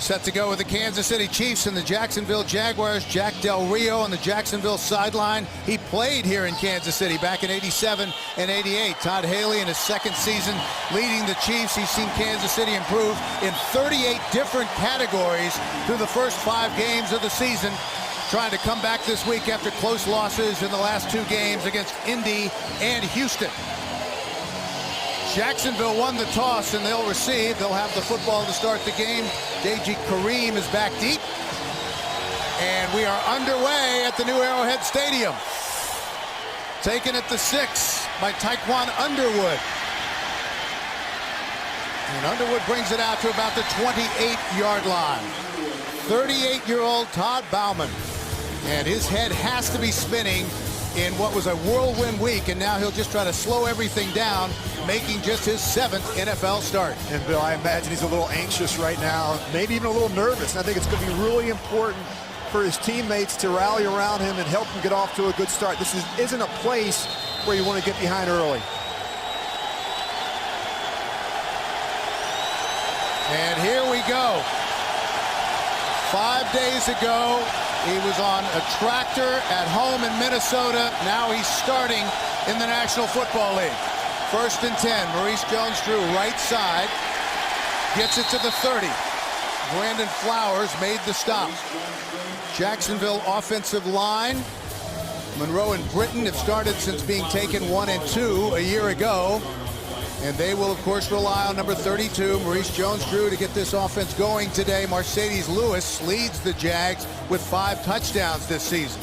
Set to go with the Kansas City Chiefs and the Jacksonville Jaguars. Jack Del Rio on the Jacksonville sideline. He played here in Kansas City back in '87 and '88. Todd Haley in his second season leading the Chiefs. He's seen Kansas City improve in 38 different categories through the first 5 games of the season. Trying to come back this week after close losses in the last 2 games against Indy and Houston. Jacksonville won the toss and they'll receive. They'll have the football to start the game. Deji Kareem is back deep. And we are underway at the new Arrowhead Stadium. Taken at the 6 by Taekwon Underwood. And Underwood brings it out to about the 28-yard line. 38-year-old Todd Baumann. And his head has to be spinning in what was a whirlwind week, and now he'll just try to slow everything down, making just his 7th NFL start. And Bill, I imagine he's a little anxious right now, maybe even a little nervous. And I think it's going to be really important for his teammates to rally around him and help him get off to a good start. This isn't a place where you want to get behind early. And here we go. 5 days ago, he was on a tractor at home in Minnesota. Now he's starting in the National Football League. 1st and 10. Maurice Jones-Drew, right side. Gets it to the 30. Brandon Flowers made the stop. Jacksonville offensive line. Monroe and Britton have started since being taken 1 and 2 a year ago. And they will, of course, rely on number 32, Maurice Jones-Drew, to get this offense going today. Mercedes Lewis leads the Jags with 5 touchdowns this season.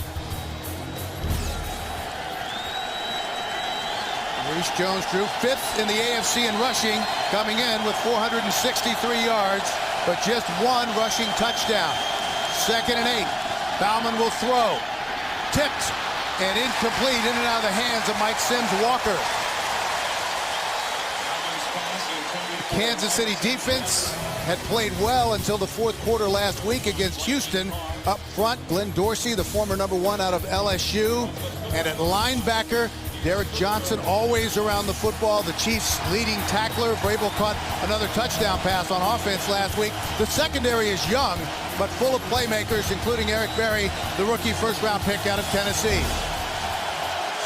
Maurice Jones-Drew, 5th in the AFC in rushing, coming in with 463 yards, but just 1 rushing touchdown. 2nd and 8. Baumann will throw. Tipped and incomplete, in and out of the hands of Mike Sims-Walker. Kansas City defense had played well until the 4th quarter last week against Houston. Up front, Glenn Dorsey, the former number 1 out of LSU. And at linebacker, Derek Johnson, always around the football. The Chiefs' leading tackler. Vrabel caught another touchdown pass on offense last week. The secondary is young, but full of playmakers, including Eric Berry, the rookie first-round pick out of Tennessee.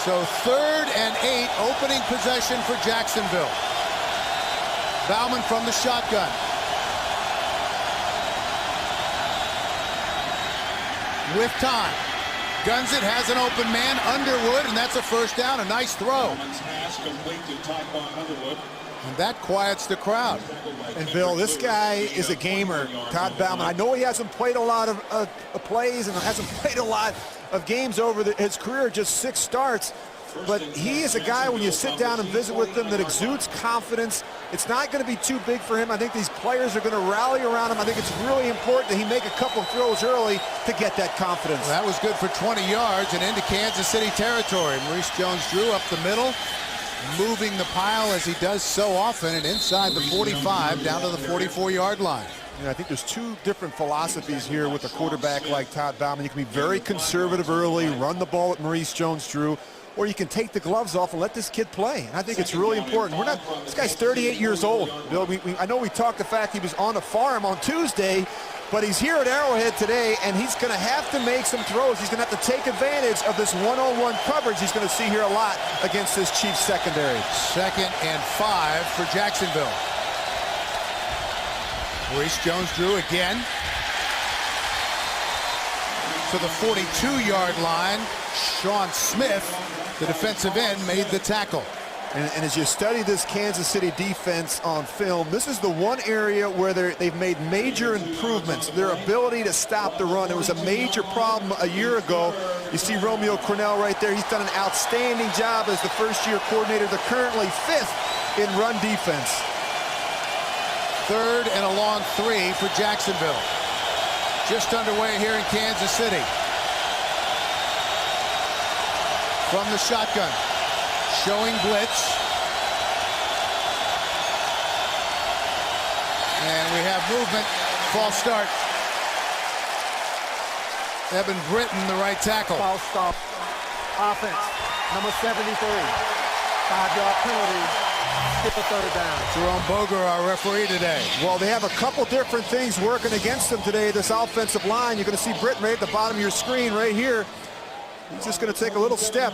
So 3rd and 8, opening possession for Jacksonville. Baumann from the shotgun. With time. Guns it, has an open man, Underwood, and that's a 1st down, a nice throw. And that quiets the crowd. And Bill, this guy is a gamer, Todd Baumann. I know he hasn't played a lot of plays and hasn't played a lot of games over his career, just 6 starts. But he is a guy, when you sit down and visit with him, that exudes confidence. It's not going to be too big for him. I think these players are going to rally around him. I think it's really important that he make a couple of throws early to get that confidence. Well, that was good for 20 yards and into Kansas City territory. Maurice Jones-Drew up the middle, moving the pile as he does so often, and inside the 45 down to the 44-yard line. You know, I think there's 2 different philosophies here with a quarterback like Todd Baumann. You can be very conservative early, run the ball at Maurice Jones-Drew, or you can take the gloves off and let this kid play. And I think it's really important. This guy's 38 years old, Bill. I know we talked the fact he was on a farm on Tuesday, but he's here at Arrowhead today, and he's going to have to make some throws. He's going to have to take advantage of this one-on-one coverage he's going to see here a lot against this Chiefs secondary. 2nd and 5 for Jacksonville. Maurice Jones-Drew again to the 42-yard line. Sean Smith, the defensive end, made the tackle. And as you study this Kansas City defense on film, this is the one area where they've made major improvements. Their ability to stop the run. It was a major problem a year ago. You see Romeo Cornell right there. He's done an outstanding job as the first-year coordinator. They're currently 5th in run defense. 3rd and a long 3 for Jacksonville. Just underway here in Kansas City. From the shotgun, showing blitz. And we have movement, false start. Evan Britton, the right tackle. False stop, offense, number 73, 5-yard penalty. skip a third down. Jerome Boger, our referee today. Well, they have a couple different things working against them today, this offensive line. You're going to see Britton right at the bottom of your screen right here. He's just going to take a little step.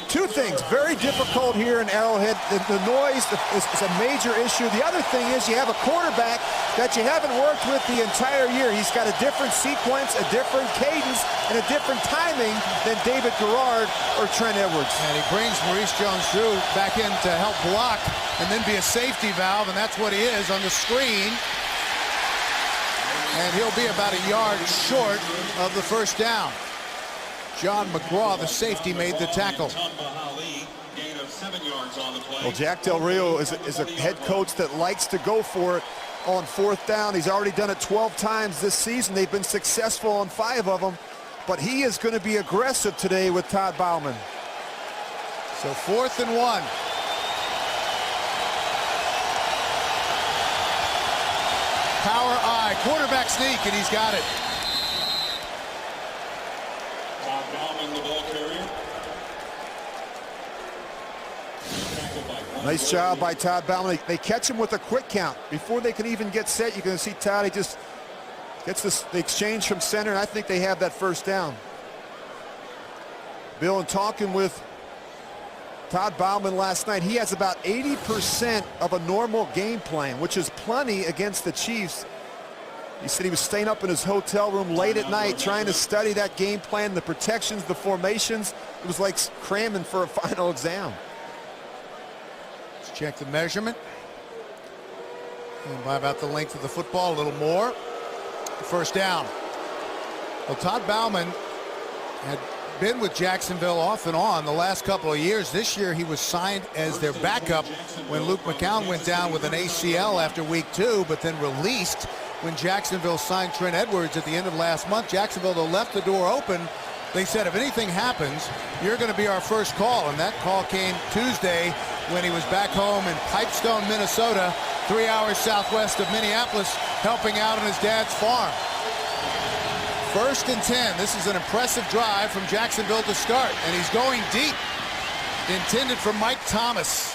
Two things, very difficult here in Arrowhead. The noise is a major issue. The other thing is you have a quarterback that you haven't worked with the entire year. He's got a different sequence, a different cadence, and a different timing than David Garrard or Trent Edwards. And he brings Maurice Jones-Drew back in to help block and then be a safety valve, and that's what he is on the screen. And he'll be about a yard short of the first down. John McGraw, the safety, made the tackle. Well, Jack Del Rio is a head coach that likes to go for it on fourth down. He's already done it 12 times this season. They've been successful on 5 of them, but he is going to be aggressive today with Todd Bauman. So 4th and 1. Power I, quarterback sneak, and he's got it. Nice job by Todd Bauman. They catch him with a quick count. Before they can even get set, you can see Todd, he just gets the exchange from center, and I think they have that first down. Bill, in talking with Todd Bauman last night, he has about 80% of a normal game plan, which is plenty against the Chiefs. He said he was staying up in his hotel room late at night trying to study that game plan, the protections, the formations. It was like cramming for a final exam. Let's check the measurement. And by about the length of the football, a little more. First down. Well, Todd Bauman had been with Jacksonville off and on the last couple of years. This year he was signed as their backup when Luke McCown went down with an ACL after week 2, but then released when Jacksonville signed Trent Edwards at the end of last month. Jacksonville, though, left the door open. They said, if anything happens, you're going to be our first call. And that call came Tuesday when he was back home in Pipestone, Minnesota, 3 hours southwest of Minneapolis, helping out on his dad's farm. 1st and 10. This is an impressive drive from Jacksonville to start. And he's going deep. Intended for Mike Thomas.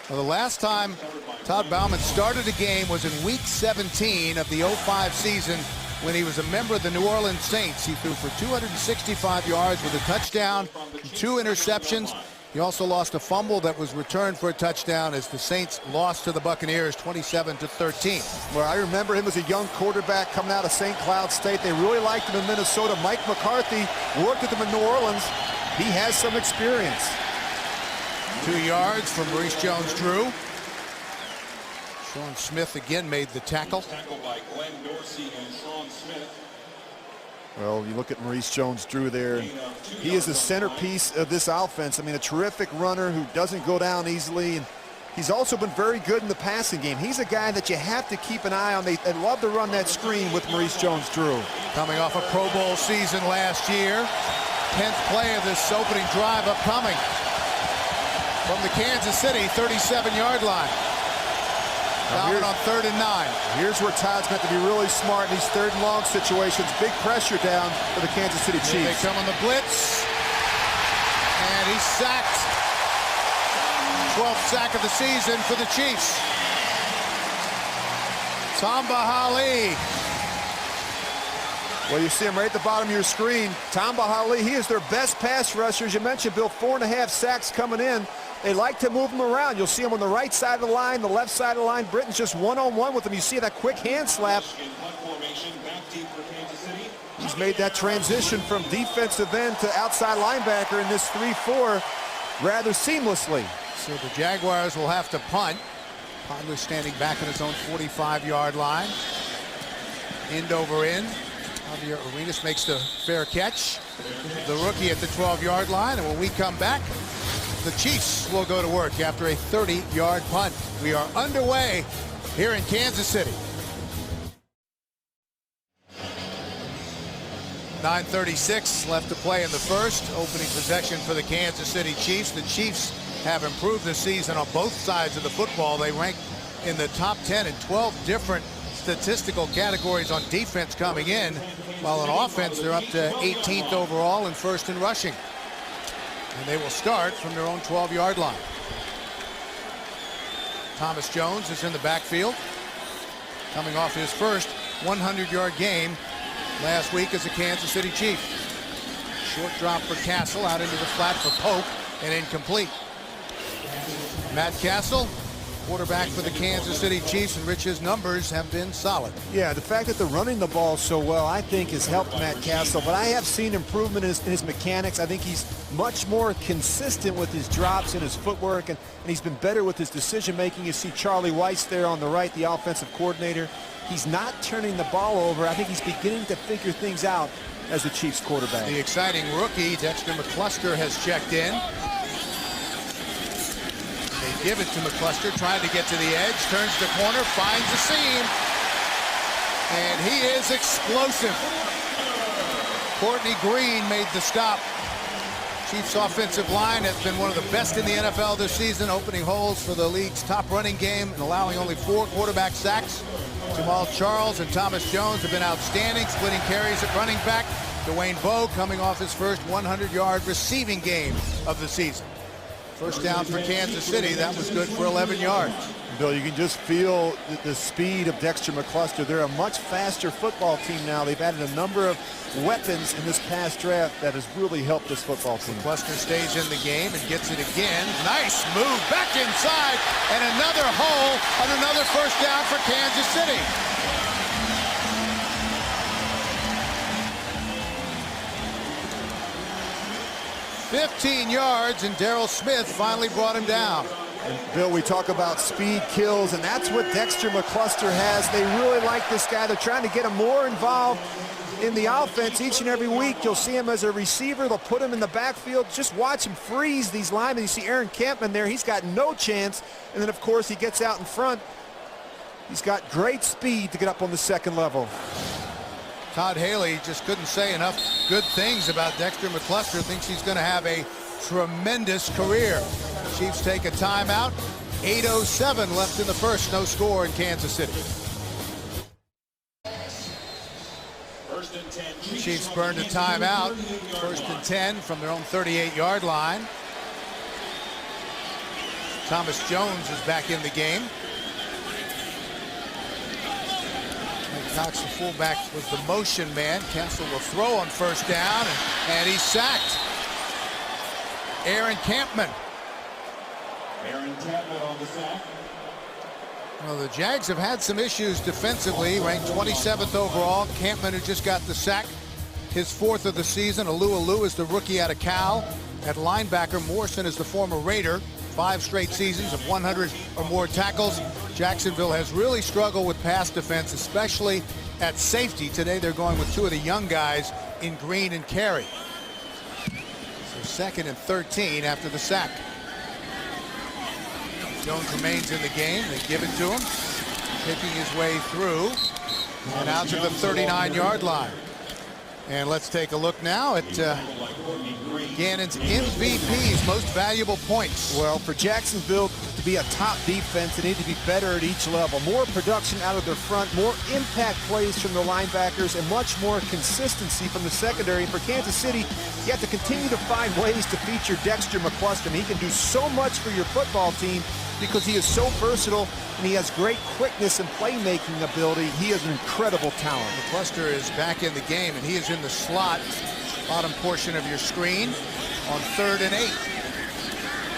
Well, the last time Todd Bauman started a game was in week 17 of the 05 season when he was a member of the New Orleans Saints. He threw for 265 yards with a touchdown and 2 interceptions. He also lost a fumble that was returned for a touchdown as the Saints lost to the Buccaneers 27-13. Well, I remember him as a young quarterback coming out of St. Cloud State. They really liked him in Minnesota. Mike McCarthy worked with him in New Orleans. He has some experience. 2 yards from Maurice Jones-Drew. Sean Smith again made the tackle. Well, you look at Maurice Jones-Drew there. He is the centerpiece of this offense. I mean, a terrific runner who doesn't go down easily. And he's also been very good in the passing game. He's a guy that you have to keep an eye on. They love to run that screen with Maurice Jones-Drew. Coming off a Pro Bowl season last year. 10th play of this opening drive upcoming. From the Kansas City 37-yard line. Down on 3rd and 9. Here's where Todd's got to be really smart in these 3rd and long situations. Big pressure down for the Kansas City Chiefs. They come on the blitz. And he's sacked. 12th sack of the season for the Chiefs. Tamba Hali. Well, you see him right at the bottom of your screen. Tamba Hali, he is their best pass rusher. As you mentioned, Bill, 4.5 sacks coming in. They like to move him around. You'll see him on the right side of the line, the left side of the line. Britton's just one-on-one with him. You see that quick hand slap. He's made that transition from defensive end to outside linebacker in this 3-4 rather seamlesly. So the Jaguars will have to punt. Podler standing back on his own 45-yard line. End over end. Javier Arenas makes the fair catch. The rookie at the 12-yard line. And when we come back, the Chiefs will go to work after a 30-yard punt. We are underway here in Kansas City. 9:36 left to play in the first. Opening possession for the Kansas City Chiefs. The Chiefs have improved this season on both sides of the football. They rank in the top 10 in 12 different statistical categories on defense coming in, while on offense they're up to 18th overall and 1st in rushing. And they will start from their own 12-yard line. Thomas Jones is in the backfield, coming off his first 100-yard game last week as a Kansas City Chief. Short drop for Castle, out into the flat for Pope, and incomplete. Matt Castle, quarterback for the Kansas City Chiefs, and Rich's numbers have been solid. Yeah, the fact that they're running the ball so well, I think, has helped Matt Castle. But I have seen improvement in his mechanics. I think he's much more consistent with his drops and his footwork, and he's been better with his decision-making. You see Charlie Weiss there on the right, the offensive coordinator. He's not turning the ball over. I think he's beginning to figure things out as the Chiefs quarterback. The exciting rookie, Dexter McCluster, has checked in. They give it to McCluster, trying to get to the edge, turns the corner, finds the seam, and he is explosive. Courtney Green made the stop. Chiefs offensive line has been one of the best in the NFL this season, opening holes for the league's top running game and allowing only 4 quarterback sacks. Jamal Charles and Thomas Jones have been outstanding, splitting carries at running back. Dwayne Bowe coming off his first 100-yard receiving game of the season. First down for Kansas City. That was good for 11 yards. Bill, you can just feel the speed of Dexter McCluster. They're a much faster football team now. They've added a number of weapons in this past draft that has really helped this football team. McCluster stays in the game and gets it again. Nice move back inside, and another hole on another first down for Kansas City. "15 yards, and Darryl Smith finally brought him down." And Bill, we talk about speed kills, and that's what Dexter McCluster has. They really like this guy. They're trying to get him more involved in the offense each and every week. You'll see him as a receiver. They'll put him in the backfield. Just watch him freeze these linemen. You see Aaron Campman there. He's got no chance. And then, of course, he gets out in front. He's got great speed to get up on the second level. Todd Haley just couldn't say enough good things about Dexter McCluster. Thinks he's going to have a tremendous career. Chiefs take a timeout. 8:07 left in the first. No score in Kansas City. Chiefs burned a timeout. 1st and 10 from their own 38-yard line. Thomas Jones is back in the game. Cox, the fullback, was the motion man. Castle will throw on first down, and he's sacked. Aaron Campman. Aaron Campman on the sack. Well, the Jags have had some issues defensively, ranked 27th overall. Campman, who just got the sack, his 4th of the season. Alou is the rookie out of Cal. At linebacker, Morrison is the former Raider. 5 straight seasons of 100 or more tackles. Jacksonville has really struggled with pass defense, especially at safety. Today they're going with 2 of the young guys in Green and Carey. So 2nd and 13 after the sack. Jones remains in the game. They give it to him, taking his way through and out to the 39-yard line. And let's take a look now at Gannon's MVPs, most valuable points. Well, for Jacksonville to be a top defense, they need to be better at each level. More production out of their front, more impact plays from the linebackers, and much more consistency from the secondary. And for Kansas City, you have to continue to find ways to feature Dexter McCluster. He can do so much for your football team because he is so versatile, and he has great quickness and playmaking ability. He is an incredible talent. McCluster is back in the game, and he is in the slot, bottom portion of your screen, on 3rd and 8.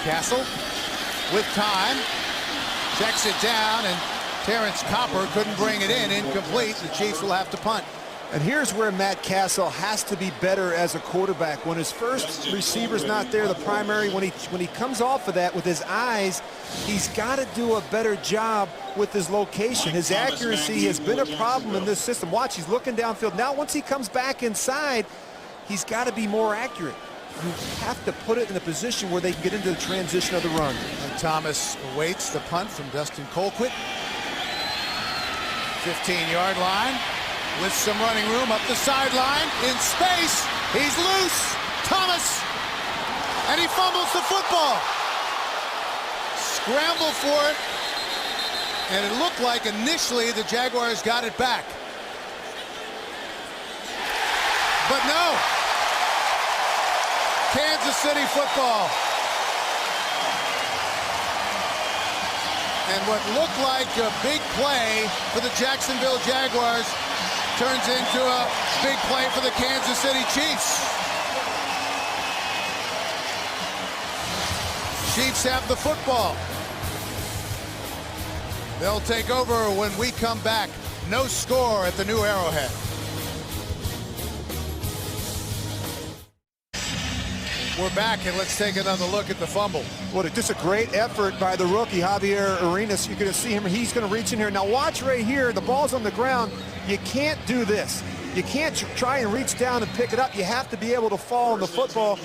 Castle with time, checks it down, and Terrence Copper couldn't bring it in. Incomplete. The Chiefs will have to punt. And here's where Matt Castle has to be better as a quarterback. When his first receiver's not there, the primary, when he comes off of that with his eyes, he's got to do a better job with his location. His accuracy has been a problem in this system. Watch, he's looking downfield. Now, once he comes back inside, he's got to be more accurate. You have to put it in a position where they can get into the transition of the run. And Thomas awaits the punt from Dustin Colquitt. 15-yard line. With some running room up the sideline, in space, he's loose, Thomas, and he fumbles the football. Scramble for it, and it looked like initially the Jaguars got it back. But no. Kansas City football. And what looked like a big play for the Jacksonville Jaguars turns into a big play for the Kansas City Chiefs. Chiefs have the football. They'll take over when we come back. No score at the new Arrowhead. We're back, and let's take another look at the fumble. What just a great effort by the rookie, Javier Arenas. You're going to see him. He's going to reach in here. Now watch right here. The ball's on the ground. You can't do this. You can't try and reach down and pick it up. You have to be able to fall on the football.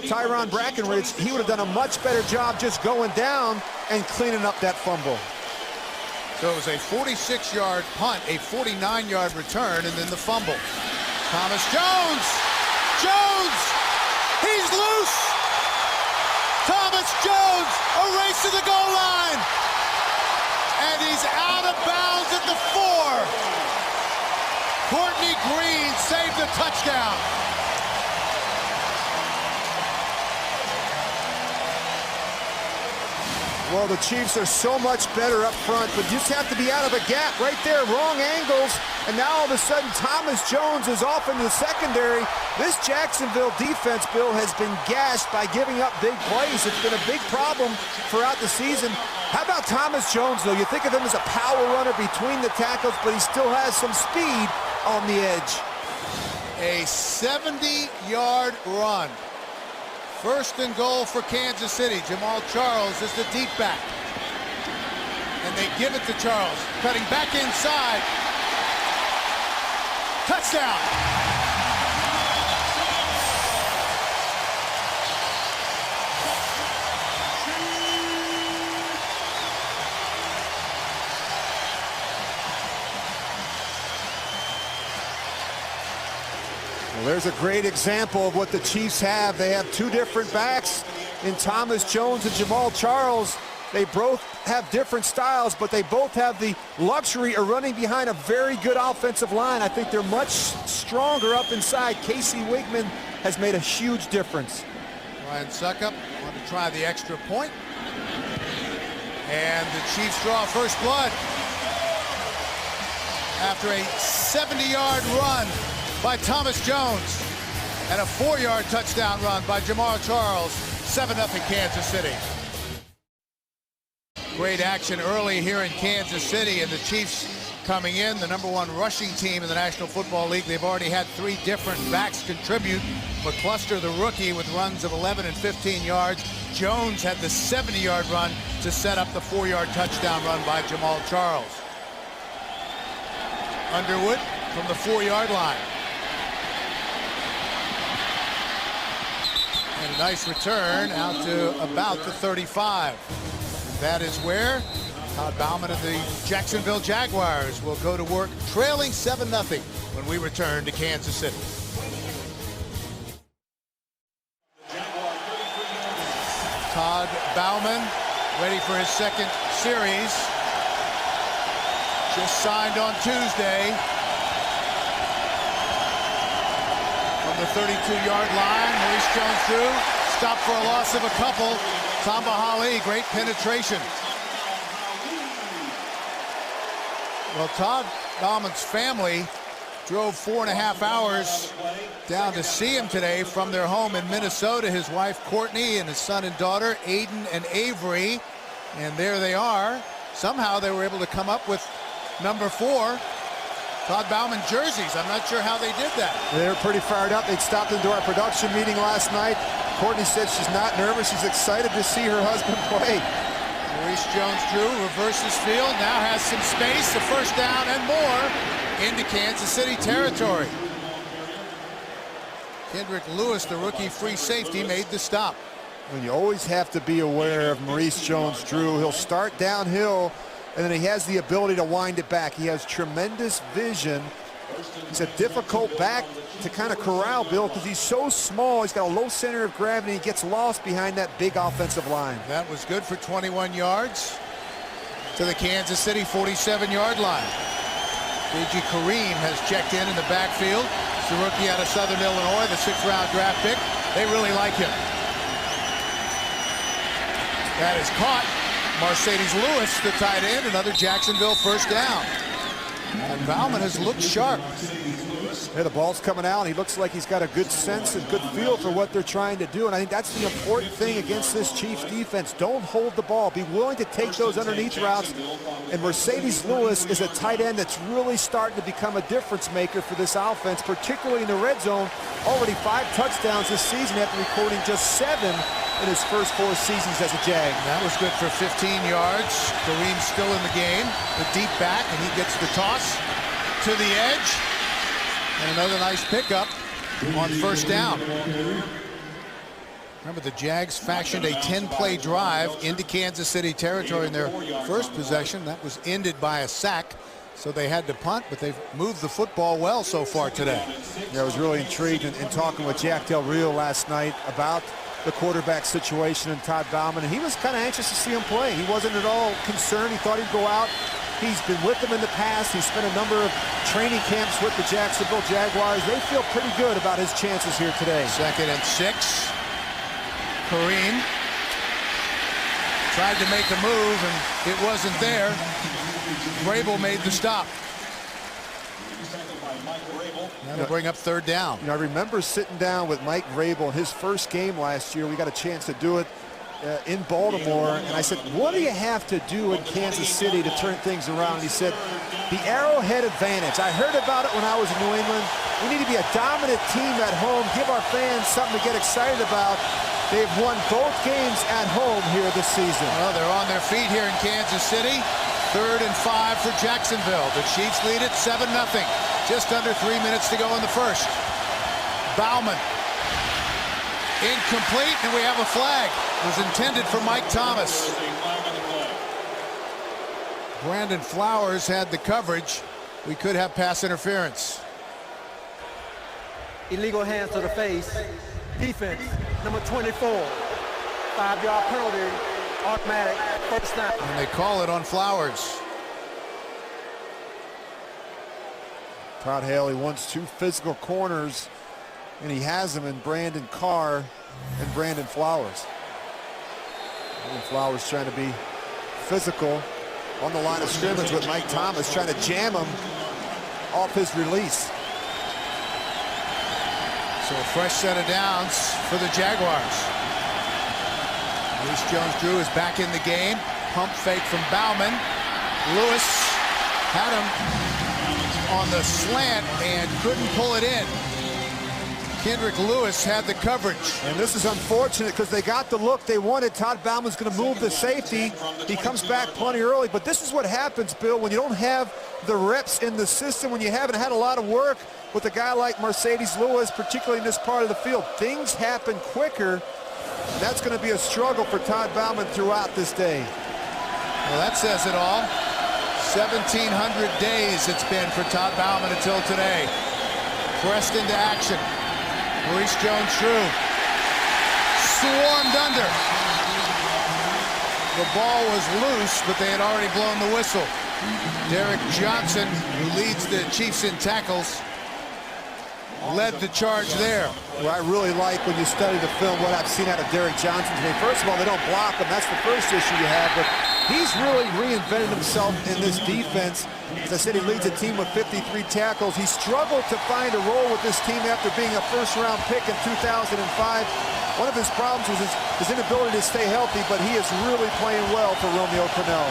Tyron Brackenridge, he would have done a much better job just going down and cleaning up that fumble. So it was a 46-yard punt, a 49-yard return, and then the fumble. Thomas Jones! Jones! He's loose! Thomas Jones, a race to the goal line! And he's out of bounds at the 4. Courtney Green saved the touchdown. Well, the Chiefs are so much better up front, but you just have to be out of a gap right there, wrong angles, and now all of a sudden Thomas Jones is off into the secondary. This Jacksonville defense, Bill, has been gashed by giving up big plays. It's been a big problem throughout the season. How about Thomas Jones, though? You think of him as a power runner between the tackles, but he still has some speed on the edge. A 70-yard run. First and goal for Kansas City. Jamal Charles is the deep back. And they give it to Charles. Cutting back inside. Touchdown! Well, there's a great example of what the Chiefs have. They have two different backs in Thomas Jones and Jamal Charles. They both have different styles, but they both have the luxury of running behind a very good offensive line. I think they're much stronger up inside. Casey Wigman has made a huge difference. Ryan Suckup wanted to try the extra point. And the Chiefs draw first blood after a 70-yard run by Thomas Jones and a 4-yard touchdown run by Jamal Charles. 7-0 Kansas City. Great action early here in Kansas City, and the Chiefs coming in, the #1 rushing team in the National Football League. They've already had 3 different backs contribute. McCluster, the rookie, with runs of 11 and 15 yards. Jones had the 70-yard run to set up the 4-yard touchdown run by Jamal Charles. Underwood from the 4-yard line. And a nice return out to about the 35. And that is where Todd Bauman of the Jacksonville Jaguars will go to work, trailing 7-0 when we return to Kansas City. Todd Bauman ready for his second series. Just signed on Tuesday. From the 32-yard line, Maurice Jones-Drew stopped for a loss of a couple. Tamba Hali, great penetration. Well, Todd Bauman's family drove 4.5 hours down to see him today from their home in Minnesota. His wife, Courtney, and his son and daughter, Aiden and Avery. And there they are. Somehow they were able to come up with number 4 Todd Bauman jerseys. I'm not sure how they did that. They were pretty fired up. They stopped into our production meeting last night. Courtney said she's not nervous. She's excited to see her husband play. Maurice Jones-Drew reverses field, now has some space, a first down and more into Kansas City territory. Kendrick Lewis, the rookie free safety, made the stop. And you always have to be aware of Maurice Jones-Drew. He'll start downhill, and then he has the ability to wind it back. He has tremendous vision. He's a difficult back to kind of corral, Bill, because he's so small. He's got a low center of gravity. He gets lost behind that big offensive line. That was good for 21 yards to the Kansas City 47-yard line. B.G. Kareem has checked in the backfield. It's the rookie out of Southern Illinois, the 6th-round draft pick. They really like him. That is caught. Mercedes Lewis, the tight end, another Jacksonville first down. And Bauman has looked sharp. Yeah, the ball's coming out. He looks like he's got a good sense and good feel for what they're trying to do. And I think that's the important thing against this Chiefs defense. Don't hold the ball. Be willing to take those underneath routes. And Mercedes Lewis is a tight end that's really starting to become a difference maker for this offense, particularly in the red zone. Already 5 touchdowns this season after recording just 7 in his first 4 seasons as a Jag. That was good for 15 yards. Kareem's still in the game. The deep back, and he gets the toss to the edge. And another nice pickup on first down. Remember, the Jags fashioned a 10-play drive into Kansas City territory in their first possession. That was ended by a sack, so they had to punt, but they've moved the football well so far today. Yeah, I was really intrigued in talking with Jack Del Rio last night about the quarterback situation and Todd Bauman, and he was kind of anxious to see him play. He wasn't at all concerned. He thought he'd go out. He's been with them in the past. He's spent a number of training camps with the Jacksonville Jaguars. They feel pretty good about his chances here today. 2nd and 6. Kareem tried to make a move, and it wasn't there. Vrabel made the stop. That'll bring up 3rd down. You know, I remember sitting down with Mike Vrabel in his first game last year. We got a chance to do it in Baltimore, and I said, what do you have to do in Kansas City to turn things around? And he said, the Arrowhead advantage. I heard about it when I was in New England. We need to be a dominant team at home, give our fans something to get excited about. They've won both games at home here this season. Well, they're on their feet here in Kansas City. 3rd and 5 for Jacksonville. The Chiefs lead it 7-0. Just under 3 minutes to go in the first. Bauman. Incomplete, and we have a flag. It was intended for Mike Thomas. Brandon Flowers had the coverage. We could have pass interference. Illegal hands to the face. Defense, number 24. 5-yard penalty, automatic, first down. And they call it on Flowers. Todd Haley wants 2 physical corners, and he has them in Brandon Carr and Brandon Flowers. Brandon Flowers trying to be physical on the line of scrimmage with Mike Thomas, trying to jam him off his release. So a fresh set of downs for the Jaguars. Maurice Jones-Drew is back in the game. Pump fake from Bauman. Lewis had him on the slant and couldn't pull it in. Kendrick Lewis had the coverage. And this is unfortunate because they got the look they wanted. Todd Bauman's going to move the safety. He comes back plenty early, but this is what happens, Bill, when you don't have the reps in the system, when you haven't had a lot of work with a guy like Mercedes Lewis, particularly in this part of the field. Things happen quicker, and that's going to be a struggle for Todd Bauman throughout this day. Well, that says it all. 1,700 days it's been for Todd Bauman until today. Pressed into action. Maurice Jones-Drew swarmed under. The ball was loose, but they had already blown the whistle. Derek Johnson, who leads the Chiefs in tackles, led the charge there. Well, I really like when you study the film what I've seen out of Derek Johnson today. First of all, they don't block him. That's the first issue you have, but he's really reinvented himself in this defense. As I said, he leads a team with 53 tackles. He struggled to find a role with this team after being a first-round pick in 2005. One of his problems was his inability to stay healthy, but he is really playing well for Romeo Crennel.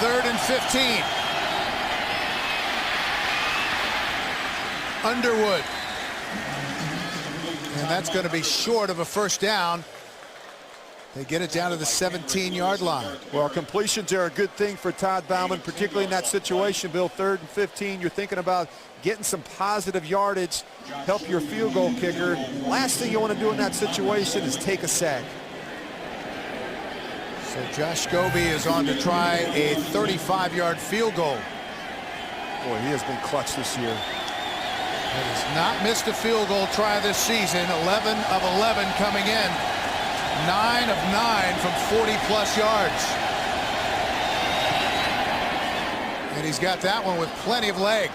3rd and 15. Underwood. And that's going to be short of a first down. They get it down to the 17-yard line. Well, completions are a good thing for Todd Bauman, particularly in that situation, Bill. 3rd and 15, you're thinking about getting some positive yardage, help your field goal kicker. Last thing you want to do in that situation is take a sack. So Josh Scobie is on to try a 35-yard field goal. Boy, he has been clutch this year. He has not missed a field goal try this season. 11 of 11 coming in. 9 of 9 from 40-plus yards. And he's got that one with plenty of leg.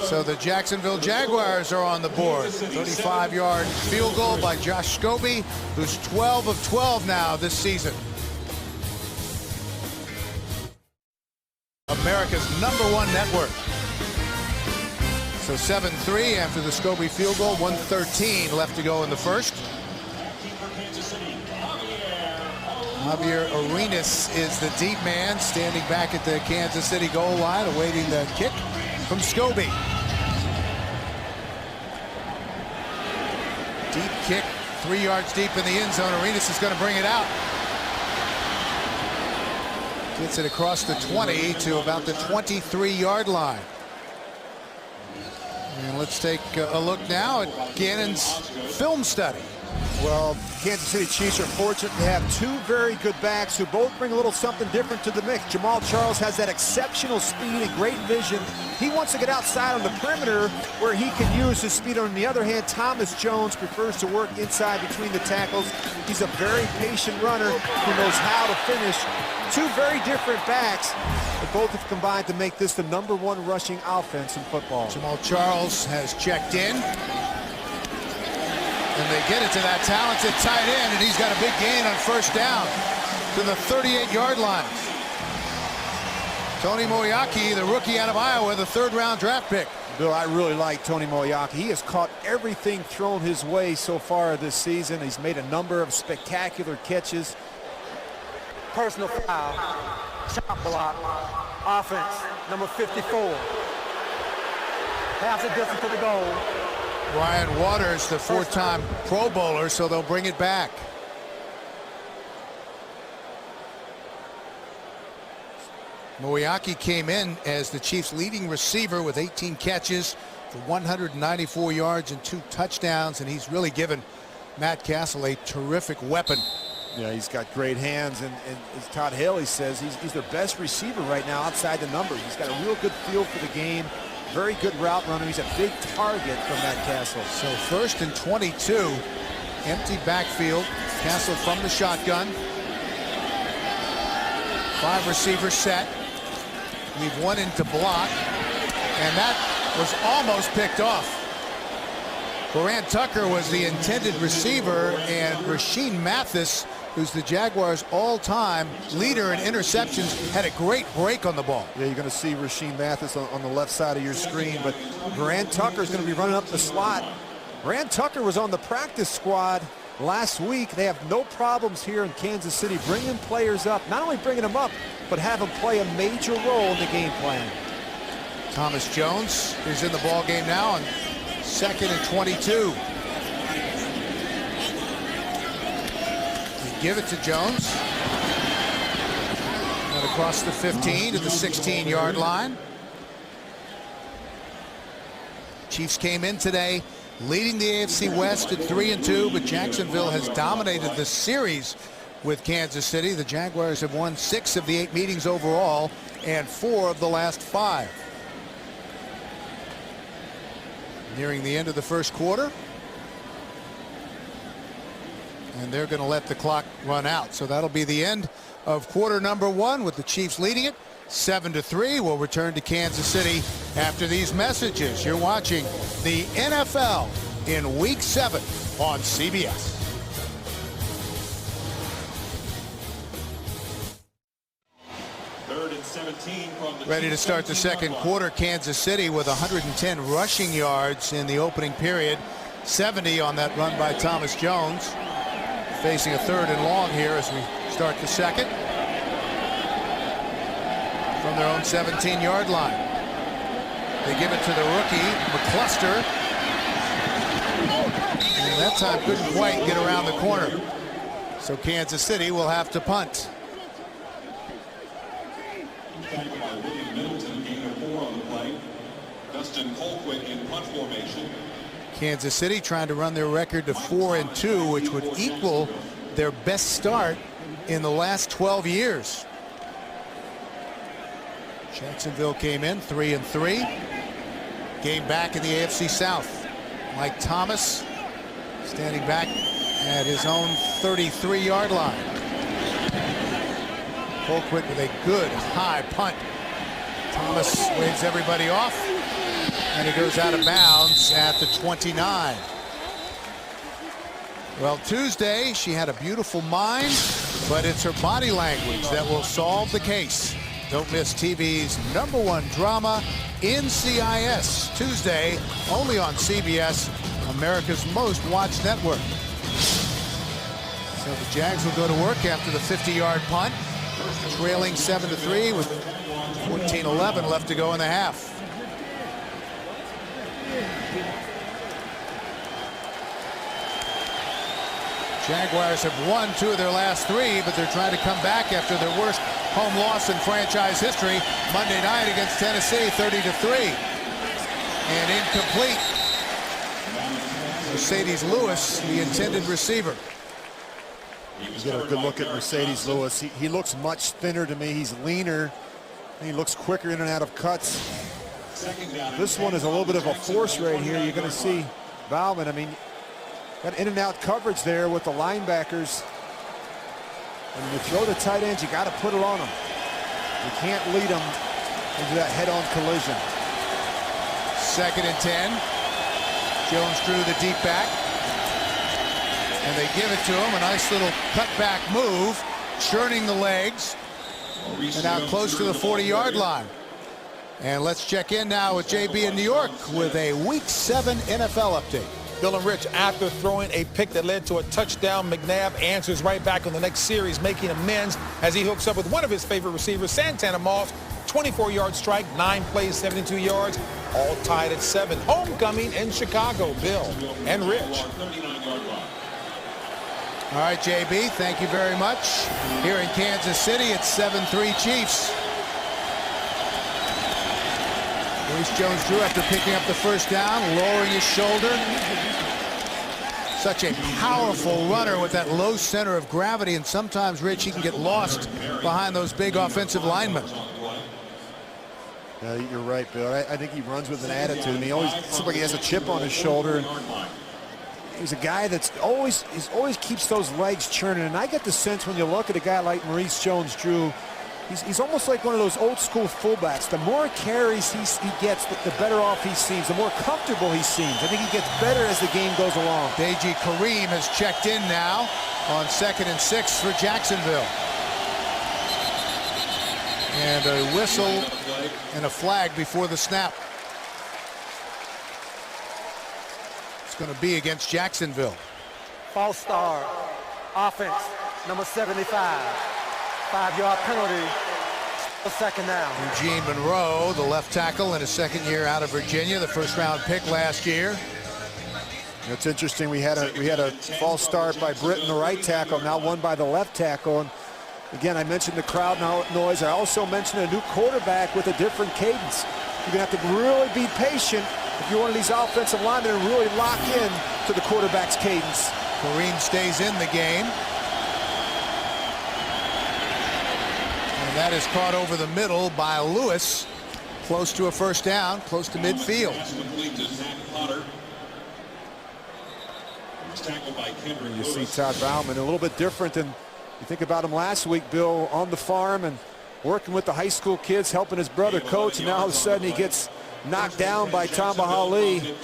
So the Jacksonville Jaguars are on the board. 35-yard field goal by Josh Scobie, who's 12 of 12 now this season. America's #1 network. So 7-3 after the Scobie field goal, 1:13 left to go in the first. Javier Arenas is the deep man, standing back at the Kansas City goal line, awaiting the kick from Scobie. Deep kick, 3 yards deep in the end zone. Arenas is going to bring it out. Gets it across the 20 to about the 23-yard line. And let's take a look now at Gannon's film study. Well, Kansas City Chiefs are fortunate to have two very good backs who both bring a little something different to the mix. Jamal Charles has that exceptional speed and great vision. He wants to get outside on the perimeter where he can use his speed. On the other hand, Thomas Jones prefers to work inside between the tackles. He's a very patient runner who knows how to finish. Two very different backs, but both have combined to make this the #1 rushing offense in football. Jamal Charles has checked in. And they get it to that talented tight end, and he's got a big gain on first down to the 38-yard line. Tony Moeaki, the rookie out of Iowa, the 3rd-round draft pick. Bill, I really like Tony Moeaki. He has caught everything thrown his way so far this season. He's made a number of spectacular catches. Personal foul, shot block, offense, number 54. Pass it distance to the goal. Ryan Waters, the 4-time Pro Bowler, so they'll bring it back. Moeaki came in as the Chiefs' leading receiver with 18 catches for 194 yards and 2 touchdowns, and he's really given Matt Castle a terrific weapon. Yeah, he's got great hands, and as Todd Haley says, he's their best receiver right now outside the numbers. He's got a real good feel for the game. Very good route runner. He's a big target from Matt Castle. So 1st and 22, empty backfield. Castle from the shotgun. 5 receivers set. Leave 1 into block, and that was almost picked off. Grant Tucker was the intended receiver, and Rashean Mathis, who's the Jaguars' all-time leader in interceptions, had a great break on the ball. Yeah, you're going to see Rashean Mathis on the left side of your screen, but Grant Tucker is going to be running up the slot. Grant Tucker was on the practice squad last week. They have no problems here in Kansas City bringing players up, not only bringing them up, but have them play a major role in the game plan. Thomas Jones is in the ball game now on 2nd and 22. They give it to Jones. And across the 15 to the 16-yard line. Chiefs came in today leading the AFC West at 3-2, but Jacksonville has dominated the series with Kansas City. The Jaguars have won 6 of the 8 meetings overall and 4 of the last 5. Nearing the end of the first quarter, and they're going to let the clock run out. So that'll be the end of quarter #1 with the Chiefs leading it 7-3. We'll return to Kansas City after these messages. You're watching the NFL in Week 7 on CBS. Ready to start the second quarter. Kansas City with 110 rushing yards in the opening period. 70 on that run by Thomas Jones. Facing a 3rd and long here as we start the second. From their own 17-yard line. They give it to the rookie, McCluster. And that time couldn't quite get around the corner. So Kansas City will have to punt. Kansas City trying to run their record to 4-2, which would equal their best start in the last 12 years. Jacksonville came in 3-3. Game back in the AFC South. Mike Thomas standing back at his own 33-yard line. Colquitt with a good high punt. Thomas waves everybody off. And it goes out of bounds at the 29. Well, Tuesday, she had a beautiful mind, but it's her body language that will solve the case. Don't miss TV's #1 drama, NCIS, Tuesday, only on CBS, America's most watched network. So the Jags will go to work after the 50-yard punt, trailing 7-3 with 14:11 left to go in the half. Jaguars have won 2 of their last 3, but they're trying to come back after their worst home loss in franchise history Monday night against Tennessee, 30-3. And incomplete. Mercedes Lewis, the intended receiver. You get a good look at Mercedes Lewis. He looks much thinner to me. He's leaner. He looks quicker in and out of cuts. This one is a little bit of a force right here. You're going to see Bauman. I mean, got in and out coverage there with the linebackers. And when you throw the tight ends, you got to put it on them. You can't lead them into that head-on collision. 2nd and 10. Jones drew the deep back. And they give it to him. A nice little cutback move, churning the legs. And now close to the 40-yard line. And let's check in now with JB in New York with a Week 7 NFL update. Bill and Rich, after throwing a pick that led to a touchdown, McNabb answers right back on the next series, making amends as he hooks up with one of his favorite receivers, Santana Moss. 24-yard strike, 9 plays, 72 yards, all tied at 7. Homecoming in Chicago, Bill and Rich. All right, JB, thank you very much. Here in Kansas City, it's 7-3 Chiefs. Maurice Jones-Drew, after picking up the first down, lowering his shoulder. Such a powerful runner with that low center of gravity, and sometimes, Rich, he can get lost behind those big offensive linemen. You're right, Bill. I think he runs with an attitude. I mean, he always seems like he has a chip on his shoulder. And he's a guy that's always keeps those legs churning. And I get the sense when you look at a guy like Maurice Jones-Drew, he's almost like one of those old school fullbacks. The more carries he gets, the better off he seems, the more comfortable he seems. I think he gets better as the game goes along. Deji Kareem has checked in now on 2nd and 6 for Jacksonville. And a whistle and a flag before the snap. It's going to be against Jacksonville. False start. Offense, number 75. 5-yard penalty. 2nd down. Eugene Monroe, the left tackle in his 2nd year out of Virginia, the 1st-round pick last year. It's interesting. We had a false start by Britton, the right tackle, now one by the left tackle. And again, I mentioned the crowd noise. I also mentioned a new quarterback with a different cadence. You're going to have to really be patient if you're one of these offensive linemen and really lock in to the quarterback's cadence. Kareem stays in the game. And that is caught over the middle by Lewis. Close to a 1st down, close to midfield. You see Todd Bauman, a little bit different than you think about him last week, Bill, on the farm and working with the high school kids, helping his brother coach, and now all of a sudden he gets knocked down by Tamba Ali.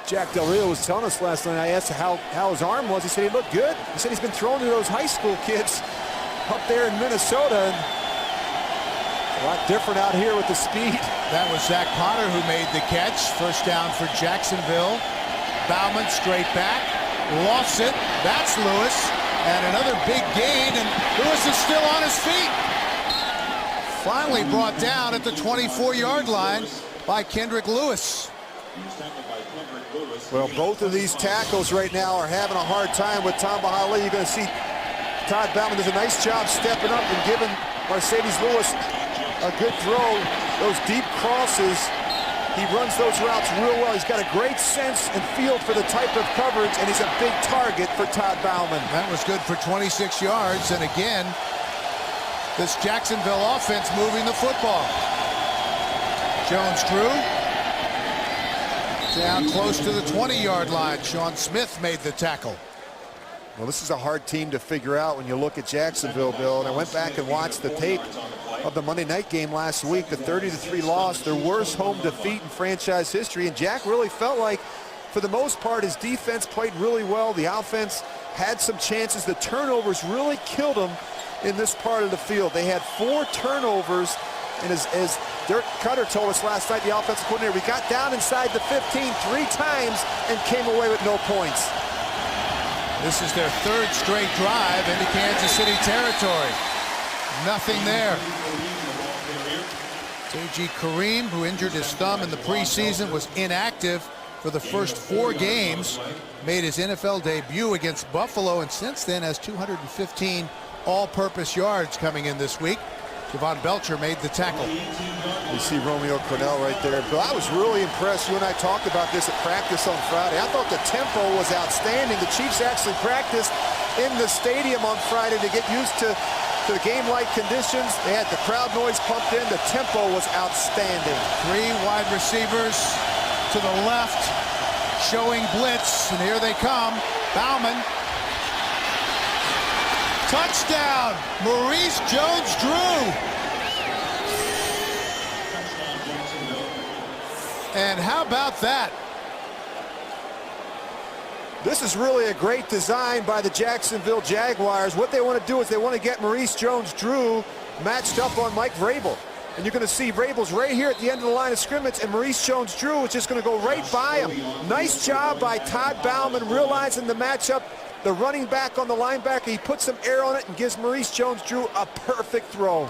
Jack Del Rio was telling us last night, I asked how his arm was. He said he looked good. He said he's been throwing to those high school kids up there in Minnesota. And a lot different out here with the speed. That was Zach Potter who made the catch. 1st down for Jacksonville. Bauman straight back. Lost it. That's Lewis. And another big gain, and Lewis is still on his feet. Finally brought down at the 24-yard line by Kendrick Lewis. Well, both of these tackles right now are having a hard time with Tamba Ali. You're going to see Todd Bauman does a nice job stepping up and giving Mercedes Lewis a good throw. Those deep crosses, he runs those routes real well. He's got a great sense and feel for the type of coverage, and he's a big target for Todd Bauman. That was good for 26 yards, and again, this Jacksonville offense moving the football. Jones-Drew down close to the 20-yard line. Sean Smith made the tackle. Well, this is a hard team to figure out when you look at Jacksonville, Bill, and I went back and watched the tape. of the Monday night game last week, the 30-3 loss, their worst home defeat in franchise history. And Jack really felt like, for the most part, his defense played really well. The offense had some chances. The turnovers really killed them in this part of the field. They had 4 turnovers, and as Dirk Cutter told us last night, the offensive coordinator, we got down inside the 15 3 times and came away with no points. This is their 3rd straight drive into Kansas City territory. Nothing there. J.G. Kareem, who injured his thumb in the preseason, was inactive for the first 4 games, made his NFL debut against Buffalo, and since then has 215 all-purpose yards coming in this week. Javon Belcher made the tackle. You see Romeo Cornell right there. Bill, I was really impressed. You and I talked about this at practice on Friday. I thought the tempo was outstanding. The Chiefs actually practiced in the stadium on Friday to get used to the game-like conditions. They had the crowd noise pumped in. The tempo was outstanding. 3 wide receivers to the left, showing blitz, and here they come. Bauman. Touchdown, Maurice Jones-Drew. And how about that? This is really a great design by the Jacksonville Jaguars. What they want to do is they want to get Maurice Jones-Drew matched up on Mike Vrabel. And you're going to see Vrabel's right here at the end of the line of scrimmage, and Maurice Jones-Drew is just going to go right by him. Nice job by Todd Bauman realizing the matchup. The running back on the linebacker, he puts some air on it and gives Maurice Jones-Drew a perfect throw.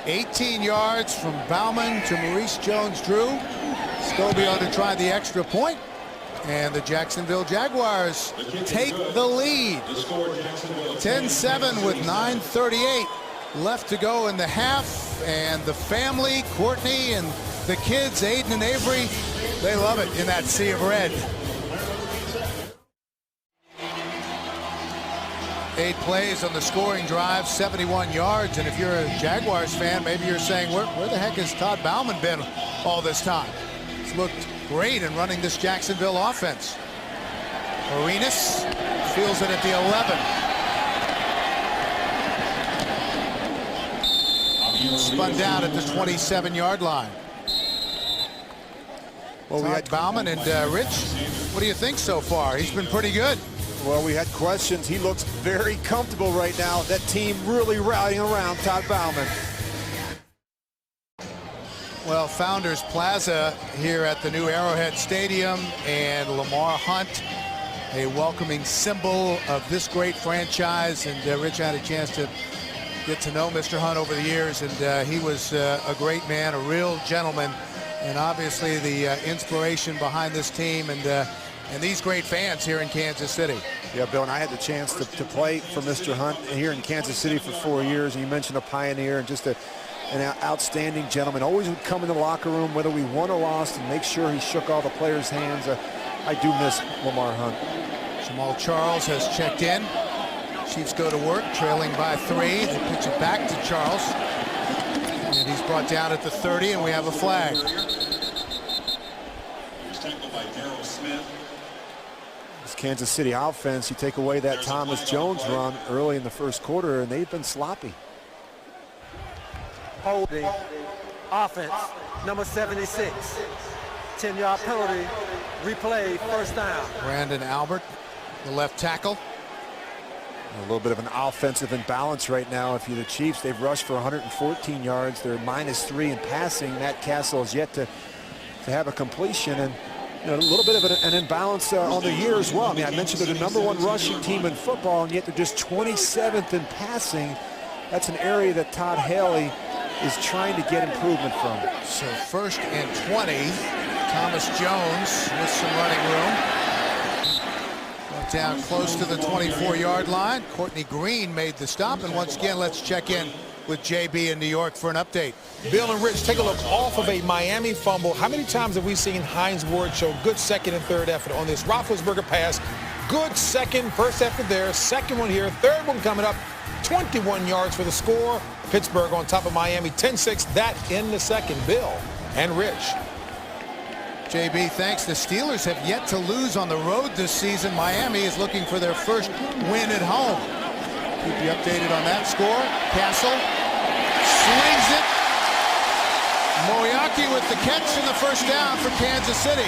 18 yards from Bauman to Maurice Jones-Drew. Scobie on to try the extra point. And the Jacksonville Jaguars take the lead. 10-7 with 9:38 left to go in the half. And the family, Courtney and the kids, Aiden and Avery, they love it in that sea of red. 8 plays on the scoring drive, 71 yards. And if you're a Jaguars fan, maybe you're saying, where the heck has Todd Bauman been all this time? He's looked great in running this Jacksonville offense. Arenas feels it at the 11. Spun down at the 27-yard line. Well, we had Bauman and Rich. What do you think so far? He's been pretty good. Well, we had questions. He looks very comfortable right now. That team really rallying around Todd Bauman. Well, Founders Plaza here at the new Arrowhead Stadium, and Lamar Hunt, a welcoming symbol of this great franchise. And Rich had a chance to get to know Mr. Hunt over the years, and he was a great man, a real gentleman, and obviously the inspiration behind this team and these great fans here in Kansas City. Yeah, Bill, and I had the chance to play for Mr. Hunt here in Kansas City for 4 years. And you mentioned a pioneer and just an outstanding gentleman. Always would come in the locker room, whether we won or lost, and make sure he shook all the players' hands. I do miss Lamar Hunt. Jamal Charles has checked in. Chiefs go to work, trailing by 3. They pitch it back to Charles. And he's brought down at the 30, and we have a flag. Kansas City offense, you take away that Thomas Jones run early in the first quarter, and they've been sloppy. Holding, offense, number 76. 10-yard penalty, replay, first down. Brandon Albert, the left tackle. A little bit of an offensive imbalance right now. If you're the Chiefs, they've rushed for 114 yards. They're -3 in passing. Matt Castle has yet to have a completion, and a little bit of an imbalance on the year as well. I mean, I mentioned they're the #1 rushing team in football, and yet they're just 27th in passing. That's an area that Todd Haley is trying to get improvement from. So 1st and 20. Thomas Jones with some running room. Down close to the 24-yard line. Courtney Green made the stop, and once again, let's check in with JB in New York for an update. Bill and Rich, take a look off of a Miami fumble. How many times have we seen Hines Ward show good second and third effort on this Roethlisberger pass? Good second, first effort there, second one here, third one coming up. 21 yards for the score. Pittsburgh on top of Miami, 10-6. That in the second. Bill and Rich. JB, thanks. The Steelers have yet to lose on the road this season. Miami is looking for their first win at home. Keep you updated on that score. Castle Swings it. Moriarty with the catch and the first down for Kansas City.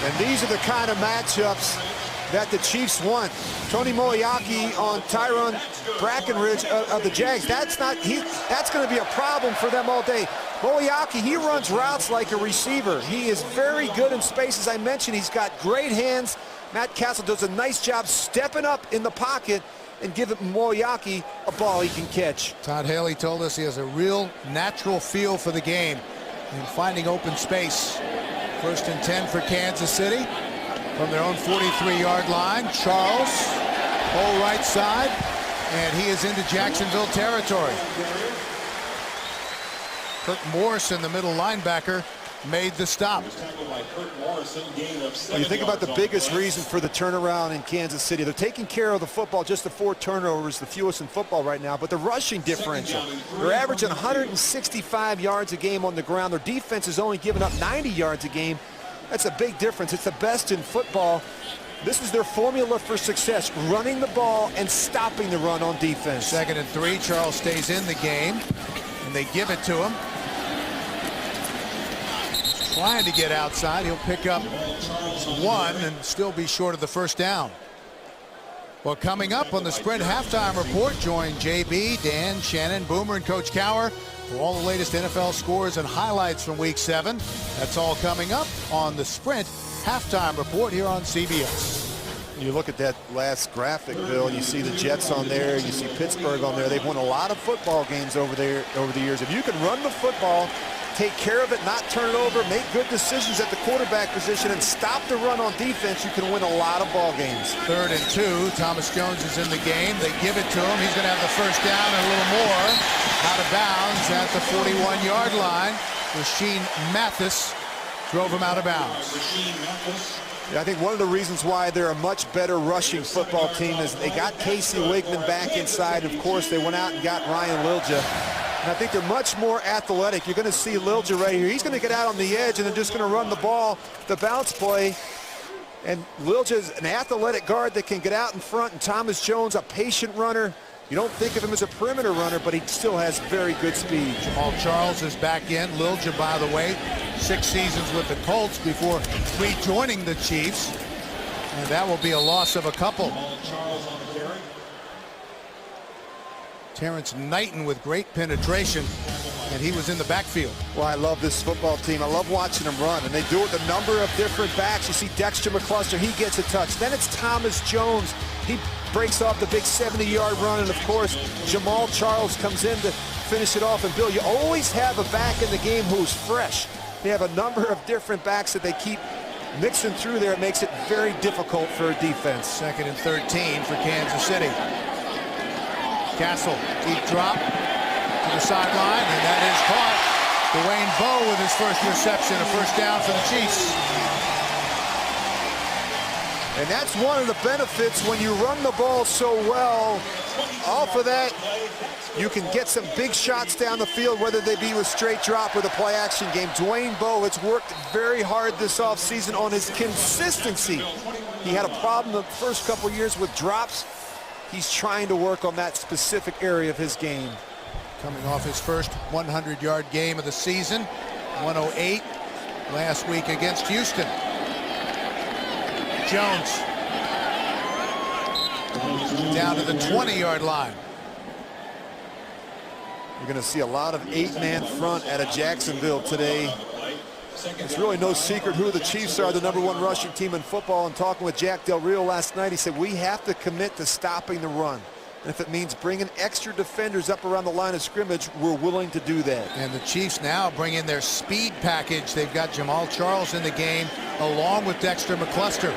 And these are the kind of matchups that the Chiefs want. Tony Moriarty on Tyrone Brackenridge of the Jags. That's going to be a problem for them all day. Moriarty, he runs routes like a receiver. He is very good in space. As I mentioned, he's got great hands. Matt Castle does a nice job stepping up in the pocket and giving Moriarty a ball he can catch. Todd Haley told us he has a real natural feel for the game and finding open space. 1st and 10 for Kansas City from their own 43-yard line. Charles, whole right side, and he is into Jacksonville territory. Kirk Morrison, the middle linebacker, made the stop. When you think about the biggest reason for the turnaround in Kansas City, they're taking care of the football. Just the 4 turnovers, the fewest in football right now, but the rushing differential. They're averaging 165 yards a game on the ground. Their defense is only giving up 90 yards a game. That's a big difference. It's the best in football. This is their formula for success, running the ball and stopping the run on defense. 2nd and 3, Charles stays in the game, and they give it to him. Trying to get outside. He'll pick up 1 and still be short of the first down. Well, coming up on the Sprint Halftime Report, join JB, Dan, Shannon, Boomer, and Coach Cower for all the latest NFL scores and highlights from Week 7. That's all coming up on the Sprint Halftime Report here on CBS. You look at that last graphic, Bill, and you see the Jets on there, you see Pittsburgh on there. They've won a lot of football games over the years. If you can run the football, take care of it, not turn it over, make good decisions at the quarterback position, and stop the run on defense, you can win a lot of ball games. 3rd and 2. Thomas Jones is in the game. They give it to him. He's going to have the first down and a little more. Out of bounds at the 41-yard line. Rasheed Mathis drove him out of bounds. Yeah, I think one of the reasons why they're a much better rushing football team is they got Casey Wigman back inside. Of course, they went out and got Ryan Lilja. And I think they're much more athletic. You're going to see Lilja right here. He's going to get out on the edge, and they're just going to run the ball, the bounce play. And Lilja's an athletic guard that can get out in front, and Thomas Jones, a patient runner. You don't think of him as a perimeter runner, but he still has very good speed. Jamal Charles is back in. Lilja, by the way, 6 seasons with the Colts before rejoining the Chiefs. And that will be a loss of a couple. Terrence Knighton with great penetration, and he was in the backfield. Well, I love this football team. I love watching them run, and they do it with a number of different backs. You see Dexter McCluster, he gets a touch. Then it's Thomas Jones. He breaks off the big 70-yard run, and of course, Jamal Charles comes in to finish it off. And Bill, you always have a back in the game who's fresh. They have a number of different backs that they keep mixing through there. It makes it very difficult for a defense. 2nd and 13 for Kansas City. Castle, deep drop to the sideline, and that is caught. Dwayne Bowe with his first reception, a first down for the Chiefs. And that's one of the benefits when you run the ball so well. Off of that, you can get some big shots down the field, whether they be with straight drop or the play action game. Dwayne Bowe has worked very hard this offseason on his consistency. He had a problem the first couple years with drops. He's trying to work on that specific area of his game. Coming off his first 100-yard game of the season, 108 last week against Houston. Jones down to the 20-yard line. You're going to see a lot of 8-man front out of Jacksonville today. It's really no secret who the Chiefs are, the #1 rushing team in football. And talking with Jack Del Rio last night, he said, we have to commit to stopping the run. And if it means bringing extra defenders up around the line of scrimmage, we're willing to do that. And the Chiefs now bring in their speed package. They've got Jamal Charles in the game, along with Dexter McCluster.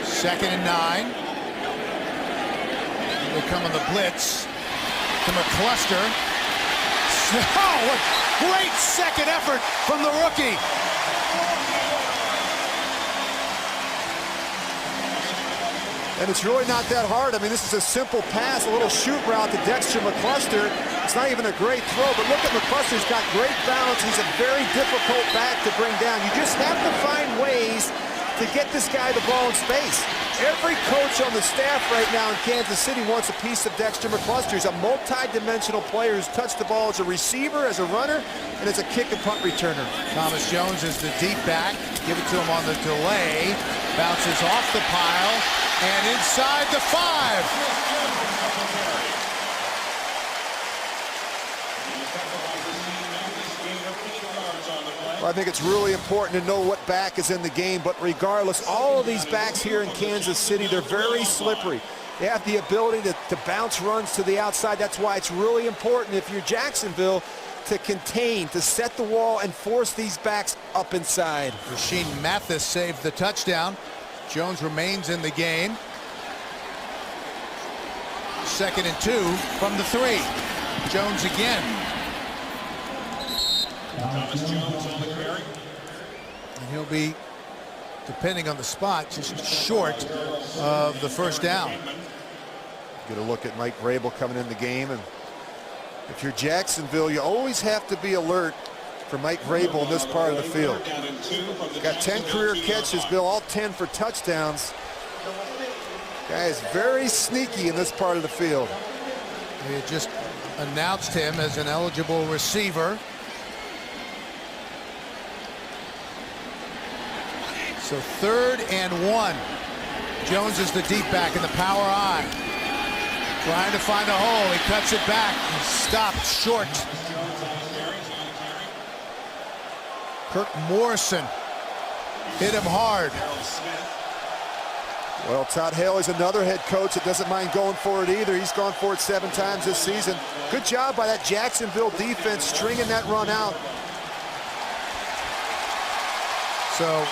Second and 9. They come on the blitz to McCluster. Oh, what great second effort from the rookie. And it's really not that hard. I mean, this is a simple pass, a little shoot route to Dexter McCluster. It's not even a great throw, but look at McCluster's got great balance. He's a very difficult back to bring down. You just have to find ways to get this guy the ball in space. Every coach on the staff right now in Kansas City wants a piece of Dexter McCluster. He's a multi-dimensional player who's touched the ball as a receiver, as a runner, and as a kick and punt returner. Thomas Jones is the deep back. Give it to him on the delay. Bounces off the pile and inside the 5. Well, I think it's really important to know what back is in the game, but regardless, all of these backs here in Kansas City, they're very slippery. They have the ability to bounce runs to the outside. That's why it's really important, if you're Jacksonville, to contain, to set the wall and force these backs up inside. Rasheed Mathis saved the touchdown. Jones remains in the game. 2nd and 2 from the 3. Jones again. Thomas Jones on the carry. And he'll be, depending on the spot, just short of the first down. Get a look at Mike Vrabel coming in the game, and if you're Jacksonville, you always have to be alert for Mike Vrabel in this part of the field. Got 10 career catches, Bill, all 10 for touchdowns. Guy is very sneaky in this part of the field. They had just announced him as an eligible receiver. So 3rd and 1. Jones is the deep back in the power I. Trying to find a hole. He cuts it back. He's stopped short. Kirk Morrison hit him hard. Well, Todd Haley's another head coach that doesn't mind going for it either. He's gone for it 7 times this season. Good job by that Jacksonville defense stringing that run out. So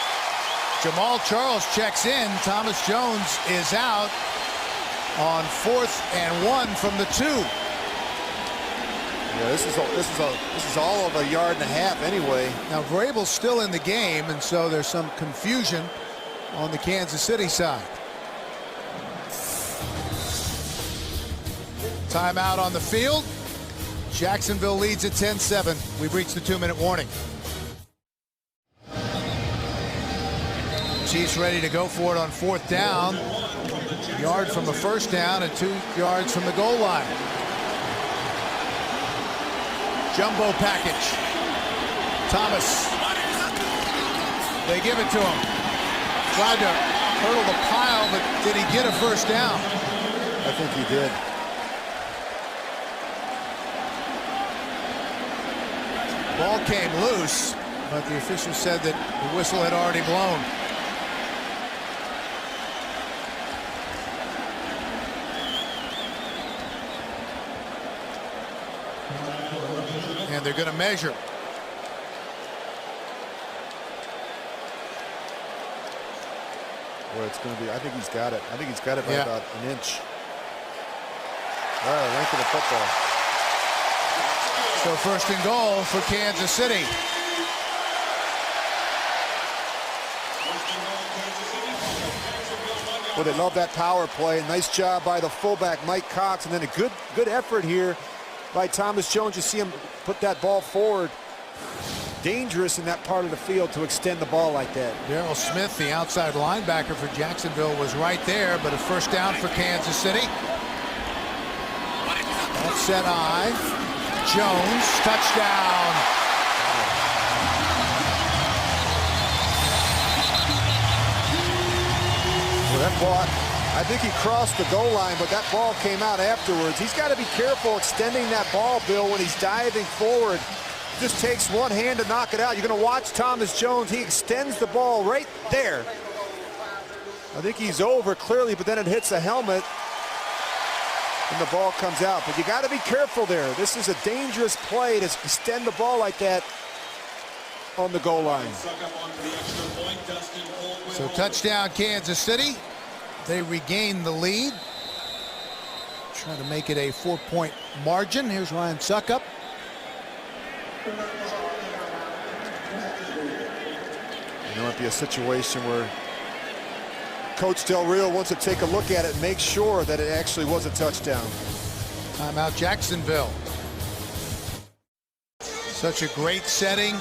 Jamal Charles checks in. Thomas Jones is out on 4th and 1 from the 2. Yeah, this is all of a yard and a half anyway. Now Vrabel's still in the game, and so there's some confusion on the Kansas City side. Timeout on the field. Jacksonville leads at 10-7. We've reached the 2-minute warning. Chiefs ready to go for it on 4th down. Yard from the first down and 2 yards from the goal line. Jumbo package. Thomas. They give it to him. Tried to hurdle the pile, but did he get a first down? I think he did. Ball came loose, but the official said that the whistle had already blown. And they're going to measure. Well, it's going to be, I think he's got it. I think he's got it by about an inch. All right, length of the football. So 1st and goal for Kansas City. Well, they love that power play. Nice job by the fullback, Mike Cox, and then a good effort here by Thomas Jones. You see him put that ball forward. Dangerous in that part of the field to extend the ball like that. Darrell Smith, the outside linebacker for Jacksonville, was right there, but a first down for Kansas City. Offset I. Jones, touchdown. Well, that ball, I think he crossed the goal line, but that ball came out afterwards. He's got to be careful extending that ball, Bill, when he's diving forward. Just takes one hand to knock it out. You're going to watch Thomas Jones. He extends the ball right there. I think he's over clearly, but then it hits the helmet and the ball comes out. But you got to be careful there. This is a dangerous play to extend the ball like that on the goal line. So touchdown Kansas City. They regain the lead. Trying to make it a 4-point margin. Here's Ryan Suckup. There might be a situation where Coach Del Rio wants to take a look at it and make sure that it actually was a touchdown. Timeout Jacksonville. Such a great setting.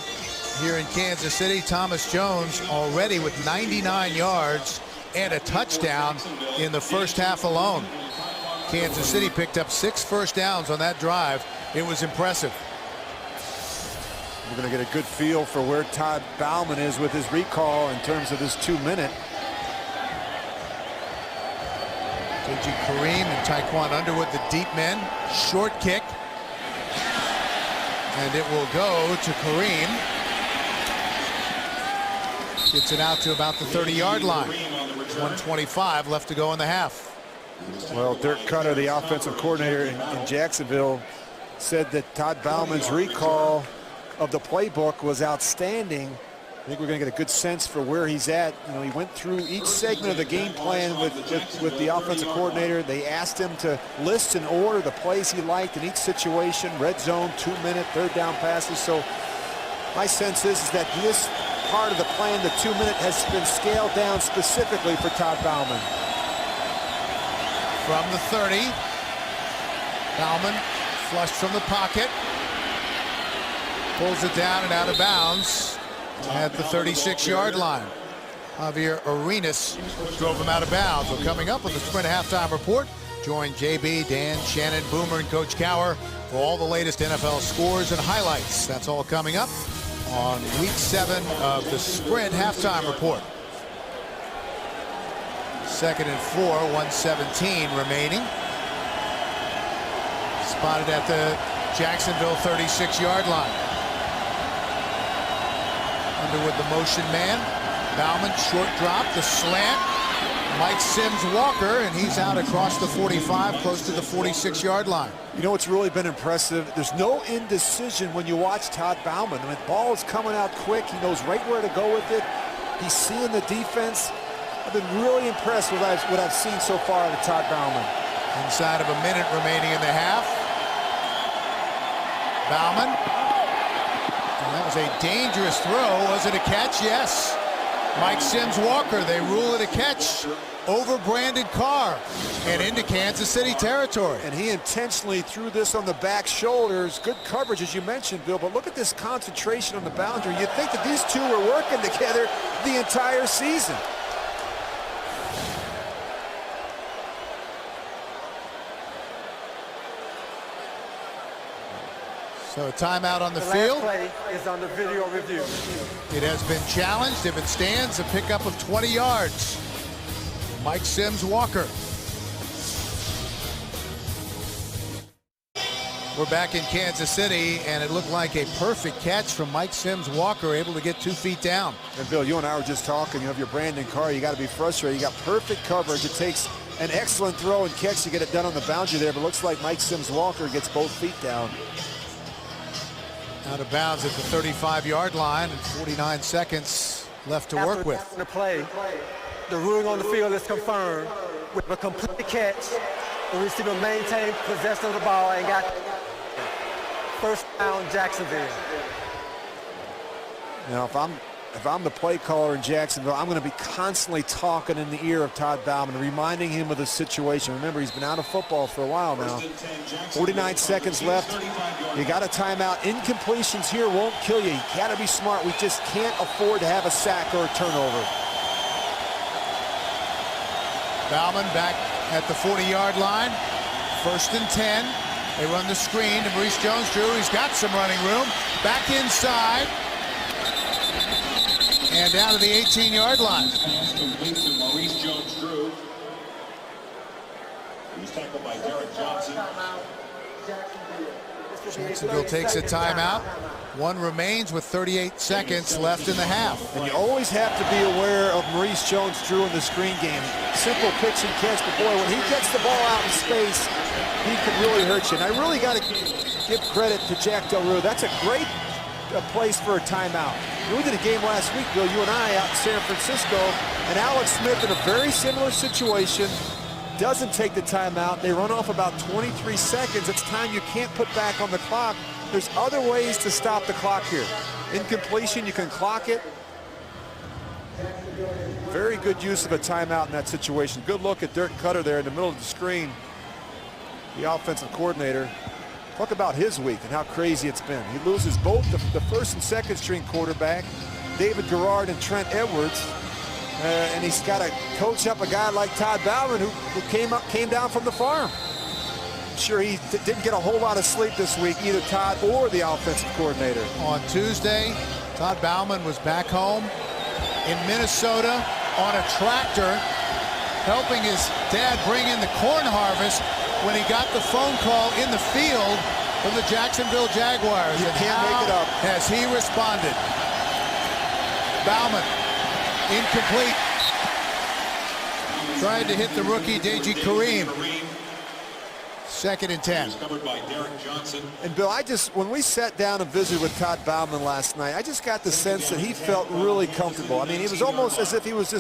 here in Kansas City. Thomas Jones already with 99 yards and a touchdown in the first half alone. Kansas City picked up 6 first downs on that drive. It was impressive. We're going to get a good feel for where Todd Bauman is with his recall in terms of his 2-minute. KG Kareem and Tyquan Underwood, the deep men. Short kick. And it will go to Kareem. Gets it out to about the 30-yard line. 1:25 left to go in the half. Well, Dirk Cutter, the offensive coordinator in Jacksonville, said that Todd Bauman's recall of the playbook was outstanding. I think we're going to get a good sense for where he's at. You know, he went through each segment of the game plan with the offensive coordinator. They asked him to list and order the plays he liked in each situation. Red zone, 2-minute, third down passes. So my sense is that this part of the plan, the 2-minute, has been scaled down specifically for Todd Bauman. From the 30, Bauman flushed from the pocket. Pulls it down and out of bounds at the 36-yard line. Javier Arenas drove him out of bounds. We're coming up with the Sprint halftime report. Join JB, Dan, Shannon, Boomer, and Coach Cower for all the latest NFL scores and highlights. That's all coming up on week 7 of the Sprint halftime report. 2nd and 4, 1:17 remaining. Spotted at the Jacksonville 36-yard line. Underwood, the motion man. Bauman, short drop, the slant. Mike Sims Walker, and he's out across the 45, close to the 46-yard line. You know what's really been impressive? There's no indecision when you watch Todd Bauman. I mean, the ball is coming out quick. He knows right where to go with it. He's seeing the defense. I've been really impressed with what I've seen so far out of Todd Bauman. Inside of a minute remaining in the half. Bauman. And that was a dangerous throw. Was it a catch? Yes. Mike Sims Walker, they rule it a catch over Brandon Carr and into Kansas City territory. And he intentionally threw this on the back shoulders. Good coverage, as you mentioned, Bill, but look at this concentration on the boundary. You'd think that these two were working together the entire season. So a timeout on the last field. play is on the video review. It has been challenged. If it stands, a pickup of 20 yards. Mike Sims Walker. We're back in Kansas City, and it looked like a perfect catch from Mike Sims Walker, able to get 2 feet down. And Bill, you and I were just talking. You have your Brandon Carr. You got to be frustrated. You got perfect coverage. It takes an excellent throw and catch to get it done on the boundary there, but it looks like Mike Sims Walker gets both feet down. Out of bounds at the 35-yard line, and 49 seconds left to work with. After the play, the ruling on the field is confirmed with a complete catch. The receiver maintained possession of the ball and got first down Jacksonville. Now, if I'm the play caller in Jacksonville, I'm going to be constantly talking in the ear of Todd Bauman, reminding him of the situation. Remember, he's been out of football for a while now. 49 seconds left. You got a timeout. Incompletions here won't kill you. You got to be smart. We just can't afford to have a sack or a turnover. Bauman back at the 40-yard line. 1st and 10. They run the screen to Maurice Jones-Drew. He's got some running room. Back inside. And down to the 18-yard line. Maurice Jones-Drew. He was tackled by Derek Johnson. Jacksonville takes a timeout. 1 remains with 38 seconds left in the half. And you always have to be aware of Maurice Jones-Drew in the screen game. Simple pitch and catch, but boy, when he gets the ball out in space, he can really hurt you. And I really got to give credit to Jack Del Rio. That's a great place for a timeout. We did a game last week, Bill, you and I, out in San Francisco, and Alex Smith in a very similar situation doesn't take the timeout. They run off about 23 seconds. It's time you can't put back on the clock. There's other ways to stop the clock here. Incompletion, you can clock it. Very good use of a timeout in that situation. Good look at Dirk Cutter there in the middle of the screen. The offensive coordinator Talk about his week and how crazy it's been. He loses both the first and second string quarterback, David Garrard and Trent Edwards, and he's got to coach up a guy like Todd Bauman who came down from the farm. I'm sure he didn't get a whole lot of sleep this week, either Todd or the offensive coordinator. On Tuesday, Todd Bauman was back home in Minnesota on a tractor, helping his dad bring in the corn harvest when he got the phone call in the field from the Jacksonville Jaguars. You can't make it up. Has he responded? Bauman, incomplete. Tried to hit the rookie, Deji Kareem. 2nd and 10. Covered by Derek Johnson. And Bill, when we sat down and visited with Todd Bauman last night, I just got the sense that he felt really comfortable. I mean, it was almost as if he was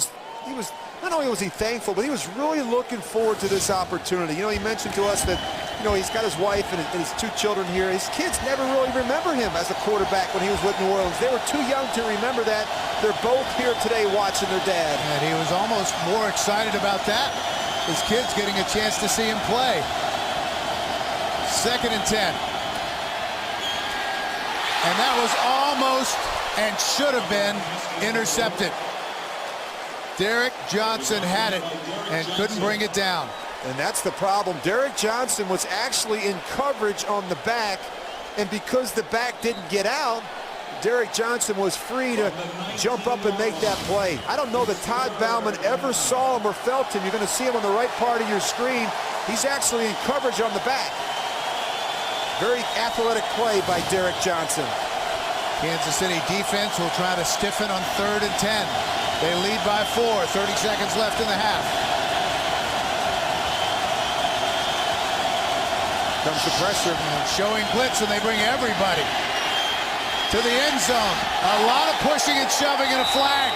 not only was he thankful, but he was really looking forward to this opportunity. You know, he mentioned to us that, you know, he's got his wife and his 2 children here. His kids never really remember him as a quarterback when he was with New Orleans. They were too young to remember that. They're both here today watching their dad. And he was almost more excited about that. His kids getting a chance to see him play. 2nd and 10. And that was almost and should have been intercepted. Derek Johnson had it and couldn't bring it down. And that's the problem. Derek Johnson was actually in coverage on the back, and because the back didn't get out, Derek Johnson was free to jump up and make that play. I don't know that Todd Bauman ever saw him or felt him. You're going to see him on the right part of your screen. He's actually in coverage on the back. Very athletic play by Derek Johnson. Kansas City defense will try to stiffen on 3rd and 10. They lead by 4, 30 seconds left in the half. Comes the pressure. And showing blitz, and they bring everybody to the end zone. A lot of pushing and shoving and a flag.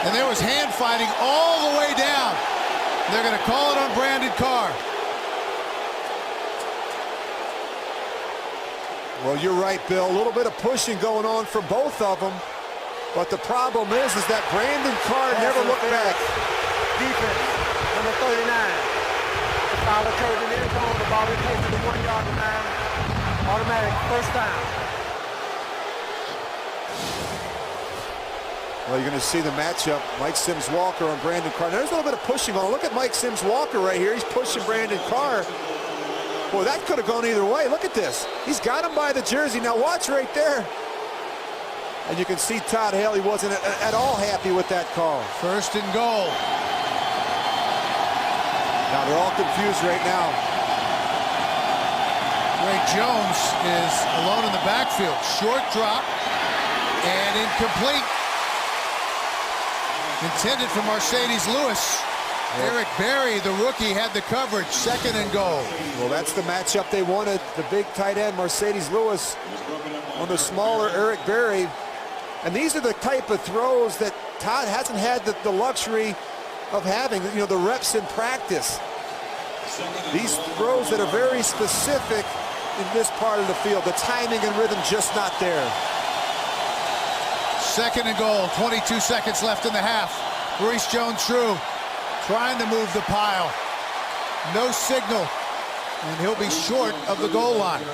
And there was hand fighting all the way down. They're going to call it on Brandon Carr. Well, you're right, Bill. A little bit of pushing going on from both of them. But the problem is that Brandon Carr never looked back. Defense, number 39. The foul occurred in the end zone. The ball returned to the 1-yard line. Automatic first down. Well, you're going to see the matchup. Mike Sims-Walker on Brandon Carr. Now, there's a little bit of pushing on. Look at Mike Sims-Walker right here. He's pushing Brandon Carr. Boy, that could have gone either way. Look at this. He's got him by the jersey. Now watch right there. And you can see Todd Haley wasn't at all happy with that call. 1st and goal. Now they're all confused right now. Ray Jones is alone in the backfield. Short drop and incomplete. Intended for Mercedes Lewis. Eric Berry, the rookie, had the coverage. 2nd and goal. Well, that's the matchup they wanted. The big tight end, Mercedes Lewis, on the smaller Eric Berry. And these are the type of throws that Todd hasn't had the luxury of having, you know, the reps in practice. These throws that are very specific in this part of the field. The timing and rhythm just not there. 2nd and goal, 22 seconds left in the half. Maurice Jones-Drew trying to move the pile. No signal, and he'll be short of the goal line.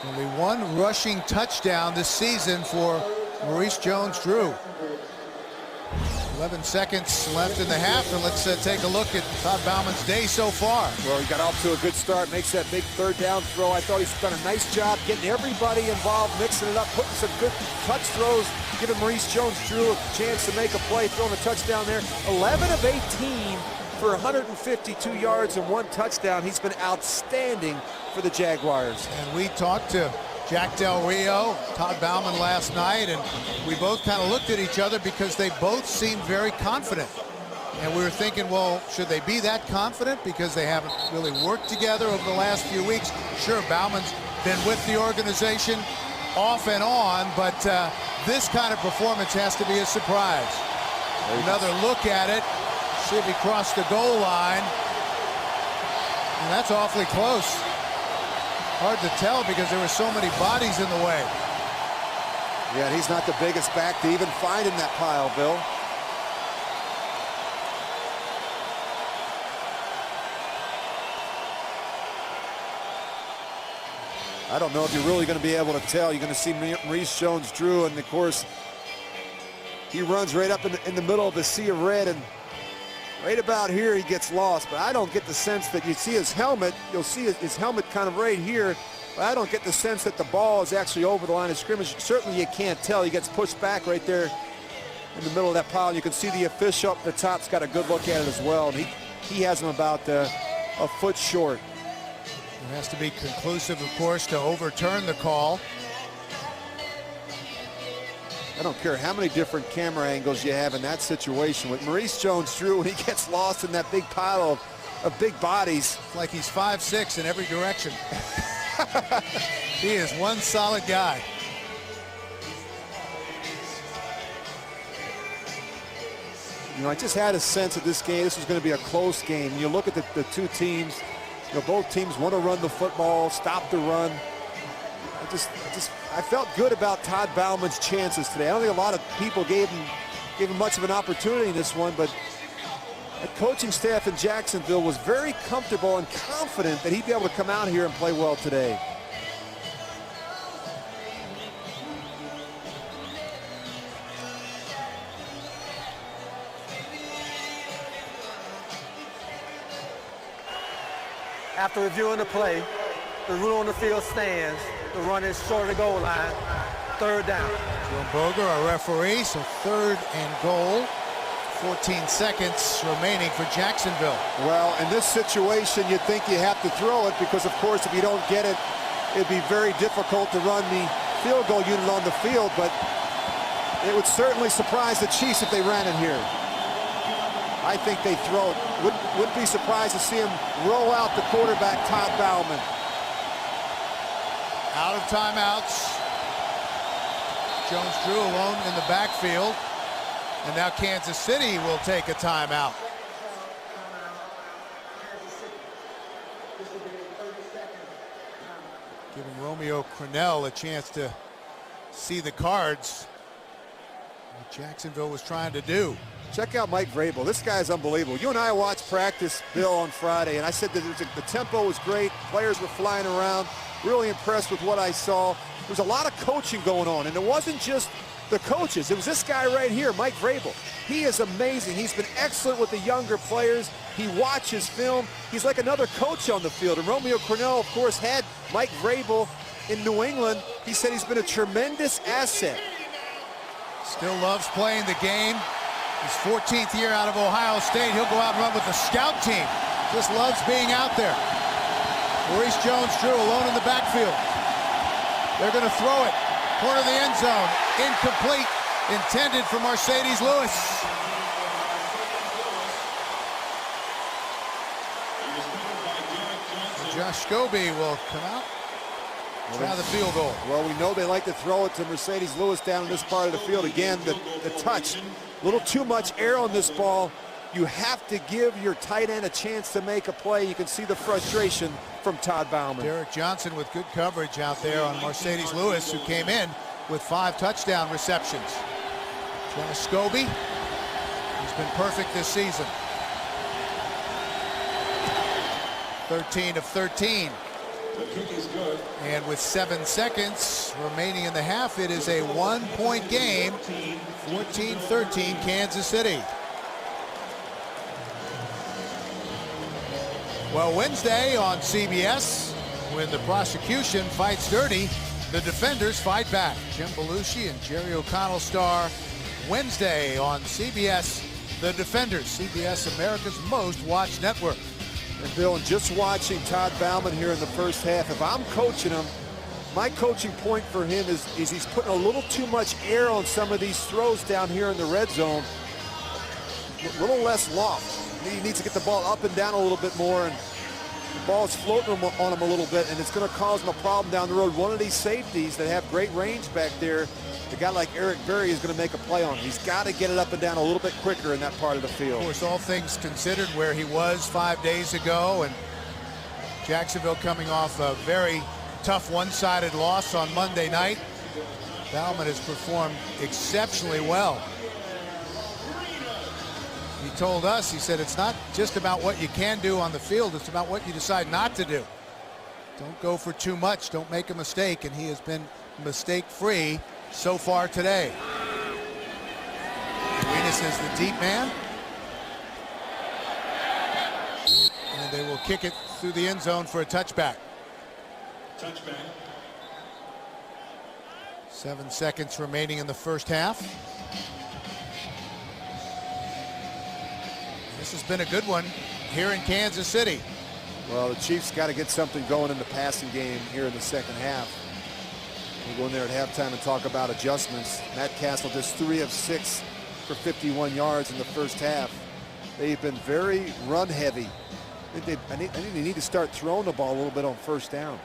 Only 1 rushing touchdown this season for Maurice Jones-Drew. 11 seconds left in the half, and let's take a look at Todd Bauman's day so far. Well, he got off to a good start, makes that big 3rd down throw. I thought he's done a nice job getting everybody involved, mixing it up, putting some good touch throws, giving Maurice Jones-Drew a chance to make a play, throwing a touchdown there. 11 of 18 for 152 yards and 1 touchdown. He's been outstanding for the Jaguars. And we talked to Jack Del Rio, Todd Bauman last night, and we both kind of looked at each other because they both seemed very confident. And we were thinking, well, should they be that confident because they haven't really worked together over the last few weeks? Sure, Bauman's been with the organization off and on, but this kind of performance has to be a surprise. Another look at it. See if he crossed the goal line. And that's awfully close. Hard to tell because there were so many bodies in the way. Yeah, and he's not the biggest back to even find in that pile, Bill. I don't know if you're really going to be able to tell. You're going to see Maurice Jones-Drew, and of course, he runs right up in the middle of the sea of red, and right about here he gets lost. But I don't get the sense that you see his helmet. You'll see his helmet kind of right here. But I don't get the sense that the ball is actually over the line of scrimmage. Certainly you can't tell. He gets pushed back right there in the middle of that pile. You can see the official up the top's got a good look at it as well. And he has him about a foot short. It has to be conclusive, of course, to overturn the call. I don't care how many different camera angles you have in that situation. With Maurice Jones-Drew, when he gets lost in that big pile of big bodies. It's like he's 5'6" in every direction. He is one solid guy. You know, I just had a sense of this game. This was going to be a close game. You look at the two teams. You know, both teams want to run the football, stop the run. I felt good about Todd Bauman's chances today. I don't think a lot of people gave him much of an opportunity in this one, but the coaching staff in Jacksonville was very comfortable and confident that he'd be able to come out here and play well today. After reviewing the play, the rule on the field stands. The run is short of the goal line. 3rd down. Joe Boger, our referee, so 3rd and goal. 14 seconds remaining for Jacksonville. Well, in this situation, you'd think you have to throw it because, of course, if you don't get it, it'd be very difficult to run the field goal unit on the field, but it would certainly surprise the Chiefs if they ran it here. I think they throw it. Wouldn't be surprised to see him roll out the quarterback, Todd Bauman. Out of timeouts. Jones-Drew alone in the backfield. And now Kansas City will take a timeout. Giving Romeo Crennel a chance to see the cards. What Jacksonville was trying to do. Check out Mike Vrabel. This guy is unbelievable. You and I watched practice, Bill, on Friday, and I said that the tempo was great. Players were flying around. Really impressed with what I saw. There was a lot of coaching going on, and it wasn't just the coaches. It was this guy right here, Mike Vrabel. He is amazing. He's been excellent with the younger players. He watches film. He's like another coach on the field. And Romeo Crennel, of course, had Mike Vrabel in New England. He said he's been a tremendous asset. Still loves playing the game. His 14th year out of Ohio State. He'll go out and run with the scout team. Just loves being out there. Maurice Jones-Drew alone in the backfield. They're going to throw it. Corner of the end zone. Incomplete. Intended for Mercedes Lewis. Josh Scobie will come out. Try the field goal. Well, we know they like to throw it to Mercedes Lewis down in this part of the field. Again, the touch. A little too much air on this ball. You have to give your tight end a chance to make a play. You can see the frustration from Todd Bauman. Derek Johnson with good coverage out there on Mercedes Lewis, who came in with 5 touchdown receptions. Josh Scobie, he's been perfect this season. 13 of 13. And with 7 seconds remaining in the half, it is a 1-point game. 14-13 Kansas City. Well, Wednesday on CBS, when the prosecution fights dirty, the defenders fight back. Jim Belushi and Jerry O'Connell star Wednesday on CBS, The Defenders, CBS America's most watched network. And Bill, and just watching Todd Bauman here in the first half, if I'm coaching him, my coaching point for him is he's putting a little too much air on some of these throws down here in the red zone. A little less loft. He needs to get the ball up and down a little bit more, and the ball's floating on him a little bit, and it's going to cause him a problem down the road. One of these safeties that have great range back there, a guy like Eric Berry is going to make a play on him. He's got to get it up and down a little bit quicker in that part of the field. Of course, all things considered, where he was 5 days ago, and Jacksonville coming off a very tough one-sided loss on Monday night. Bauman has performed exceptionally well. He told us, he said, it's not just about what you can do on the field, it's about what you decide not to do. Don't go for too much. Don't make a mistake, and he has been mistake-free so far today. Arenas is the deep man. And they will kick it through the end zone for a touchback. Touchback. 7 seconds remaining in the first half. This has been a good one here in Kansas City. Well, the Chiefs got to get something going in the passing game here in the second half. We'll go in there at halftime and talk about adjustments. Matt Castle just 3 of 6 for 51 yards in the first half. They've been very run heavy. I think they need to start throwing the ball a little bit on first down.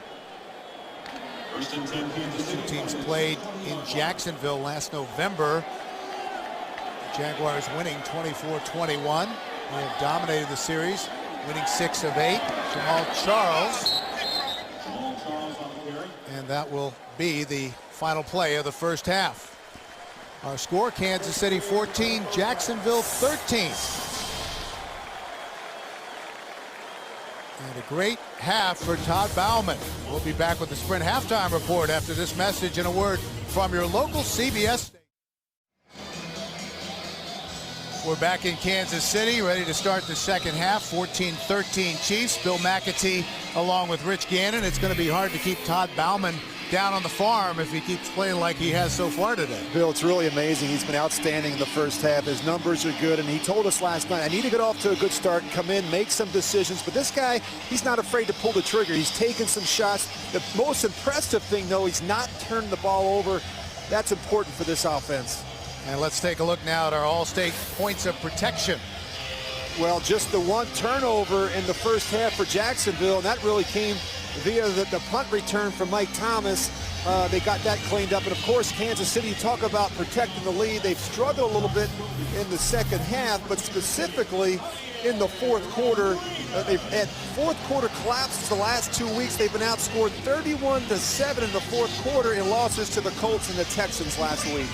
First and 10, Kansas City. Two teams played in Jacksonville last November. The Jaguars winning 24-21. They have dominated the series, winning 6 of 8. Jamal Charles. And that will be the final play of the first half. Our score, Kansas City 14, Jacksonville 13. And a great half for Todd Bauman. We'll be back with the Sprint halftime report after this message and a word from your local CBS. We're back in Kansas City, ready to start the second half. 14-13 Chiefs. Bill McAtee along with Rich Gannon. It's going to be hard to keep Todd Bauman down on the farm if he keeps playing like he has so far today. Bill, it's really amazing. He's been outstanding in the first half. His numbers are good, and he told us last night, I need to get off to a good start, come in, make some decisions. But this guy, he's not afraid to pull the trigger. He's taken some shots. The most impressive thing, though, he's not turning the ball over. That's important for this offense. And let's take a look now at our All-State points of protection. Well, just the one turnover in the first half for Jacksonville, and that really came via the punt return from Mike Thomas. They got that cleaned up. And, of course, Kansas City, you talk about protecting the lead. They've struggled a little bit in the second half, but specifically in the fourth quarter. They've had fourth quarter collapses the last 2 weeks. They've been outscored 31-7 in the fourth quarter in losses to the Colts and the Texans last week.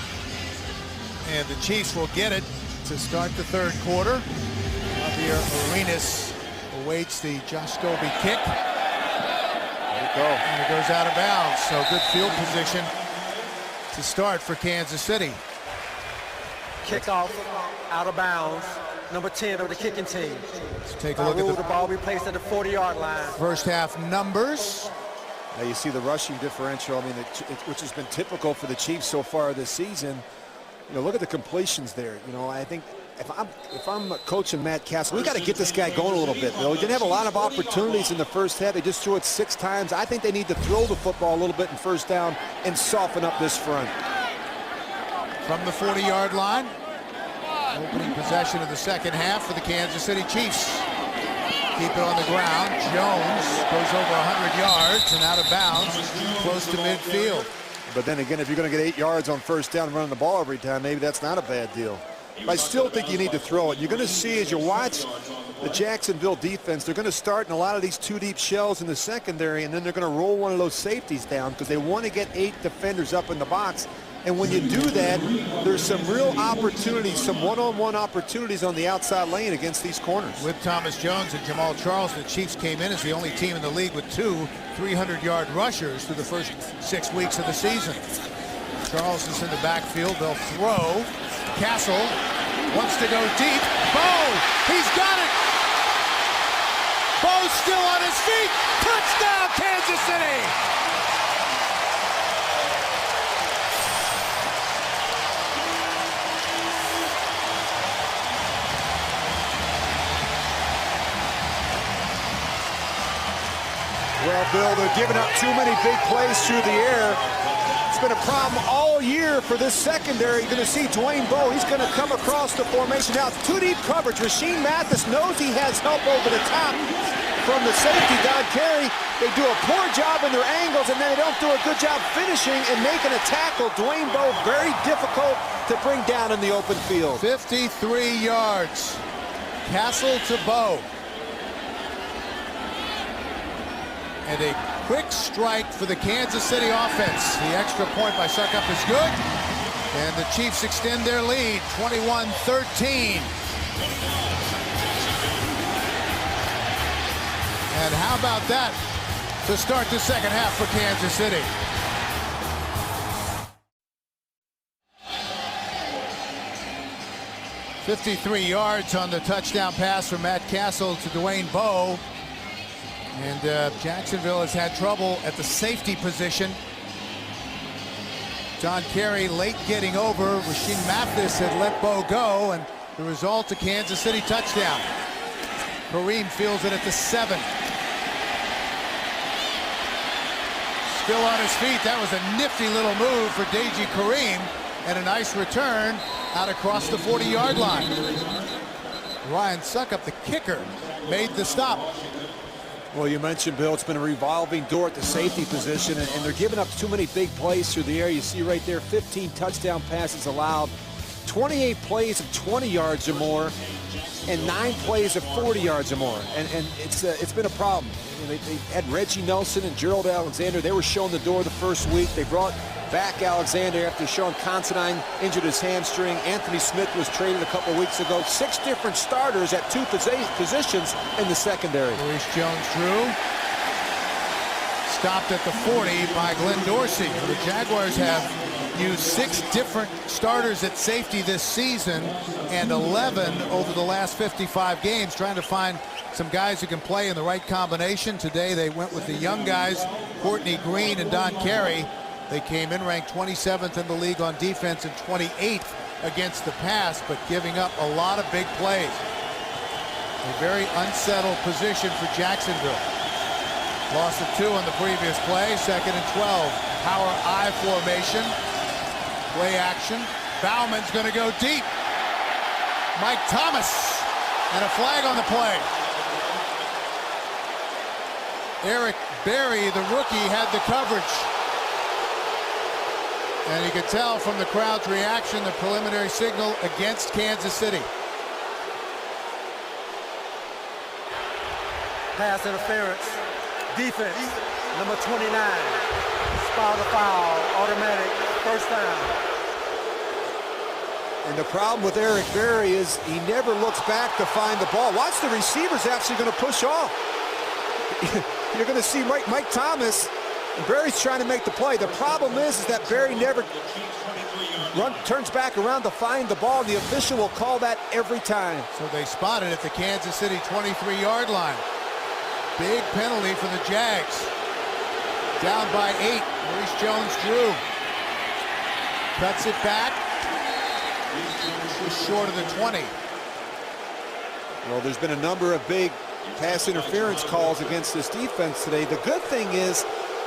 And the Chiefs will get it to start the third quarter. Javier Arenas awaits the Josh Scobie kick. And it goes out of bounds. So good field position to start for Kansas City. Kickoff out of bounds. Number 10 of the kicking team. Let's take a look at the ball be placed at the 40-yard line. First half numbers. Now you see the rushing differential, I mean, which has been typical for the Chiefs so far this season. You know, look at the completions there. You know, I think if I'm coaching Matt Castle, we got to get this guy going a little bit. You know, he didn't have a lot of opportunities in the first half. They just threw it 6 times. I think they need to throw the football a little bit in first down and soften up this front. From the 40-yard line, opening possession of the second half for the Kansas City Chiefs. Keep it on the ground. Jones goes over 100 yards and out of bounds, close to midfield. But then again, if you're going to get 8 yards on first down running the ball every time, maybe that's not a bad deal. But I still think you need to throw it. You're going to see as you watch the Jacksonville defense, they're going to start in a lot of these 2 deep shells in the secondary, and then they're going to roll one of those safeties down because they want to get 8 defenders up in the box. And when you do that, there's some real opportunities, some one-on-one opportunities on the outside lane against these corners. With Thomas Jones and Jamal Charles, the Chiefs came in as the only team in the league with 2 300-yard rushers through the first 6 weeks of the season. Charles is in the backfield. They'll throw. Castle wants to go deep. Bo! He's got it! Bo's still on his feet. Touchdown, Kansas City! Well, Bill, they're giving up too many big plays through the air. It's been a problem all year for this secondary. You're going to see Dwayne Bowe. He's going to come across the formation. Now, it's 2 deep coverage. Rasheem Mathis knows he has help over the top from the safety, Don Carey. They do a poor job in their angles, and then they don't do a good job finishing and making a tackle. Dwayne Bowe, very difficult to bring down in the open field. 53 yards. Castle to Bowe. And a quick strike for the Kansas City offense. The extra point by Suckup is good. And the Chiefs extend their lead, 21-13. And how about that to start the second half for Kansas City. "53 yards on the touchdown pass from Matt Castle to Dwayne Bowe. And Jacksonville has had trouble at the safety position. Don Carey late getting over. Rasheed Mathis had let Bowe go, and the result, a Kansas City touchdown. Kareem fields it at the 7. Still on his feet. That was a nifty little move for Deji Kareem, and a nice return out across the 40-yard line. Ryan Suckup, the kicker, made the stop. Well, you mentioned, Bill, it's been a revolving door at the safety position, and they're giving up too many big plays through the air. You see right there, 15 touchdown passes allowed, 28 plays of 20 yards or more, and 9 plays of 40 yards or more. And it's been a problem. You know, they had Reggie Nelson and Gerald Alexander. They were shown the door the first week. They brought back Alexander after Sean Considine injured his hamstring. Anthony Smith was traded a couple weeks ago. 6 different starters at 2 positions in the secondary. Maurice Jones-Drew stopped at the 40 by Glenn Dorsey. The Jaguars have used 6 different starters at safety this season and 11 over the last 55 games, trying to find some guys who can play in the right combination. Today they went with the young guys, Courtney Green and Don Carey. They came in ranked 27th in the league on defense and 28th against the pass, but giving up a lot of big plays. A very unsettled position for Jacksonville. Loss of 2 on the previous play, 2nd and 12. Power I formation. Play action. Bauman's going to go deep. Mike Thomas, and a flag on the play. Eric Berry, the rookie, had the coverage. And you can tell from the crowd's reaction, the preliminary signal against Kansas City. Pass interference. Defense, number 29. Spot the foul, automatic, first down. And the problem with Eric Berry is he never looks back to find the ball. Watch, the receiver's actually going to push off. You're going to see Mike Thomas. Berry's trying to make the play. The problem is that Berry never turns back around to find the ball. The official will call that every time. So they spotted at the Kansas City 23-yard line. Big penalty for the Jags. Down by 8. Maurice Jones-Drew cuts it back. Just short of the 20. Well, there's been a number of big pass interference calls against this defense today. The good thing is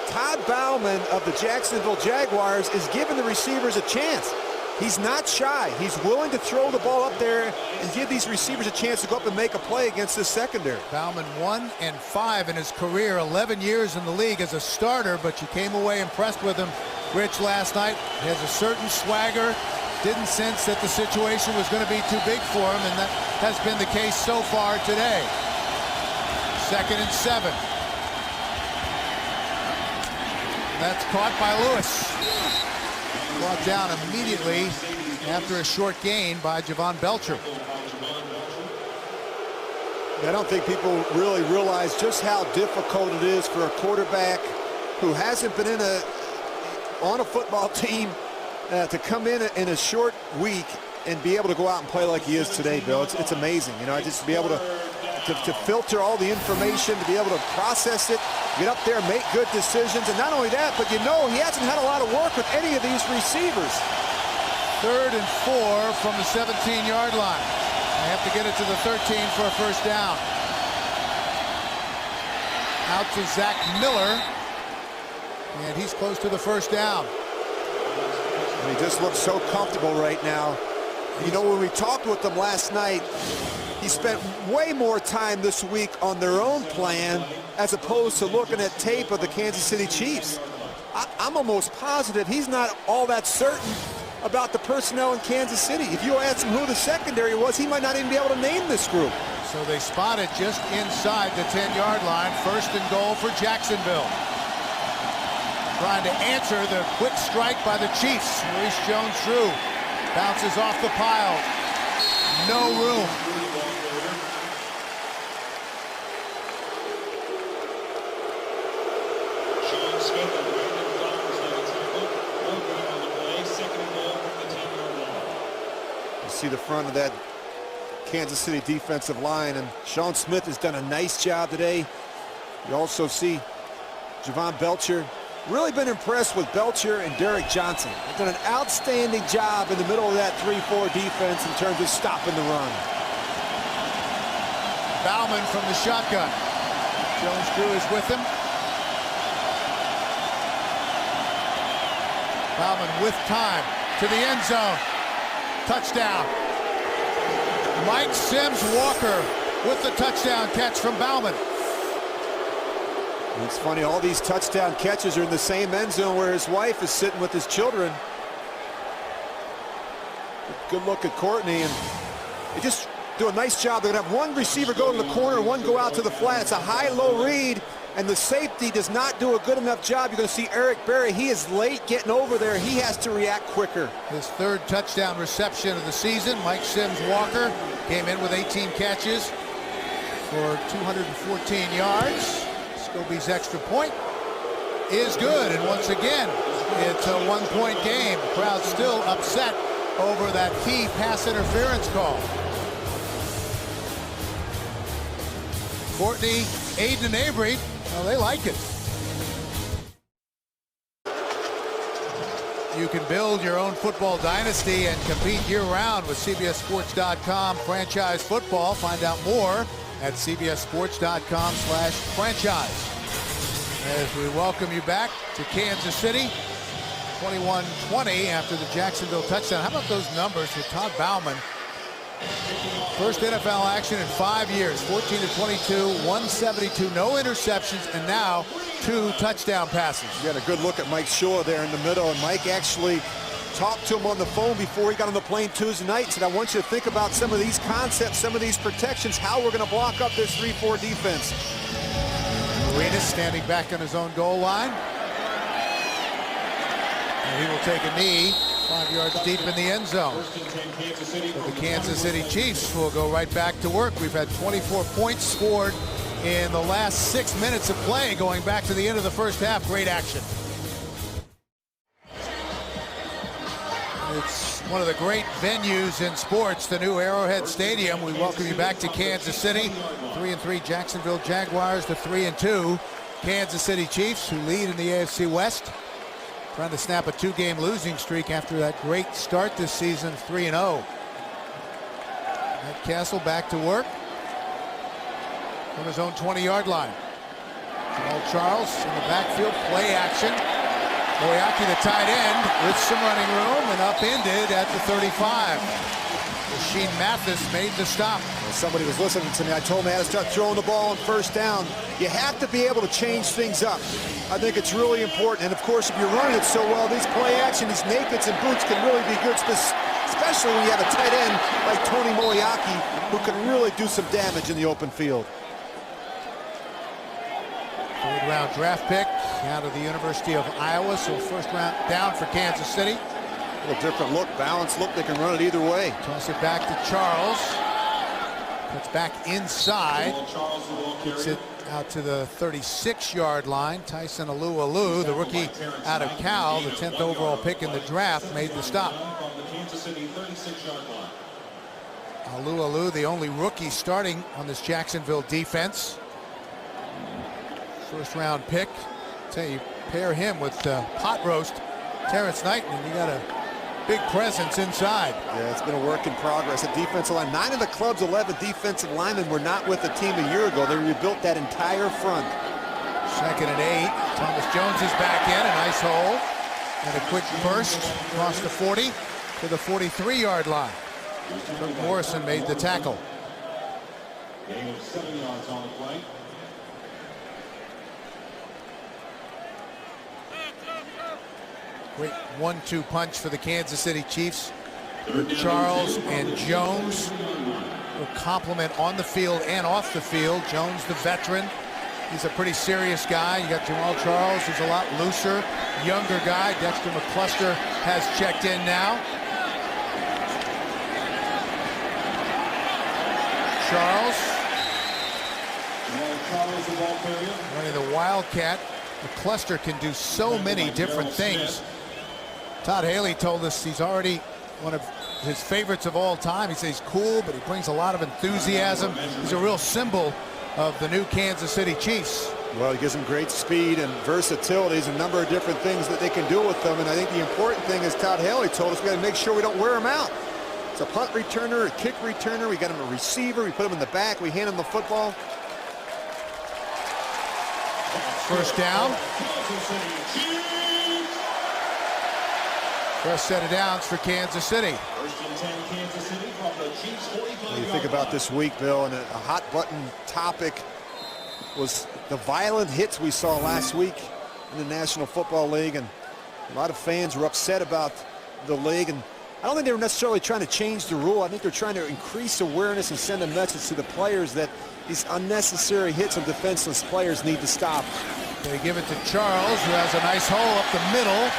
Todd Bauman of the Jacksonville Jaguars is giving the receivers a chance. He's not shy. He's willing to throw the ball up there and give these receivers a chance to go up and make a play against this secondary. Bauman 1 and 5 in his career, 11 years in the league as a starter, but you came away impressed with him, Rich, last night. He has a certain swagger. Didn't sense that the situation was going to be too big for him, and that has been the case so far today. 2nd and 7. That's caught by Lewis. Brought down immediately after a short gain by Javon Belcher. I don't think people really realize just how difficult it is for a quarterback who hasn't been on a football team to come in a short week and be able to go out and play like he is today, Bill. It's amazing. You know, just to be able to filter all the information, to be able to process it, get up there, make good decisions. And not only that, but you know, he hasn't had a lot of work with any of these receivers. 3rd and 4 from the 17-yard line. They have to get it to the 13 for a first down. Out to Zach Miller. And he's close to the first down. And he just looks so comfortable right now. You know, when we talked with him last night, he spent way more time this week on their own plan as opposed to looking at tape of the Kansas City Chiefs. I'm almost positive he's not all that certain about the personnel in Kansas City. If you ask him who the secondary was, he might not even be able to name this group. So they spotted just inside the 10-yard line. 1st and goal for Jacksonville. Trying to answer the quick strike by the Chiefs. Maurice Jones-Drew bounces off the pile. No room. see the front of that Kansas City defensive line, and Sean Smith has done a nice job today. You also see Javon Belcher. Really been impressed with Belcher and Derek Johnson. They've done an outstanding job in the middle of that 3-4 defense in terms of stopping the run. Bauman from the shotgun. Jones-Drew is with him. Bauman with time to the end zone. Touchdown. Mike Sims Walker with the touchdown catch from Bauman. It's funny, all these touchdown catches are in the same end zone where his wife is sitting with his children. Good look at Courtney, and they just do a nice job. They're going to have one receiver go to the corner, one go out to the flat. It's a high-low read, and the safety does not do a good enough job. You're going to see Eric Berry. He is late getting over there. He has to react quicker. His third touchdown reception of the season. Mike Sims Walker came in with 18 catches for 214 yards. Scobie's extra point is good, and once again, it's a one-point game. The crowd's still upset over that key pass interference call. Courtney, Aiden, and Avery, well, they like it. You can build your own football dynasty and compete year-round with CBSSports.com franchise football. Find out more at CBSSports.com/franchise. As we welcome you back to Kansas City, 21-20 after the Jacksonville touchdown. How about those numbers for Todd Bauman? First NFL action in 5 years, 14-22, 172, no interceptions, and now 2 touchdown passes. You got a good look at Mike Shaw there in the middle, and Mike actually talked to him on the phone before he got on the plane Tuesday night. Said, I want you to think about some of these concepts, some of these protections, how we're going to block up this 3-4 defense. Arenas standing back on his own goal line. And he will take a knee 5 yards deep in the end zone. So the Kansas City Chiefs will go right back to work. We've had 24 points scored in the last 6 minutes of play going back to the end of the first half. Great action. It's one of the great venues in sports, the new Arrowhead Stadium. We welcome you back to Kansas City. 3-3 Jacksonville Jaguars, the 3-2 Kansas City Chiefs, who lead in the AFC West. Trying to snap a 2-game losing streak after that great start this season, 3-0. Matt Castle back to work from his own 20-yard line. Jamal Charles in the backfield, play action. Boyaki, the tight end, with some running room and upended at the 35. Rasheed Mathis made the stop. Well, somebody was listening to me. I told him I had to start throwing the ball on first down. You have to be able to change things up. I think it's really important. And, of course, if you're running it so well, these play action, these nakeds and boots can really be good, especially when you have a tight end like Tony Moeaki, who can really do some damage in the open field. Third-round draft pick out of the University of Iowa, so first round down for Kansas City. A little different look, balanced look. They can run it either way. Toss it back to Charles. Cuts back inside. Gets it out to the 36-yard line. Tyson Alualu, the rookie out of Cal, the 10th overall pick in the draft, made the stop. Alualu, the only rookie starting on this Jacksonville defense. First round pick. Tell you, pair him with pot roast Terrence Knight, and you got a big presence inside. Yeah, it's been a work in progress. A defensive line. 9 of the club's 11 defensive linemen were not with the team a year ago. They rebuilt that entire front. 2nd and 8. Thomas Jones is back in. A nice hole. And a quick burst across the 40 to the 43-yard line. Kirk Morrison made the tackle. Gain of 7 yards on the play. Great 1-2 punch for the Kansas City Chiefs. Charles and Jones will complement on the field and off the field. Jones, the veteran, he's a pretty serious guy. You got Jamal Charles, who's a lot looser, younger guy. Dexter McCluster has checked in now. Charles running the Wildcat. McCluster can do so many different things. Todd Haley told us he's already one of his favorites of all time. He says he's cool, but he brings a lot of enthusiasm. He's a real symbol of the new Kansas City Chiefs. Well, he gives them great speed and versatility. There's a number of different things that they can do with them. And I think the important thing, as Todd Haley told us, we got to make sure we don't wear them out. It's a punt returner, a kick returner. We got him a receiver. We put him in the back. We hand him the football. First down. First set of downs for Kansas City. First and 10, Kansas City from the Chiefs 45. What do you think about this week, Bill? And a hot button topic was the violent hits we saw last week in the National Football League, and a lot of fans were upset about the league. And I don't think they were necessarily trying to change the rule. I think they're trying to increase awareness and send a message to the players that these unnecessary hits on defenseless players need to stop. They give it to Charles, who has a nice hole up the middle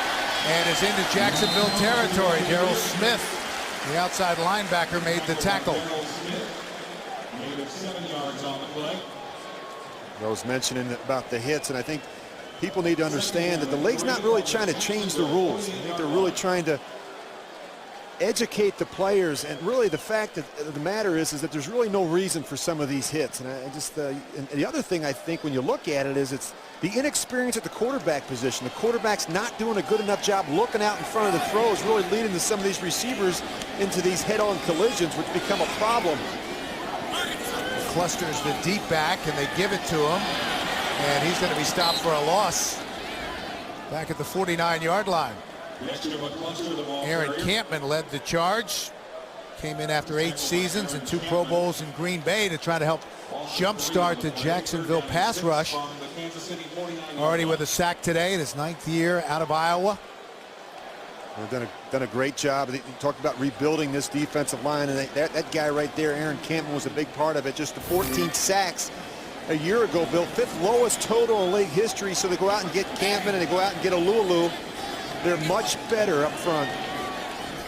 and is into Jacksonville territory. Darrell Smith, the outside linebacker, made the tackle. Gain of 7 yards on the play. I was mentioning about the hits, and I think people need to understand that the league's not really trying to change the rules. I think they're really trying to educate the players, and really the fact that the matter is that there's really no reason for some of these hits. And I just and the other thing I think when you look at it is it's the inexperience at the quarterback position. The quarterback's not doing a good enough job looking out in front of the throws, really leading to some of these receivers into these head-on collisions, which become a problem. Clusters the deep back, and they give it to him, and he's going to be stopped for a loss back at the 49-yard line. Aaron Campman led the charge. Came in after 8 seasons and 2 Pro Bowls in Green Bay to try to help jumpstart the Jacksonville pass rush. Already with a sack today in his 9th year out of Iowa. They've done a great job. They talked about rebuilding this defensive line, and that guy right there, Aaron Campbell, was a big part of it. Just the 14 sacks a year ago, Bill. 5th lowest total in league history. So they go out and get Campbell, and they go out and get Alulu. They're much better up front.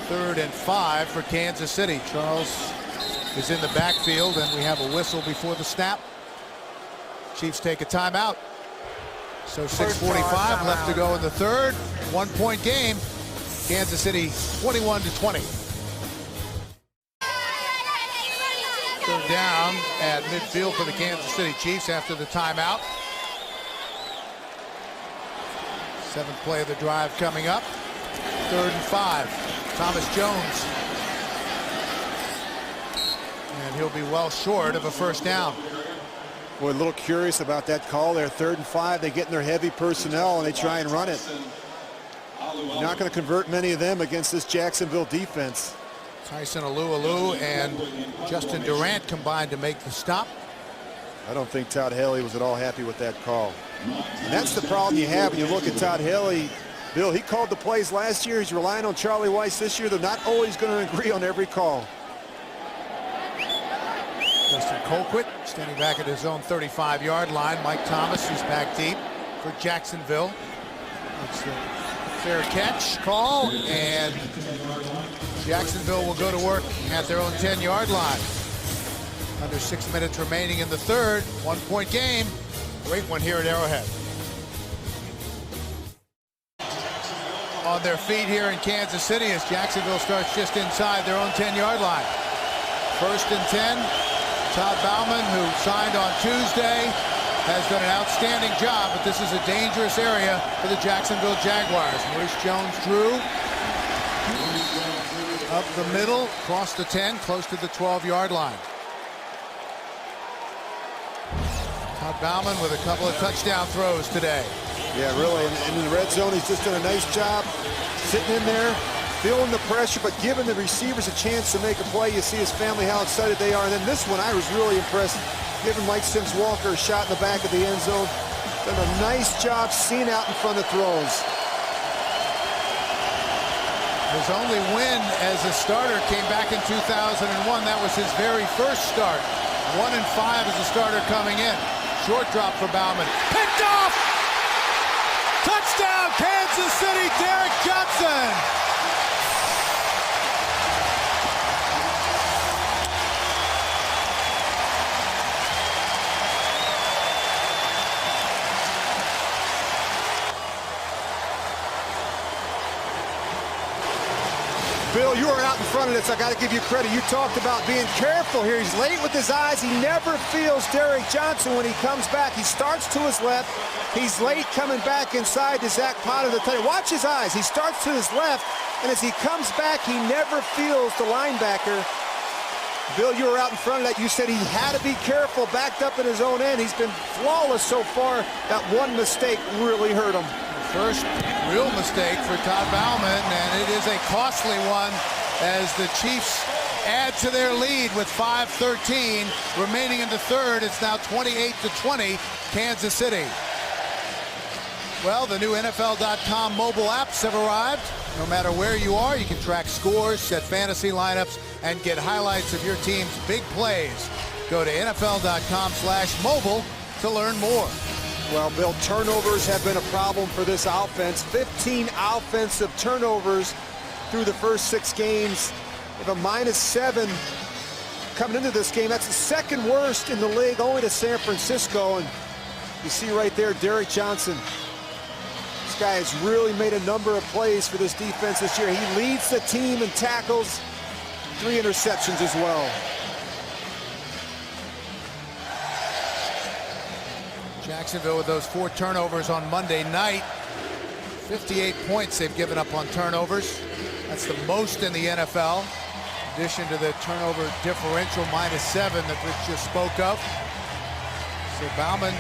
3rd and 5 for Kansas City. Charles is in the backfield, and we have a whistle before the snap. Chiefs take a timeout. So 6:45 left to go in the 3rd. 1-point game. Kansas City 21-20. 3rd down at midfield for the Kansas City Chiefs after the timeout. 7th play of the drive coming up. 3rd and 5. Thomas Jones. And he'll be well short of a first down. Boy, a little curious about that call there. 3rd and 5. They get in their heavy personnel and they try and run it. You're not going to convert many of them against this Jacksonville defense. Tyson Alulu and Justin Durant combined to make the stop. I don't think Todd Haley was at all happy with that call. And that's the problem you have when you look at Todd Haley. Bill, he called the plays last year. He's relying on Charlie Weiss this year. They're not always going to agree on every call. Justin Colquitt standing back at his own 35-yard line. Mike Thomas is back deep for Jacksonville. It's a fair catch call, and Jacksonville will go to work at their own 10-yard line. Under 6 minutes remaining in the 3rd. 1-point game. Great one here at Arrowhead. On their feet here in Kansas City as Jacksonville starts just inside their own 10-yard line. 1st and 10. Todd Bauman, who signed on Tuesday, has done an outstanding job, but this is a dangerous area for the Jacksonville Jaguars. Maurice Jones-Drew up the middle, across the 10, close to the 12-yard line. Todd Bauman with a couple of touchdown throws today. Yeah, really, and in the red zone, he's just done a nice job sitting in there, feeling the pressure, but giving the receivers a chance to make a play. You see his family, how excited they are. And then this one, I was really impressed, giving Mike Sims-Walker a shot in the back of the end zone. Done a nice job seeing out in front of throws. His only win as a starter came back in 2001. That was his very first start. 1 and 5 as a starter coming in. Short drop for Bauman. Picked off! Touchdown, Kansas City, Derek Johnson! Bill, you were out in front of this, I got to give you credit. You talked about being careful here. He's late with his eyes. He never feels Derek Johnson when he comes back. He starts to his left. He's late coming back inside to Zach Potter. Watch his eyes. He starts to his left, and as he comes back, he never feels the linebacker. Bill, you were out in front of that. You said he had to be careful, backed up in his own end. He's been flawless so far. That one mistake really hurt him. First real mistake for Todd Bauman, and it is a costly one as the Chiefs add to their lead with 5:13 remaining in the third. It's now 28-20, Kansas City. Well, the new NFL.com mobile apps have arrived. No matter where you are, you can track scores, set fantasy lineups, and get highlights of your team's big plays. Go to NFL.com/mobile to learn more. Well, Bill, turnovers have been a problem for this offense. 15 offensive turnovers through the first 6 games. With a -7 coming into this game, that's the second worst in the league, only to San Francisco. And you see right there, Derek Johnson. This guy has really made a number of plays for this defense this year. He leads the team in tackles, 3 interceptions as well. Jacksonville with those 4 turnovers on Monday night. 58 points they've given up on turnovers. That's the most in the NFL. In addition to the turnover differential -7 that Rich just spoke of. So Bauman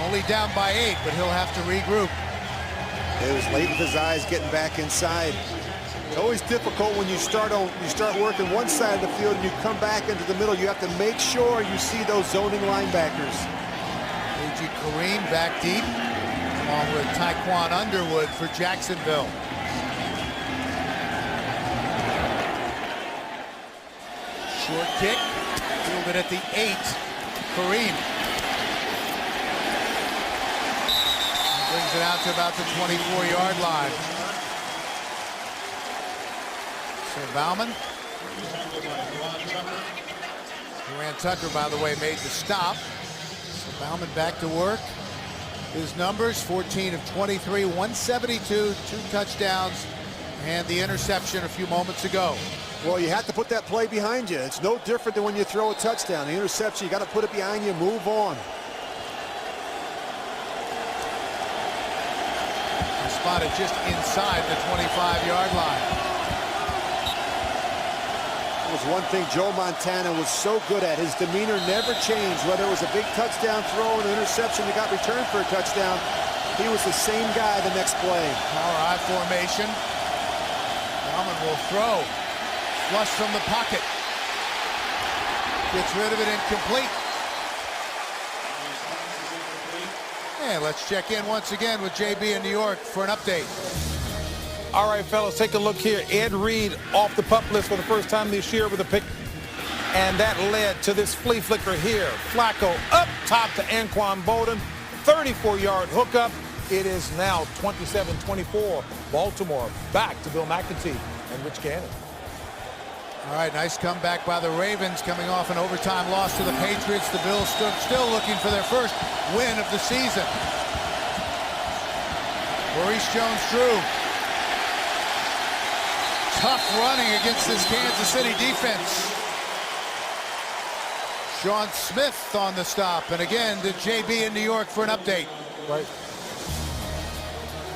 only down by 8, but he'll have to regroup. It was late with his eyes getting back inside. It's always difficult when you start working one side of the field and you come back into the middle. You have to make sure you see those zoning linebackers. A.J. Kareem back deep, along with Tyquan Underwood for Jacksonville. Short kick, fielded at the 8. Kareem brings it out to about the 24-yard line. So Bauman. Duran Tucker, by the way, made the stop. So Bauman back to work. His numbers, 14 of 23, 172, 2 touchdowns, and the interception a few moments ago. Well, you have to put that play behind you. It's no different than when you throw a touchdown. The interception, you got to put it behind you, move on. Spotted just inside the 25-yard line. That was one thing Joe Montana was so good at. His demeanor never changed. Whether it was a big touchdown throw and an interception that got returned for a touchdown, he was the same guy the next play. Power I formation. Bauman will throw. Flush from the pocket. Gets rid of it, incomplete. And let's check in once again with JB in New York for an update. All right, fellas, take a look here. Ed Reed off the PUP list for the first time this year with a pick. And that led to this flea flicker here. Flacco up top to Anquan Bolden. 34-yard hookup. It is now 27-24. Baltimore back to Bill McAtee and Rich Gannon. All right, nice comeback by the Ravens coming off an overtime loss to the Patriots. The Bills still looking for their first win of the season. Maurice Jones-Drew. Tough running against this Kansas City defense. Sean Smith on the stop. And again, to JB in New York for an update. Right.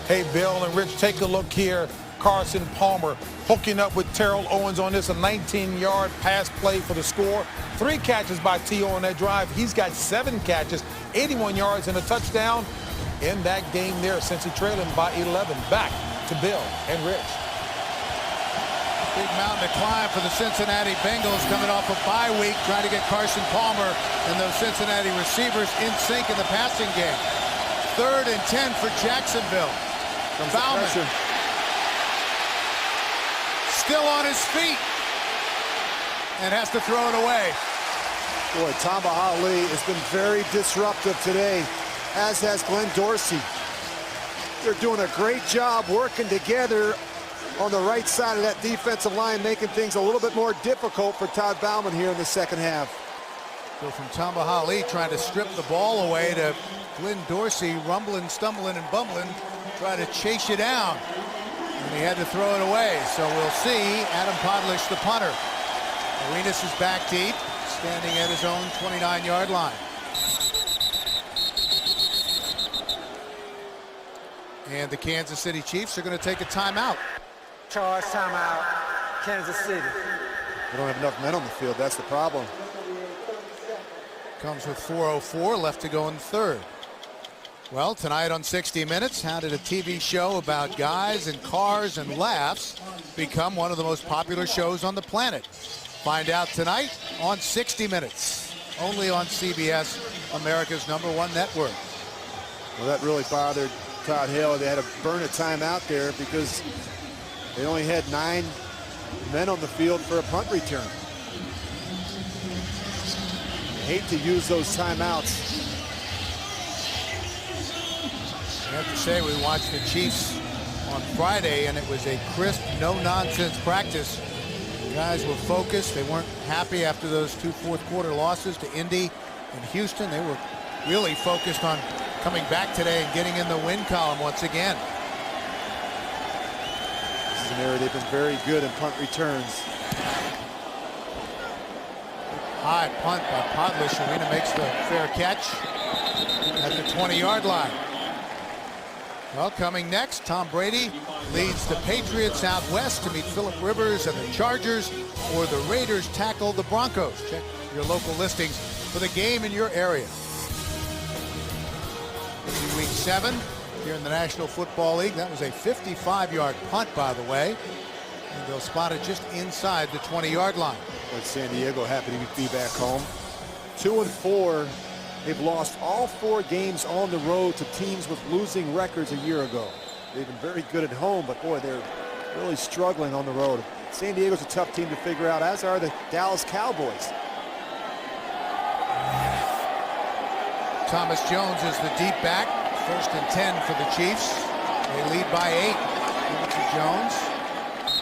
Hey, Bill and Rich, take a look here. Carson Palmer hooking up with Terrell Owens on this, a 19-yard pass play for the score. 3 catches by T.O. on that drive. He's got 7 catches, 81 yards and a touchdown in that game there since he trailing by 11. Back to Bill and Rich. Big mountain to climb for the Cincinnati Bengals coming off a bye week, trying to get Carson Palmer and those Cincinnati receivers in sync in the passing game. 3rd and 10 for Jacksonville. Bauman still on his feet and has to throw it away. Boy, Tamba Hali has been very disruptive today, as has Glenn Dorsey. They're doing a great job working together on the right side of that defensive line, making things a little bit more difficult for Todd Bauman here in the second half. So from Tamba Hali trying to strip the ball away to Glenn Dorsey rumbling, stumbling, and bumbling, try to chase you down. And he had to throw it away, so we'll see. Adam Podlish, the punter. Arenas is back deep, standing at his own 29-yard line. And the Kansas City Chiefs are going to take a timeout. Charge timeout, Kansas City. They don't have enough men on the field. That's the problem. Comes with 4:04 left to go in the third. Well, tonight on 60 Minutes, how did a TV show about guys and cars and laughs become one of the most popular shows on the planet? Find out tonight on 60 Minutes, only on CBS, America's #1 network. Well, that really bothered Todd Haley. They had to burn a timeout there because they only had 9 men on the field for a punt return. I hate to use those timeouts. I have to say, we watched the Chiefs on Friday, and it was a crisp, no-nonsense practice. The guys were focused. They weren't happy after those 2 fourth-quarter losses to Indy and Houston. They were really focused on coming back today and getting in the win column once again. This is an area they've been very good in punt returns. High punt by Podlish. Arena makes the fair catch at the 20-yard line. Well, coming next, Tom Brady leads the Patriots out west to meet Phillip Rivers and the Chargers, or the Raiders tackle the Broncos. Check your local listings for the game in your area. Week 7 here in the National Football League. That was a 55-yard punt, by the way. And they'll spot it just inside the 20-yard line. But San Diego happy to be back home. 2-4. They've lost all 4 games on the road to teams with losing records a year ago. They've been very good at home, but boy, they're really struggling on the road. San Diego's a tough team to figure out, as are the Dallas Cowboys. Thomas Jones is the deep back. 1st and 10 for the Chiefs. They lead by 8. Give it to Jones.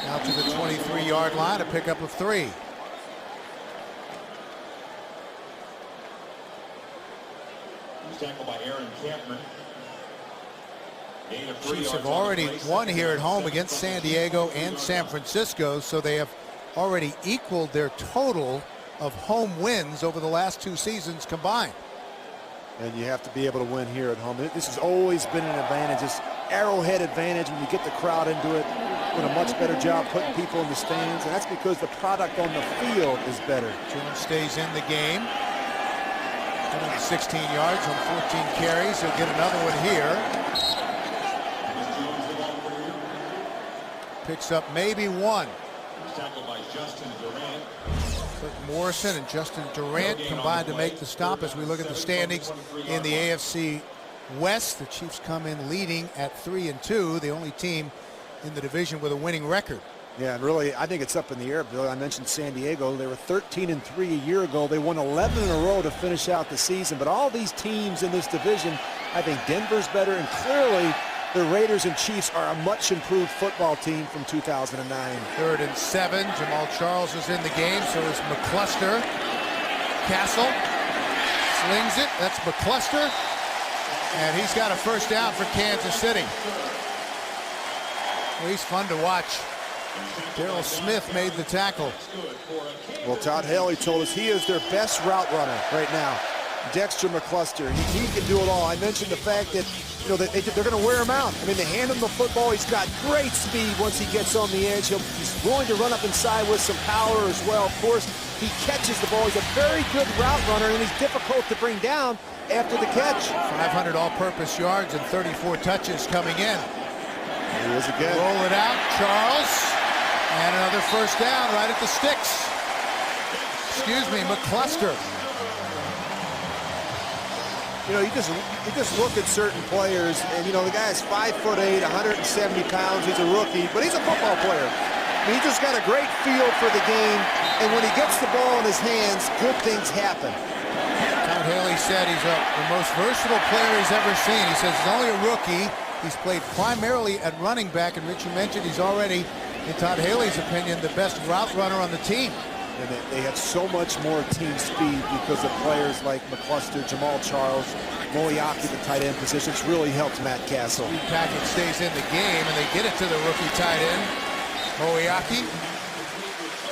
Now to the 23-yard line, a pickup of 3. Tackled by Aaron Campman. Chiefs have already won here at home against San Diego and San Francisco, so they have already equaled their total of home wins over the last 2 seasons combined. And you have to be able to win here at home. This has always been an advantage, this Arrowhead advantage, when you get the crowd into it. Doing a much better job putting people in the stands, and that's because the product on the field is better. Jones stays in the game. 16 yards on 14 carries. He'll get another one here. Picks up maybe 1. Tackled by Justin Durant. Kurt Morrison and Justin Durant combined to make the stop. As we look at the standings in the AFC West, the Chiefs come in leading at 3-2, the only team in the division with a winning record. Yeah, and really, I think it's up in the air, Bill. I mentioned San Diego. They were 13-3 a year ago. They won 11 in a row to finish out the season. But all these teams in this division, I think Denver's better, and clearly the Raiders and Chiefs are a much improved football team from 2009. 3rd and 7. Jamal Charles is in the game, so is McCluster. Castle slings it. That's McCluster. And he's got a first down for Kansas City. Well, he's fun to watch. Darrell Smith made the tackle. Well, Todd Haley told us he is their best route runner right now. Dexter McCluster. He can do it all. I mentioned the fact that, you know, they're going to wear him out. I mean, they hand him the football. He's got great speed once he gets on the edge. He's willing to run up inside with some power as well. Of course, he catches the ball. He's a very good route runner, and he's difficult to bring down after the catch. 500 all-purpose yards and 34 touches coming in. Here he is again. Roll it out, Charles. And another first down right at the sticks. Excuse me, McCluster. You know, you just look at certain players, and you know, the guy's 5'8", 170 pounds. He's a rookie, but he's a football player. I mean, he just got a great feel for the game, and when he gets the ball in his hands, good things happen. Todd Haley said he's the most versatile player he's ever seen. He says he's only a rookie. He's played primarily at running back, and Richie mentioned he's already, in Todd Haley's opinion, the best route runner on the team. And they have so much more team speed because of players like McCluster, Jamal Charles, Moriarty, the tight end position. It's really helped Matt Castle. Package stays in the game, and they get it to the rookie tight end. Moriarty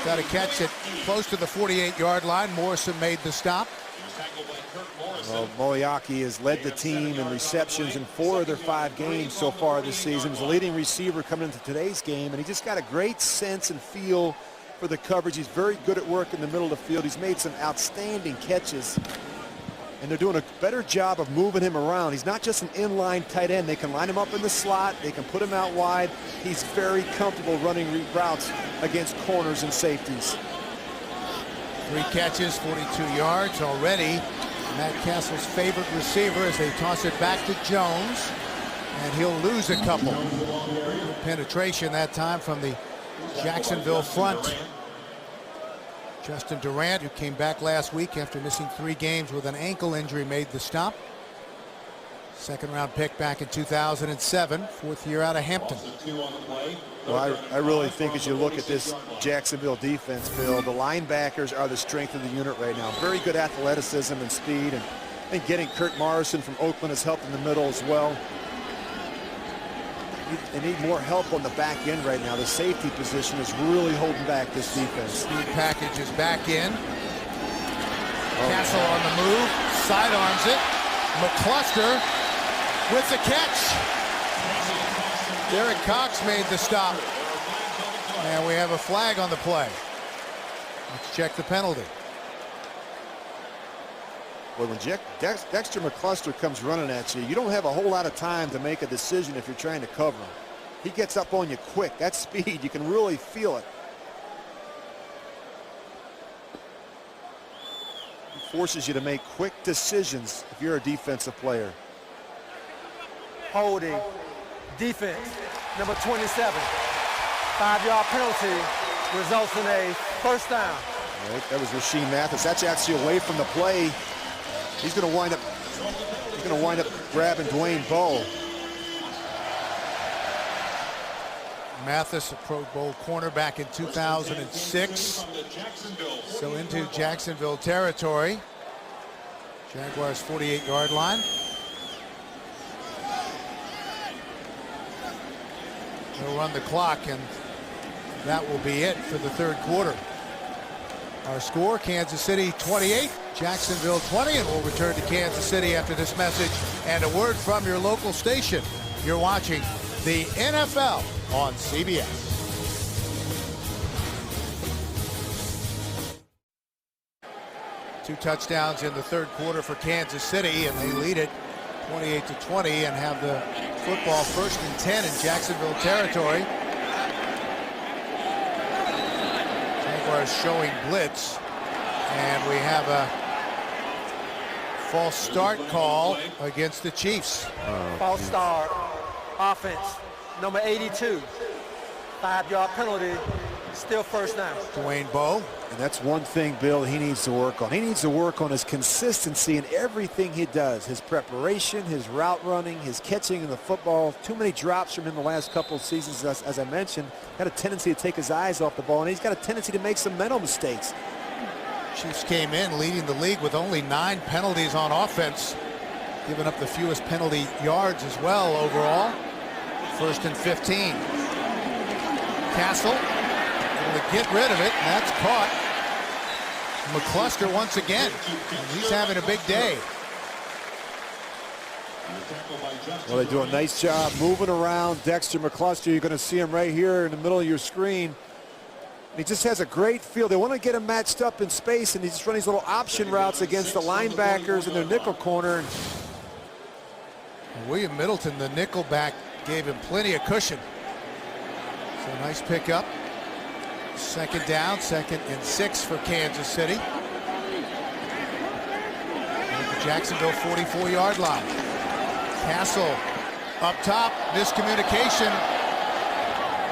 got a catch at close to the 48-yard line. Morrison made the stop. Well, Moriarty has led the team in receptions in 4 of their 5 games so far this season. He's the leading receiver coming into today's game, and he just got a great sense and feel for the coverage. He's very good at work in the middle of the field. He's made some outstanding catches, and they're doing a better job of moving him around. He's not just an inline tight end. They can line him up in the slot. They can put him out wide. He's very comfortable running routes against corners and safeties. 3 catches, 42 yards already. Matt Castle's favorite receiver as they toss it back to Jones, and he'll lose a couple. Good penetration that time from the Jacksonville front. Justin Durant, who came back last week after missing 3 games with an ankle injury, made the stop. 2nd-round pick back in 2007, 4th year out of Hampton. Well, I really think as you look at this Jacksonville defense, Bill, the linebackers are the strength of the unit right now. Very good athleticism and speed, and I think getting Kurt Morrison from Oakland has helped in the middle as well. They need more help on the back end right now. The safety position is really holding back this defense. Speed package is back in. Castle on the move, sidearms it. McCluster with the catch. Derek Cox made the stop. And we have a flag on the play. Let's check the penalty. Well, when Dexter McCluster comes running at you, you don't have a whole lot of time to make a decision if you're trying to cover him. He gets up on you quick. That speed, you can really feel it. He forces you to make quick decisions if you're a defensive player. Holding, defense, number 27. 5-yard penalty results in a first down. Right, that was Rasheem Mathis. That's actually away from the play. He's going to wind up grabbing Dwayne Bowe. Mathis, a Pro Bowl corner back in 2006. So into Jacksonville territory. Jaguars 48-yard line. They'll run the clock, and that will be it for the 3rd quarter. Our score, Kansas City 28, Jacksonville 20, and we'll return to Kansas City after this message and a word from your local station. You're watching the NFL on CBS. Two touchdowns in the 3rd quarter for Kansas City, and they lead it 28-20 and have the football 1st and 10 in Jacksonville territory. Jaguars showing blitz, and we have a false start call against the Chiefs. False start, offense, number 82. 5-yard penalty, still first down. Dwayne Bowe. And that's one thing, Bill, he needs to work on. He needs to work on his consistency in everything he does. His preparation, his route running, his catching in the football. Too many drops from him the last couple of seasons, as I mentioned. Had a tendency to take his eyes off the ball, and he's got a tendency to make some mental mistakes. Chiefs came in leading the league with only 9 penalties on offense, giving up the fewest penalty yards as well overall. 1st and 15. Castle able to get rid of it, and that's caught. McCluster once again, and he's having a big day. Well, they do a nice job moving around Dexter McCluster. You're going to see him right here in the middle of your screen. He just has a great feel. They want to get him matched up in space, and he's just running these little option routes against the linebackers in their nickel corner. William Middleton, the nickel back, gave him plenty of cushion. So nice pickup. 2nd down, 2nd and 6 for Kansas City. At the Jacksonville 44-yard line. Castle up top, miscommunication.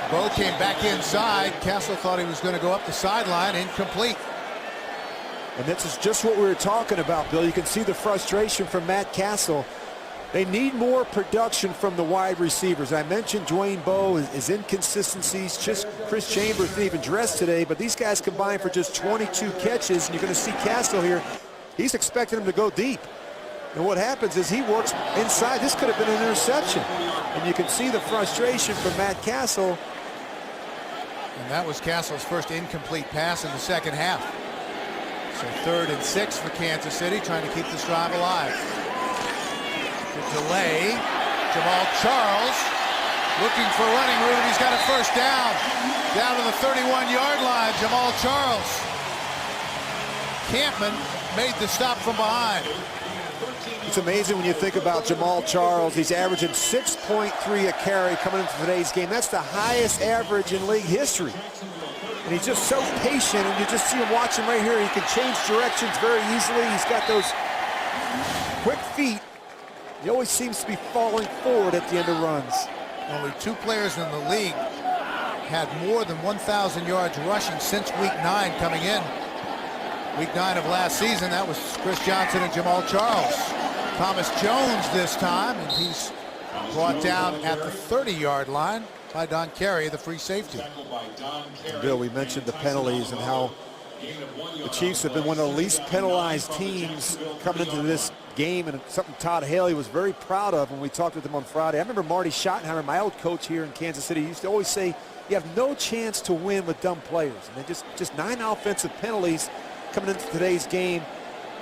Bowe came back inside. Castle thought he was going to go up the sideline, incomplete. And this is just what we were talking about, Bill. You can see the frustration from Matt Castle. They need more production from the wide receivers. I mentioned Dwayne Bowe, his inconsistencies. Just Chris Chambers didn't even dress today, but these guys combined for just 22 catches, and you're going to see Castle here. He's expecting him to go deep. And what happens is he works inside. This could have been an interception. And you can see the frustration from Matt Castle. And that was Castle's first incomplete pass in the second half. So 3rd and 6 for Kansas City, trying to keep this drive alive. The delay. Jamal Charles looking for running room. He's got a first down. Down to the 31-yard line. Jamal Charles. Campman made the stop from behind. It's amazing when you think about Jamal Charles. He's averaging 6.3 a carry coming into today's game. That's the highest average in league history. And he's just so patient, and you just see him watching right here. He can change directions very easily. He's got those quick feet. He always seems to be falling forward at the end of runs. Only 2 players in the league had more than 1,000 yards rushing since week 9 coming in. Week 9 of last season, that was Chris Johnson and Jamal Charles. Thomas Jones this time, and he's brought down at the 30-yard line by Don Carey, the free safety. Bill, we mentioned the penalties and how the Chiefs have been one of the least penalized teams coming into this game, and something Todd Haley was very proud of when we talked with him on Friday. I remember Marty Schottenheimer, my old coach here in Kansas City, used to always say, you have no chance to win with dumb players. And then just 9 offensive penalties coming into today's game,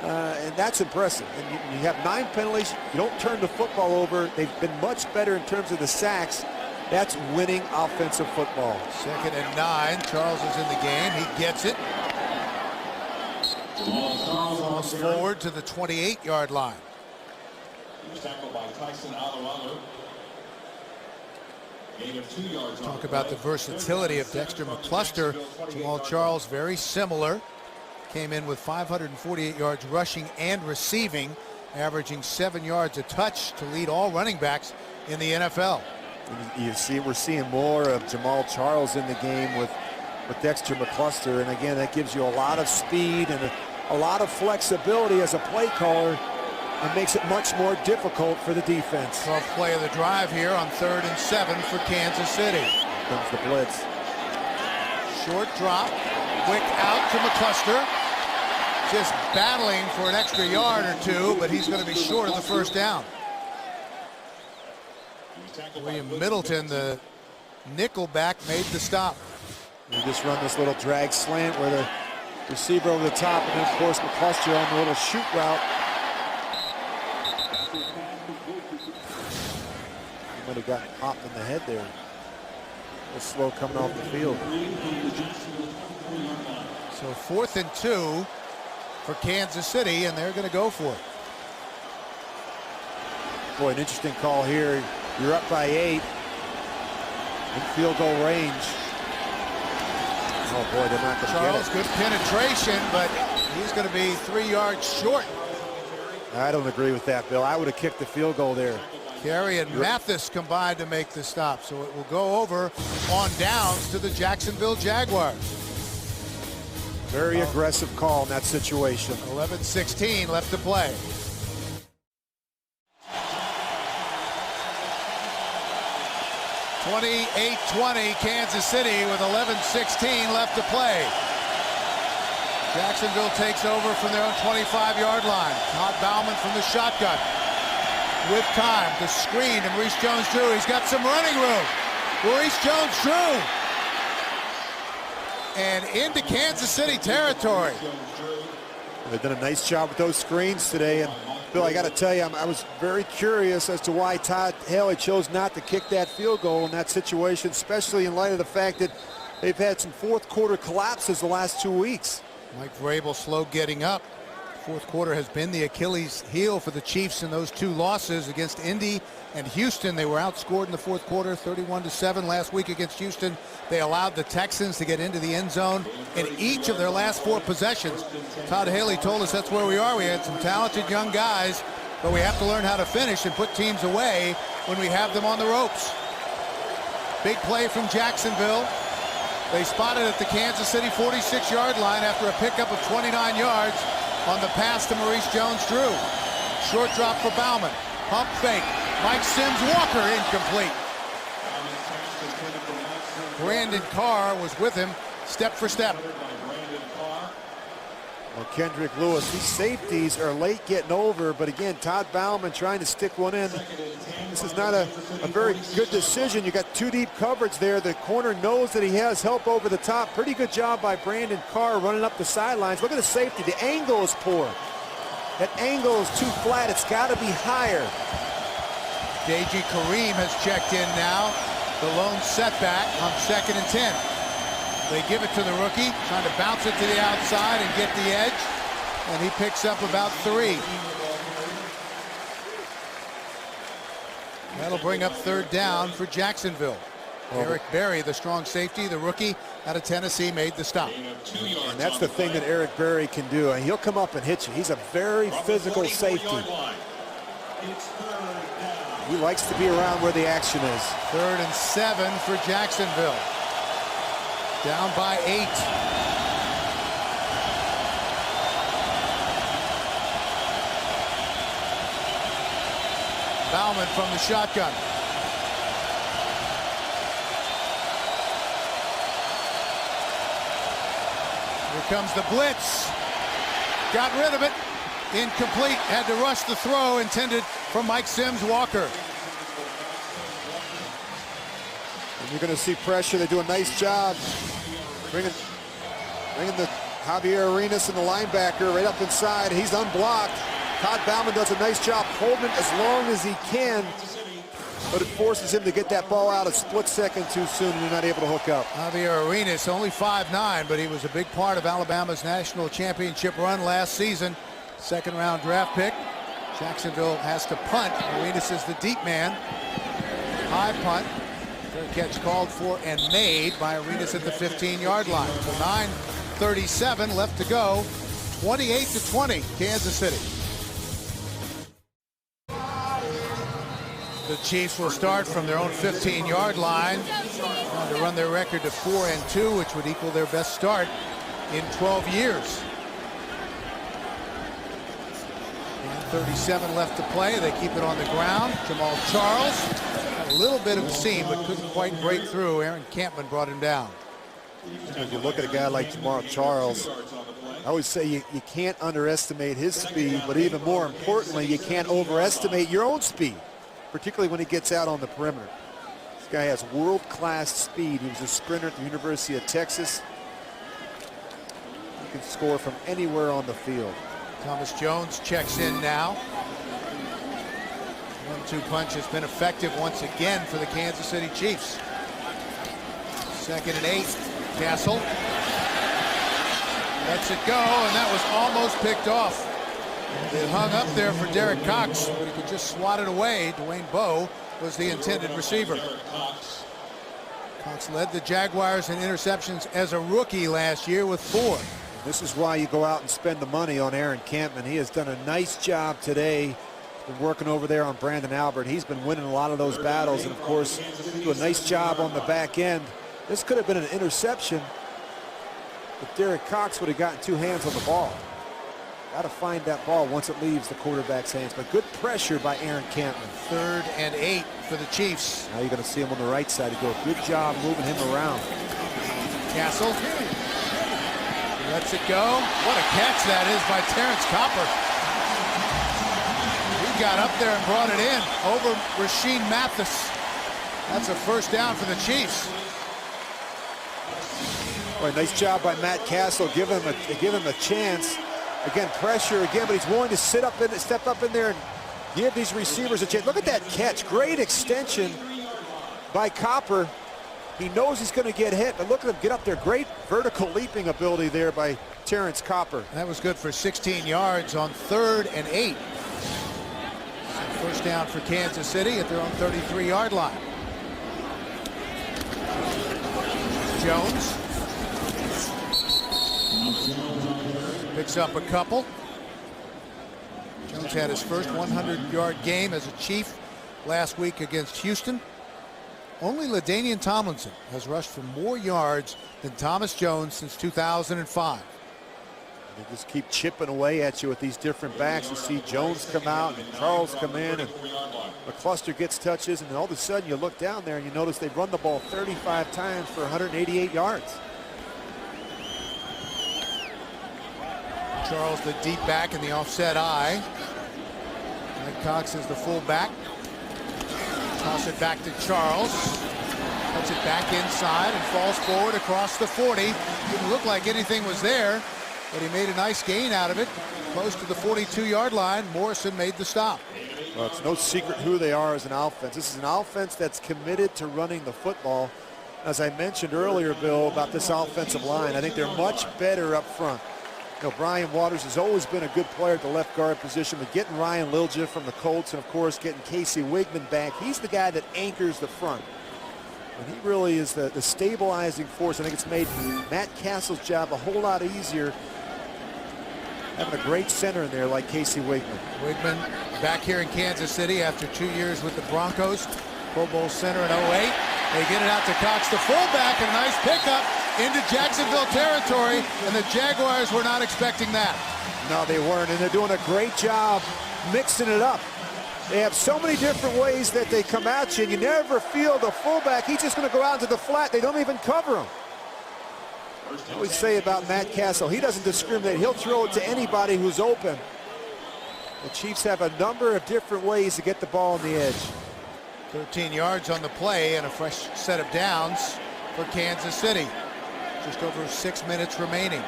and that's impressive. And you have 9 penalties. You don't turn the football over. They've been much better in terms of the sacks. That's winning offensive football. 2nd and 9. Charles is in the game. He gets it. Falls forward to the 28-yard line. Talk about the versatility of Dexter McCluster. Jamal Charles, very similar. Came in with 548 yards rushing and receiving, averaging 7 yards a touch to lead all running backs in the NFL. You see, we're seeing more of Jamal Charles in the game with Dexter McCluster, and again, that gives you a lot of speed and a lot of flexibility as a play caller, and makes it much more difficult for the defense. 12th play of the drive here on 3rd and 7 for Kansas City. Here comes the blitz. Short drop, quick out to McCluster. Just battling for an extra yard or 2, but he's going to be short of the first down. William Middleton, the nickel back, made the stop. You just run this little drag slant where the receiver over the top, and then of course McCluster on the little shoot route. He might have gotten popped in the head there. A little slow coming off the field. So 4th and 2 for Kansas City, and they're going to go for it. Boy, an interesting call here. You're up by 8 in field goal range. Oh boy, they're not going to get Charles, it. good penetration, but he's going to be 3 yards short. I don't agree with that, Bill. I would have kicked the field goal there. Carey and Mathis combined to make the stop, so it will go over on downs to the Jacksonville Jaguars. Very aggressive call in that situation. 11:16 left to play. (28-20) Kansas City with 11:16 left to play. Jacksonville takes over from their own 25-yard line. Todd Bauman from the shotgun. With time, the screen, and Maurice Jones-Drew. He's got some running room. Maurice Jones-Drew. And into Kansas City territory. They've done a nice job with those screens today. And Bill, I got to tell you, I was very curious as to why Todd Haley chose not to kick that field goal in that situation, especially in light of the fact that they've had some fourth quarter collapses the last 2 weeks. Mike Vrabel slow getting up. Fourth quarter has been the Achilles heel for the Chiefs in those 2 losses against Indy and Houston. They were outscored in the fourth quarter 31-7 last week against Houston. They allowed the Texans to get into the end zone in each of their last 4 possessions. Todd Haley told us that's where we are. We had some talented young guys, but we have to learn how to finish and put teams away when we have them on the ropes. Big play from Jacksonville. They spotted at the Kansas City 46-yard line after a pickup of 29 yards on the pass to Maurice Jones-Drew. Short drop for Bauman. Pump fake. Mike Sims Walker incomplete. Brandon Carr was with him step for step. Well, Kendrick Lewis, these safeties are late getting over, but again, Todd Bauman trying to stick one in. This is not a very good decision. You got two deep coverage there. The corner knows that he has help over the top. Pretty good job by Brandon Carr running up the sidelines. Look at the safety. The angle is poor. That angle is too flat. It's got to be higher. J.G. Kareem has checked in now. The lone setback on 2nd and 10. They give it to the rookie, trying to bounce it to the outside and get the edge, and he picks up about 3. That'll bring up 3rd down for Jacksonville. Eric Berry, the strong safety, the rookie out of Tennessee, made the stop. And that's the thing that Eric Berry can do. And he'll come up and hit you. He's a very physical safety. He likes to be around where the action is. 3rd and 7 for Jacksonville. Down by 8. Bauman from the shotgun. Here comes the blitz. Got rid of it. Incomplete. Had to rush the throw intended for Mike Sims Walker. And you're going to see pressure. They do a nice job bringing the Javier Arenas and the linebacker right up inside. He's unblocked. Todd Bauman does a nice job holding it as long as he can, but it forces him to get that ball out a split second too soon, and you're not able to hook up. Javier Arenas, only 5'9", but he was a big part of Alabama's national championship run last season. 2nd round draft pick. Jacksonville has to punt. Arenas is the deep man. High punt. Fair catch called for and made by Arenas at the 15-yard line. So 9:37 left to go. 28-20, Kansas City. The Chiefs will start from their own 15-yard line, trying to run their record to 4-2, which would equal their best start in 12 years. 37 left to play. They keep it on the ground. Jamal Charles had a little bit of a seam, but couldn't quite break through. Aaron Campman brought him down. If you look at a guy like Jamal Charles, I always say you can't underestimate his speed, but even more importantly, you can't overestimate your own speed, particularly when he gets out on the perimeter. This guy has world-class speed. He was a sprinter at the University of Texas. He can score from anywhere on the field. Thomas Jones checks in now. 1-2 punch has been effective once again for the Kansas City Chiefs. 2nd and 8. Castle lets it go, and that was almost picked off. It hung up there for Derek Cox, but he could just swat it away. Dwayne Bowe was the intended receiver. Cox led the Jaguars in interceptions as a rookie last year with 4. This is why you go out and spend the money on Aaron Campman. He has done a nice job today. Been working over there on Brandon Albert. He's been winning a lot of those battles, and of course, do a nice job on the back end. This could have been an interception, but Derek Cox would have gotten 2 hands on the ball. Got to find that ball once it leaves the quarterback's hands, but good pressure by Aaron Campman. 3rd and 8 for the Chiefs. Now you're going to see him on the right side. He do a good job moving him around. Castle lets it go. What a catch that is by Terrence Copper. He got up there and brought it in over Rasheed Mathis. That's a 1st down for the Chiefs. Boy, nice job by Matt Castle, give him a chance. Again, pressure again, but he's willing to step up in there and give these receivers a chance. Look at that catch. Great extension by Copper. He knows he's going to get hit, but look at him get up there. Great vertical leaping ability there by Terrence Copper. That was good for 16 yards on 3rd and 8. So 1st down for Kansas City at their own 33-yard line. Jones picks up a couple. Jones had his first 100-yard game as a Chief last week against Houston. Only LaDainian Tomlinson has rushed for more yards than Thomas Jones since 2005. They just keep chipping away at you with these different backs. You see Jones come out and Charles come in, and McCluster gets touches, and then all of a sudden you look down there and you notice they've run the ball 35 times for 188 yards. Charles, the deep back in the offset eye. Mike Cox is the fullback. Toss it back to Charles. Puts it back inside and falls forward across the 40. Didn't look like anything was there, but he made a nice gain out of it. Close to the 42-yard line. Morrison made the stop. Well, it's no secret who they are as an offense. This is an offense that's committed to running the football. As I mentioned earlier, Bill, about this offensive line, I think they're much better up front. You know, Brian Waters has always been a good player at the left guard position, but getting Ryan Lilja from the Colts and, of course, getting Casey Wigman back, he's the guy that anchors the front. And he really is the stabilizing force. I think it's made Matt Castle's job a whole lot easier, having a great center in there like Casey Wigman. Wigman back here in Kansas City after 2 years with the Broncos. Pro Bowl center in 08. They get it out to Cox, the fullback, and a nice pickup into Jacksonville territory, and the Jaguars were not expecting that. No, they weren't, and they're doing a great job mixing it up. They have so many different ways that they come at you, and you never feel the fullback. He's just going to go out into the flat. They don't even cover him. I always say about Matt Castle, he doesn't discriminate. He'll throw it to anybody who's open. The Chiefs have a number of different ways to get the ball on the edge. 13 yards on the play and a fresh set of downs for Kansas City. Just over 6 minutes remaining.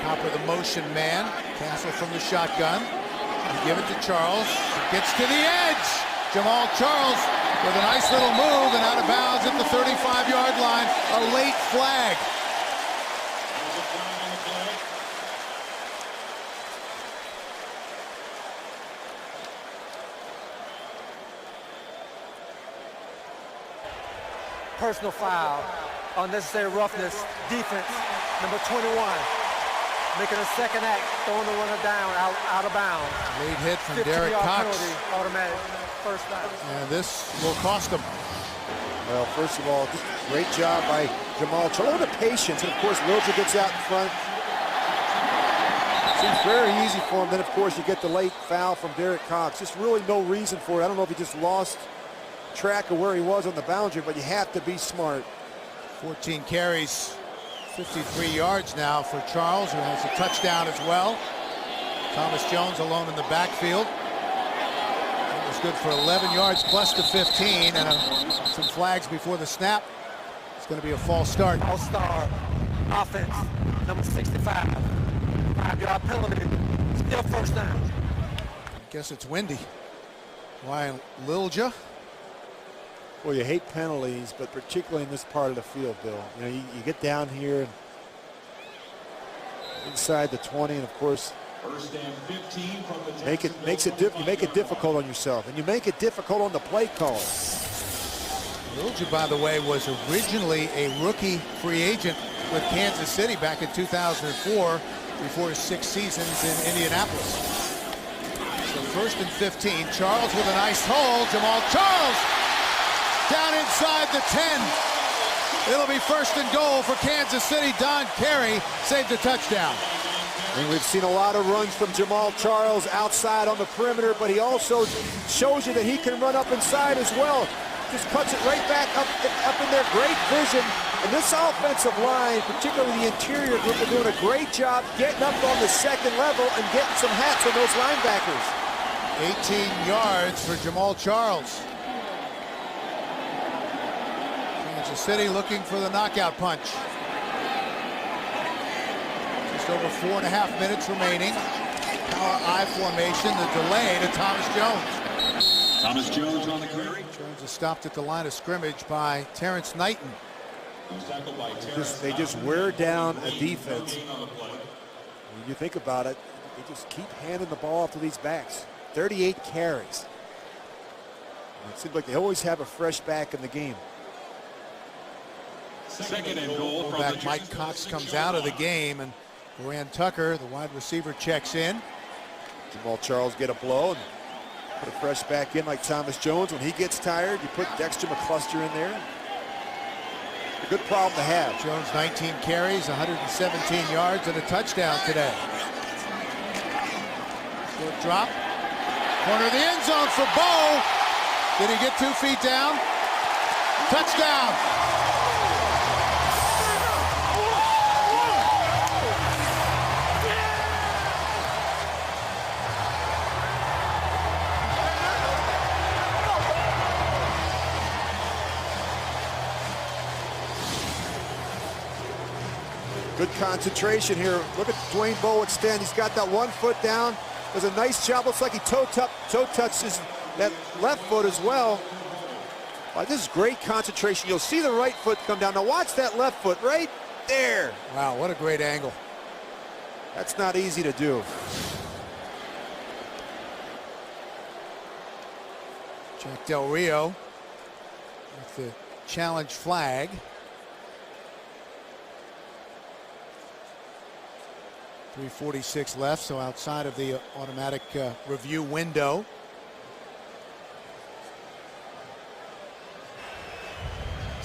Top of the motion man. Castle from the shotgun. You give it to Charles. It gets to the edge. Jamal Charles with a nice little move and out of bounds at the 35-yard line. A late flag. Personal foul, unnecessary roughness, defense, number 21. Making a second act, throwing the runner down, out of bounds. Late hit from Derek Cox. Penalty, automatic, first down. And this will cost them. Well, first of all, just great job by Jamal Charles. The patience, and of course, Lilja gets out in front. Seems very easy for him. Then, of course, you get the late foul from Derek Cox. Just really no reason for it. I don't know if he just lost track of where he was on the boundary, but you have to be smart. 14 carries, 53 yards now for Charles, who has a touchdown as well. Thomas Jones alone in the backfield. That was good for 11 yards plus the 15, and some flags before the snap. It's going to be a false start. All-star offense, number 65. 5-yard penalty, still first down. I guess it's windy. Ryan Lilja. Well, you hate penalties, but particularly in this part of the field, Bill. You know, you get down here and inside the 20, and of course, First and 15 from the you make it difficult on yourself, and you make it difficult on the play caller. Lilja, by the way, was originally a rookie free agent with Kansas City back in 2004 before his 6 seasons in Indianapolis. So first and 15, Charles with a nice hold. Jamal Charles down inside the 10. It'll be first and goal for Kansas City. Don Carey saved a touchdown. And we've seen a lot of runs from Jamal Charles outside on the perimeter, but he also shows you that he can run up inside as well. Just cuts it right back up in there. Great vision. And this offensive line, particularly the interior group, are doing a great job getting up on the second level and getting some hats on those linebackers. 18 yards for Jamal Charles. Kansas City looking for the knockout punch. Just over 4.5 minutes remaining. Power I formation, the delay to Thomas Jones. Thomas Jones on the carry. Jones is stopped at the line of scrimmage by Terrence Knighton. They just wear down a defense. When you think about it, they just keep handing the ball off to these backs. 38 carries. It seems like they always have a fresh back in the game. Second and goal. Quarterback Mike Cox comes out of the game, and Duran Tucker, the wide receiver, checks in. Jamal Charles get a blow and put a fresh back in like Thomas Jones. When he gets tired, you put Dexter McCluster in there. A good problem to have. Jones 19 carries, 117 yards, and a touchdown today. Short drop. Corner of the end zone for Bo. Did he get 2 feet down? Touchdown. Good concentration here. Look at Dwayne Bowe extend. He's got that 1 foot down. Does a nice job. Looks like he toe touches that left foot as well. This is great concentration. You'll see the right foot come down. Now watch that left foot right there. Wow, what a great angle. That's not easy to do. Jack Del Rio with the challenge flag. 3:46 left, so outside of the automatic review window.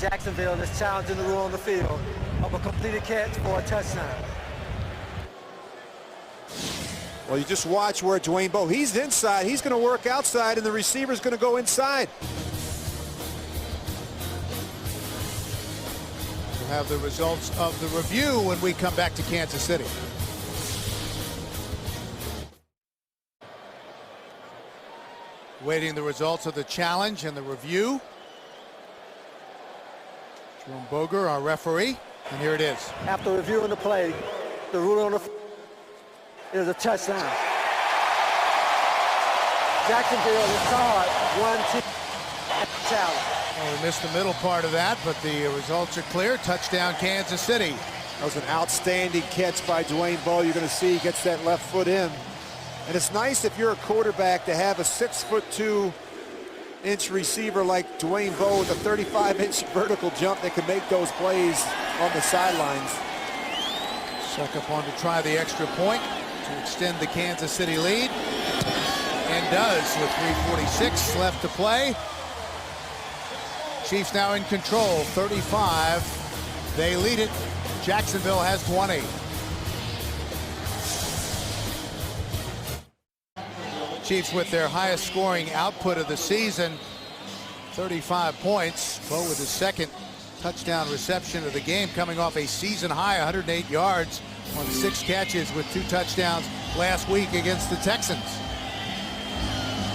Jacksonville is challenging the rule on the field of a completed catch for a touchdown. Well, you just watch where Dwayne Bowe, he's inside, he's going to work outside, and the receiver's going to go inside. We'll have the results of the review when we come back to Kansas City. Waiting the results of the challenge and the review. Jerome Boger, our referee, and here it is. After reviewing the play, the ruling on the field is a touchdown. Jacksonville is called 1-2 challenge. Well, we missed the middle part of that, but the results are clear. Touchdown, Kansas City. That was an outstanding catch by Dwayne Bowe. You're going to see he gets that left foot in. And it's nice if you're a quarterback to have a 6'2" receiver like Dwayne Bowe with a 35-inch vertical jump that can make those plays on the sidelines. Succop on to try the extra point to extend the Kansas City lead. And does with 3:46 left to play. Chiefs now in control, 35. They lead it. Jacksonville has 20. Chiefs with their highest scoring output of the season, 35 points. Bo with his second touchdown reception of the game, coming off a season high 108 yards on 6 catches with 2 touchdowns last week against the Texans.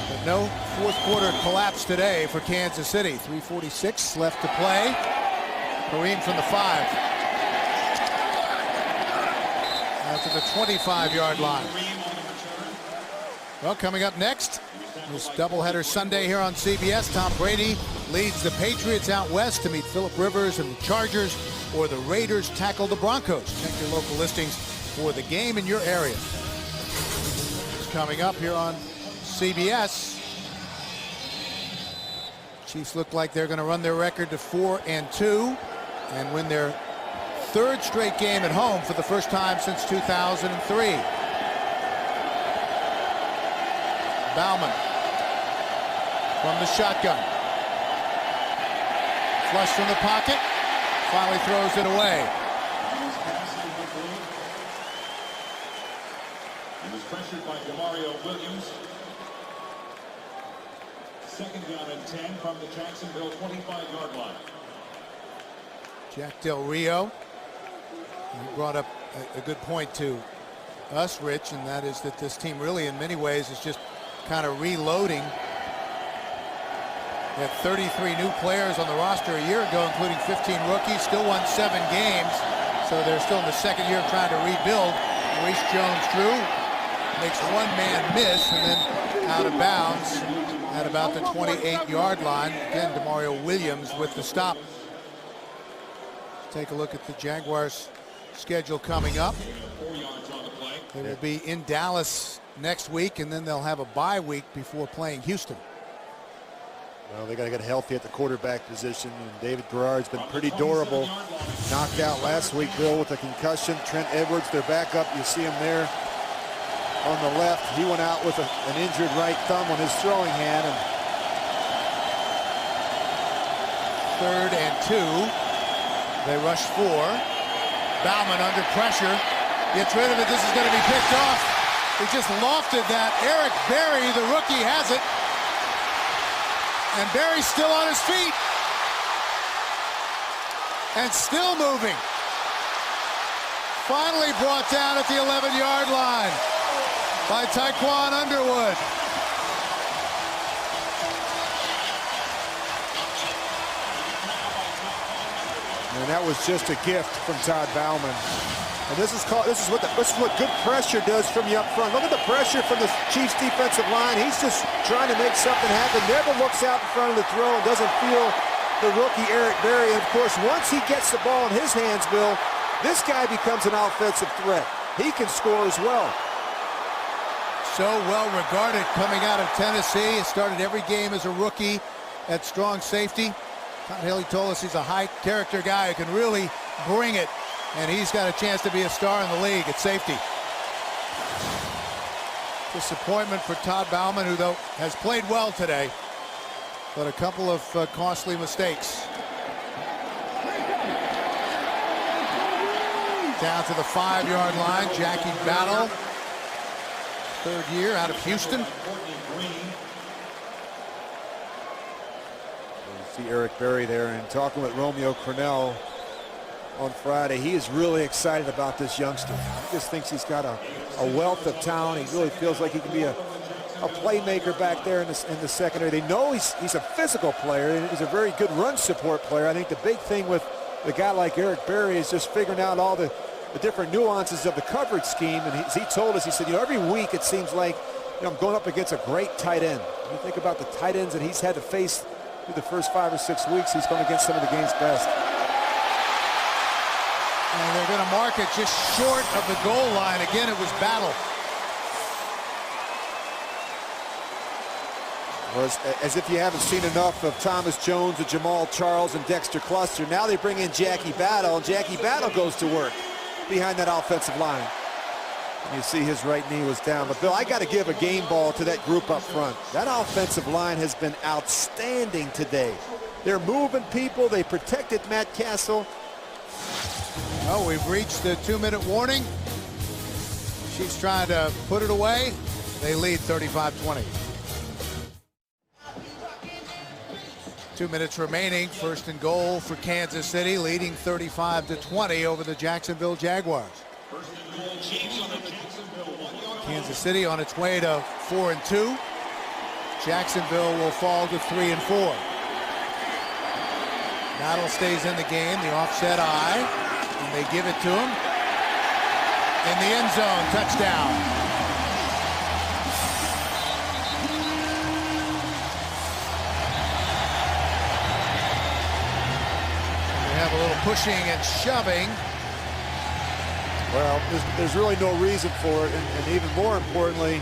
But no fourth quarter collapse today for Kansas City. 3:46 left to play. Kareem from the 5. Out to the 25-yard line. Well, coming up next, this doubleheader Sunday here on CBS. Tom Brady leads the Patriots out west to meet Phillip Rivers and the Chargers, or the Raiders tackle the Broncos. Check your local listings for the game in your area. It's coming up here on CBS. Chiefs look like they're going to run their record to 4-2 and win their 3rd straight game at home for the first time since 2003. Bauman from the shotgun. Flush from the pocket. Finally throws it away. He was pressured by Demario Williams. 2nd down and 10 from the Jacksonville 25-yard line. Jack Del Rio. He brought up a good point to us, Rich, and that is that this team really in many ways is just kind of reloading. They had 33 new players on the roster a year ago, including 15 rookies. Still won 7 games, so they're still in the 2nd year of trying to rebuild. Maurice Jones-Drew makes 1 man miss and then out of bounds at about the 28-yard line. Again, Demario Williams with the stop. Take a look at the Jaguars' schedule coming up. They will be in Dallas next week, and then they'll have a bye week before playing Houston. Well, they got to get healthy at the quarterback position, and David Garrard's been pretty durable. Knocked out last week, Bill, with a concussion. Trent Edwards, their backup, you see him there on the left. He went out with an injured right thumb on his throwing hand. And 3rd and 2. They rush 4. Bauman under pressure. Gets rid of it. This is going to be picked off. He just lofted that. Eric Berry, the rookie, has it. And Berry's still on his feet. And still moving. Finally brought down at the 11-yard line by Taekwon Underwood. And that was just a gift from Todd Bauman. And this is what good pressure does from you up front. Look at the pressure from the Chiefs defensive line. He's just trying to make something happen. Never looks out in front of the throw and doesn't feel the rookie Eric Berry. And of course, once he gets the ball in his hands, Bill, this guy becomes an offensive threat. He can score as well. So well regarded coming out of Tennessee. He started every game as a rookie at strong safety. Todd Haley told us he's a high character guy who can really bring it. And he's got a chance to be a star in the league at safety. Disappointment for Todd Bauman, who though has played well today, but a couple of costly mistakes. Down to the 5-yard line, Jackie Battle, 3rd year out of Houston. You see Eric Berry there, and talking with Romeo Cornell on Friday, he is really excited about this youngster. He just thinks he's got a wealth of talent. He really feels like he can be a playmaker back there in the secondary. They know he's a physical player, and he's a very good run support player. I think the big thing with a guy like Eric Berry is just figuring out all the different nuances of the coverage scheme. And he told us, he said, every week it seems like, I'm going up against a great tight end. You think about the tight ends that he's had to face through the first 5 or 6 weeks, he's going against some of the game's best. And they're going to mark it just short of the goal line. Again, it was Battle. Well, as if you haven't seen enough of Thomas Jones and Jamal Charles and Dexter Cluster. Now they bring in Jackie Battle, and Jackie Battle goes to work behind that offensive line. And you see his right knee was down. But, Bill, I got to give a game ball to that group up front. That offensive line has been outstanding today. They're moving people. They protected Matt Castle. Oh, we've reached the 2-minute warning. Chiefs trying to put it away. They lead 35-20. 2 minutes remaining. 1st and goal for Kansas City, leading 35-20 over the Jacksonville Jaguars. Kansas City on its way to 4-2. Jacksonville will fall to 3-4. Battle stays in the game. The offset eye. And they give it to him. In the end zone, touchdown. We have a little pushing and shoving. Well, there's really no reason for it. And even more importantly,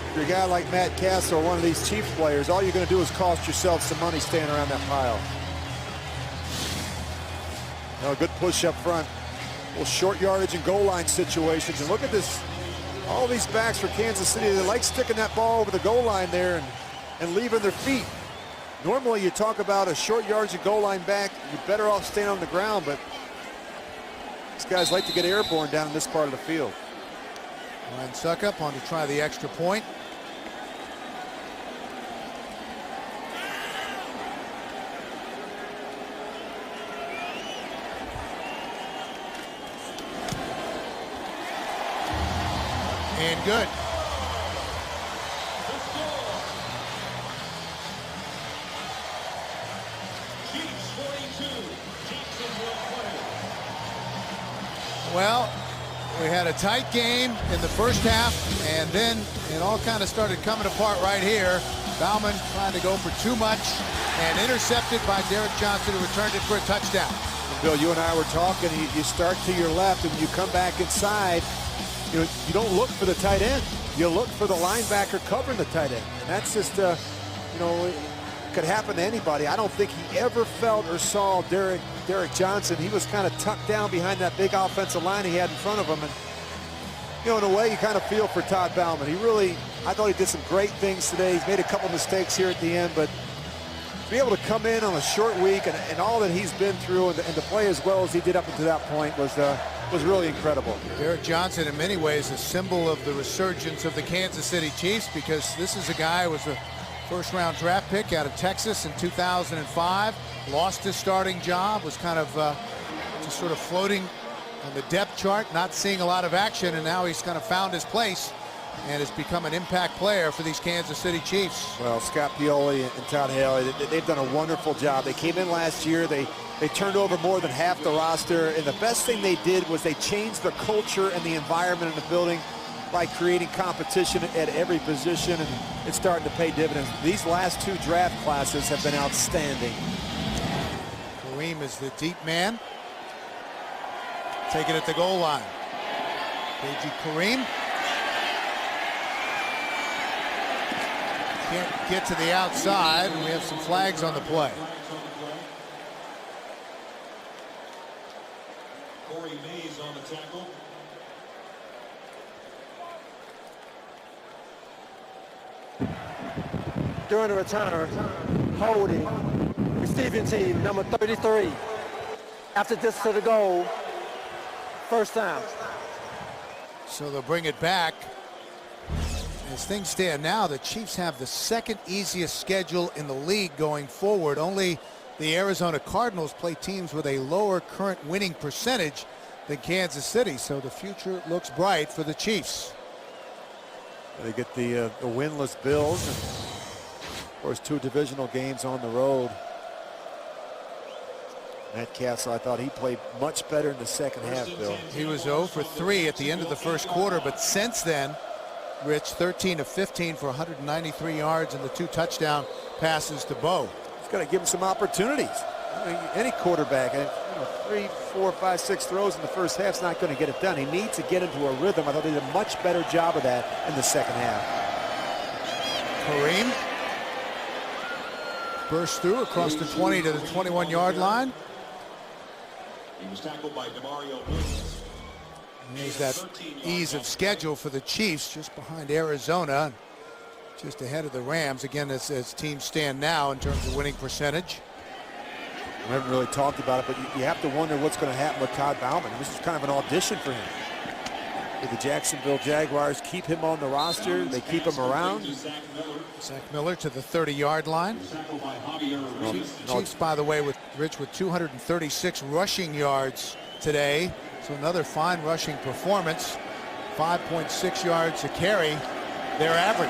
if you're a guy like Matt Castle or one of these Chiefs players, all you're going to do is cost yourself some money staying around that pile. A good push up front. Well, short yardage and goal line situations. And look at this. All these backs for Kansas City, they like sticking that ball over the goal line there and leaving their feet. Normally you talk about a short yardage and goal line back, you're better off staying on the ground, but these guys like to get airborne down in this part of the field. Ryan Suckup on to try the extra point. And good. Well, we had a tight game in the first half, and then it all kind of started coming apart right here. Bauman trying to go for too much and intercepted by Derek Johnson, who returned it for a touchdown. Bill, you and I were talking. You start to your left, and when you come back inside, you don't look for the tight end. You look for the linebacker covering the tight end. And that's just, it could happen to anybody. I don't think he ever felt or saw Derek Johnson. He was kind of tucked down behind that big offensive line he had in front of him. And, in a way, you kind of feel for Todd Bauman. I thought he did some great things today. He's made a couple mistakes here at the end, but, be able to come in on a short week and all that he's been through and to play as well as he did up until that point was really incredible. Derek Johnson, in many ways, a symbol of the resurgence of the Kansas City Chiefs, because this is a guy who was a first-round draft pick out of Texas in 2005, lost his starting job, was kind of just sort of floating on the depth chart, not seeing a lot of action, and now he's kind of found his place and has become an impact player for these Kansas City Chiefs. Well, Scott Pioli and Todd Haley, they've done a wonderful job. They came in last year, they turned over more than half the roster, and the best thing they did was they changed the culture and the environment in the building by creating competition at every position, and it's starting to pay dividends. These last two draft classes have been outstanding. Kareem is the deep man. Take it at the goal line. KG Kareem. Can't get to the outside, and we have some flags on the play. Corey Mays on the tackle. During the return, holding, receiving team, number 33. After this to the goal, first down. So they'll bring it back. As things stand now, the Chiefs have the second easiest schedule in the league going forward. Only the Arizona Cardinals play teams with a lower current winning percentage than Kansas City, so the future looks bright for the Chiefs. They get the winless Bills, and of course 2 divisional games on the road. Matt Castle, I thought he played much better in the second half, Bill. He was 0 for 3 at the end of the first quarter, but since then, Rich, 13 of 15 for 193 yards and the 2 touchdown passes to Bo. He's got to give him some opportunities. I mean, any quarterback, 3, 4, 5, 6 throws in the first half is not going to get it done. He needs to get into a rhythm. I thought he did a much better job of that in the second half. Kareem burst through across the 20 to the 21-yard line. He was tackled by Demario Williams. There's that ease of schedule for the Chiefs, just behind Arizona, just ahead of the Rams. Again, as teams stand now in terms of winning percentage. We haven't really talked about it, but you have to wonder what's going to happen with Todd Bauman. This is kind of an audition for him. If the Jacksonville Jaguars keep him on the roster, they keep him around. Zach Miller to the 30-yard line. Chiefs, by the way, with 236 rushing yards today. So another fine rushing performance. 5.6 yards a carry, their average.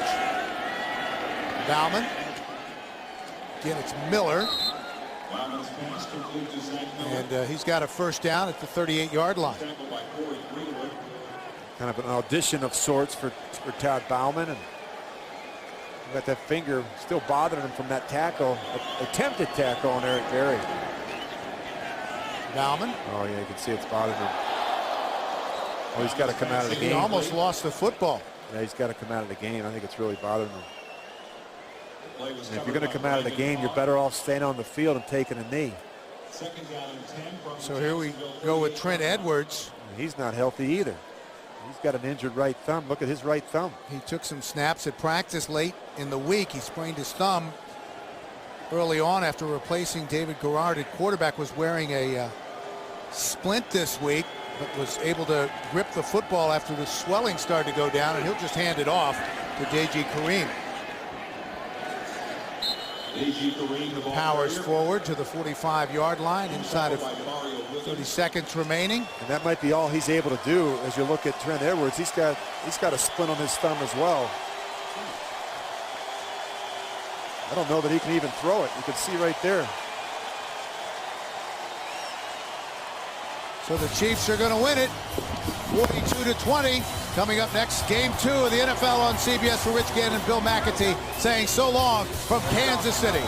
Bauman. Again, it's Miller. And he's got a first down at the 38-yard line. Kind of an audition of sorts for Todd Bauman. And got that finger still bothering him from that tackle, attempted tackle on Eric Berry. Bauman. Oh, yeah, you can see it's bothering him. Oh, he's got to come out of the game. He almost lost the football. Yeah, he's got to come out of the game. I think it's really bothering him. And if you're going to come out of the game, you're better off staying on the field and taking a knee. So here we go with Trent Edwards. He's not healthy either. He's got an injured right thumb. Look at his right thumb. He took some snaps at practice late in the week. He sprained his thumb early on after replacing David Garrard at quarterback. Was wearing a splint this week, but was able to grip the football after the swelling started to go down, and he'll just hand it off to JG Kareem. Powers forward to the 45-yard line inside of 30 seconds remaining. And that might be all he's able to do as you look at Trent Edwards. He's got a splint on his thumb as well. I don't know that he can even throw it. You can see right there. So the Chiefs are going to win it 42-20. Coming up next, Game 2 of the NFL on CBS. For Rich Gannon and Bill McAtee saying so long from Kansas City.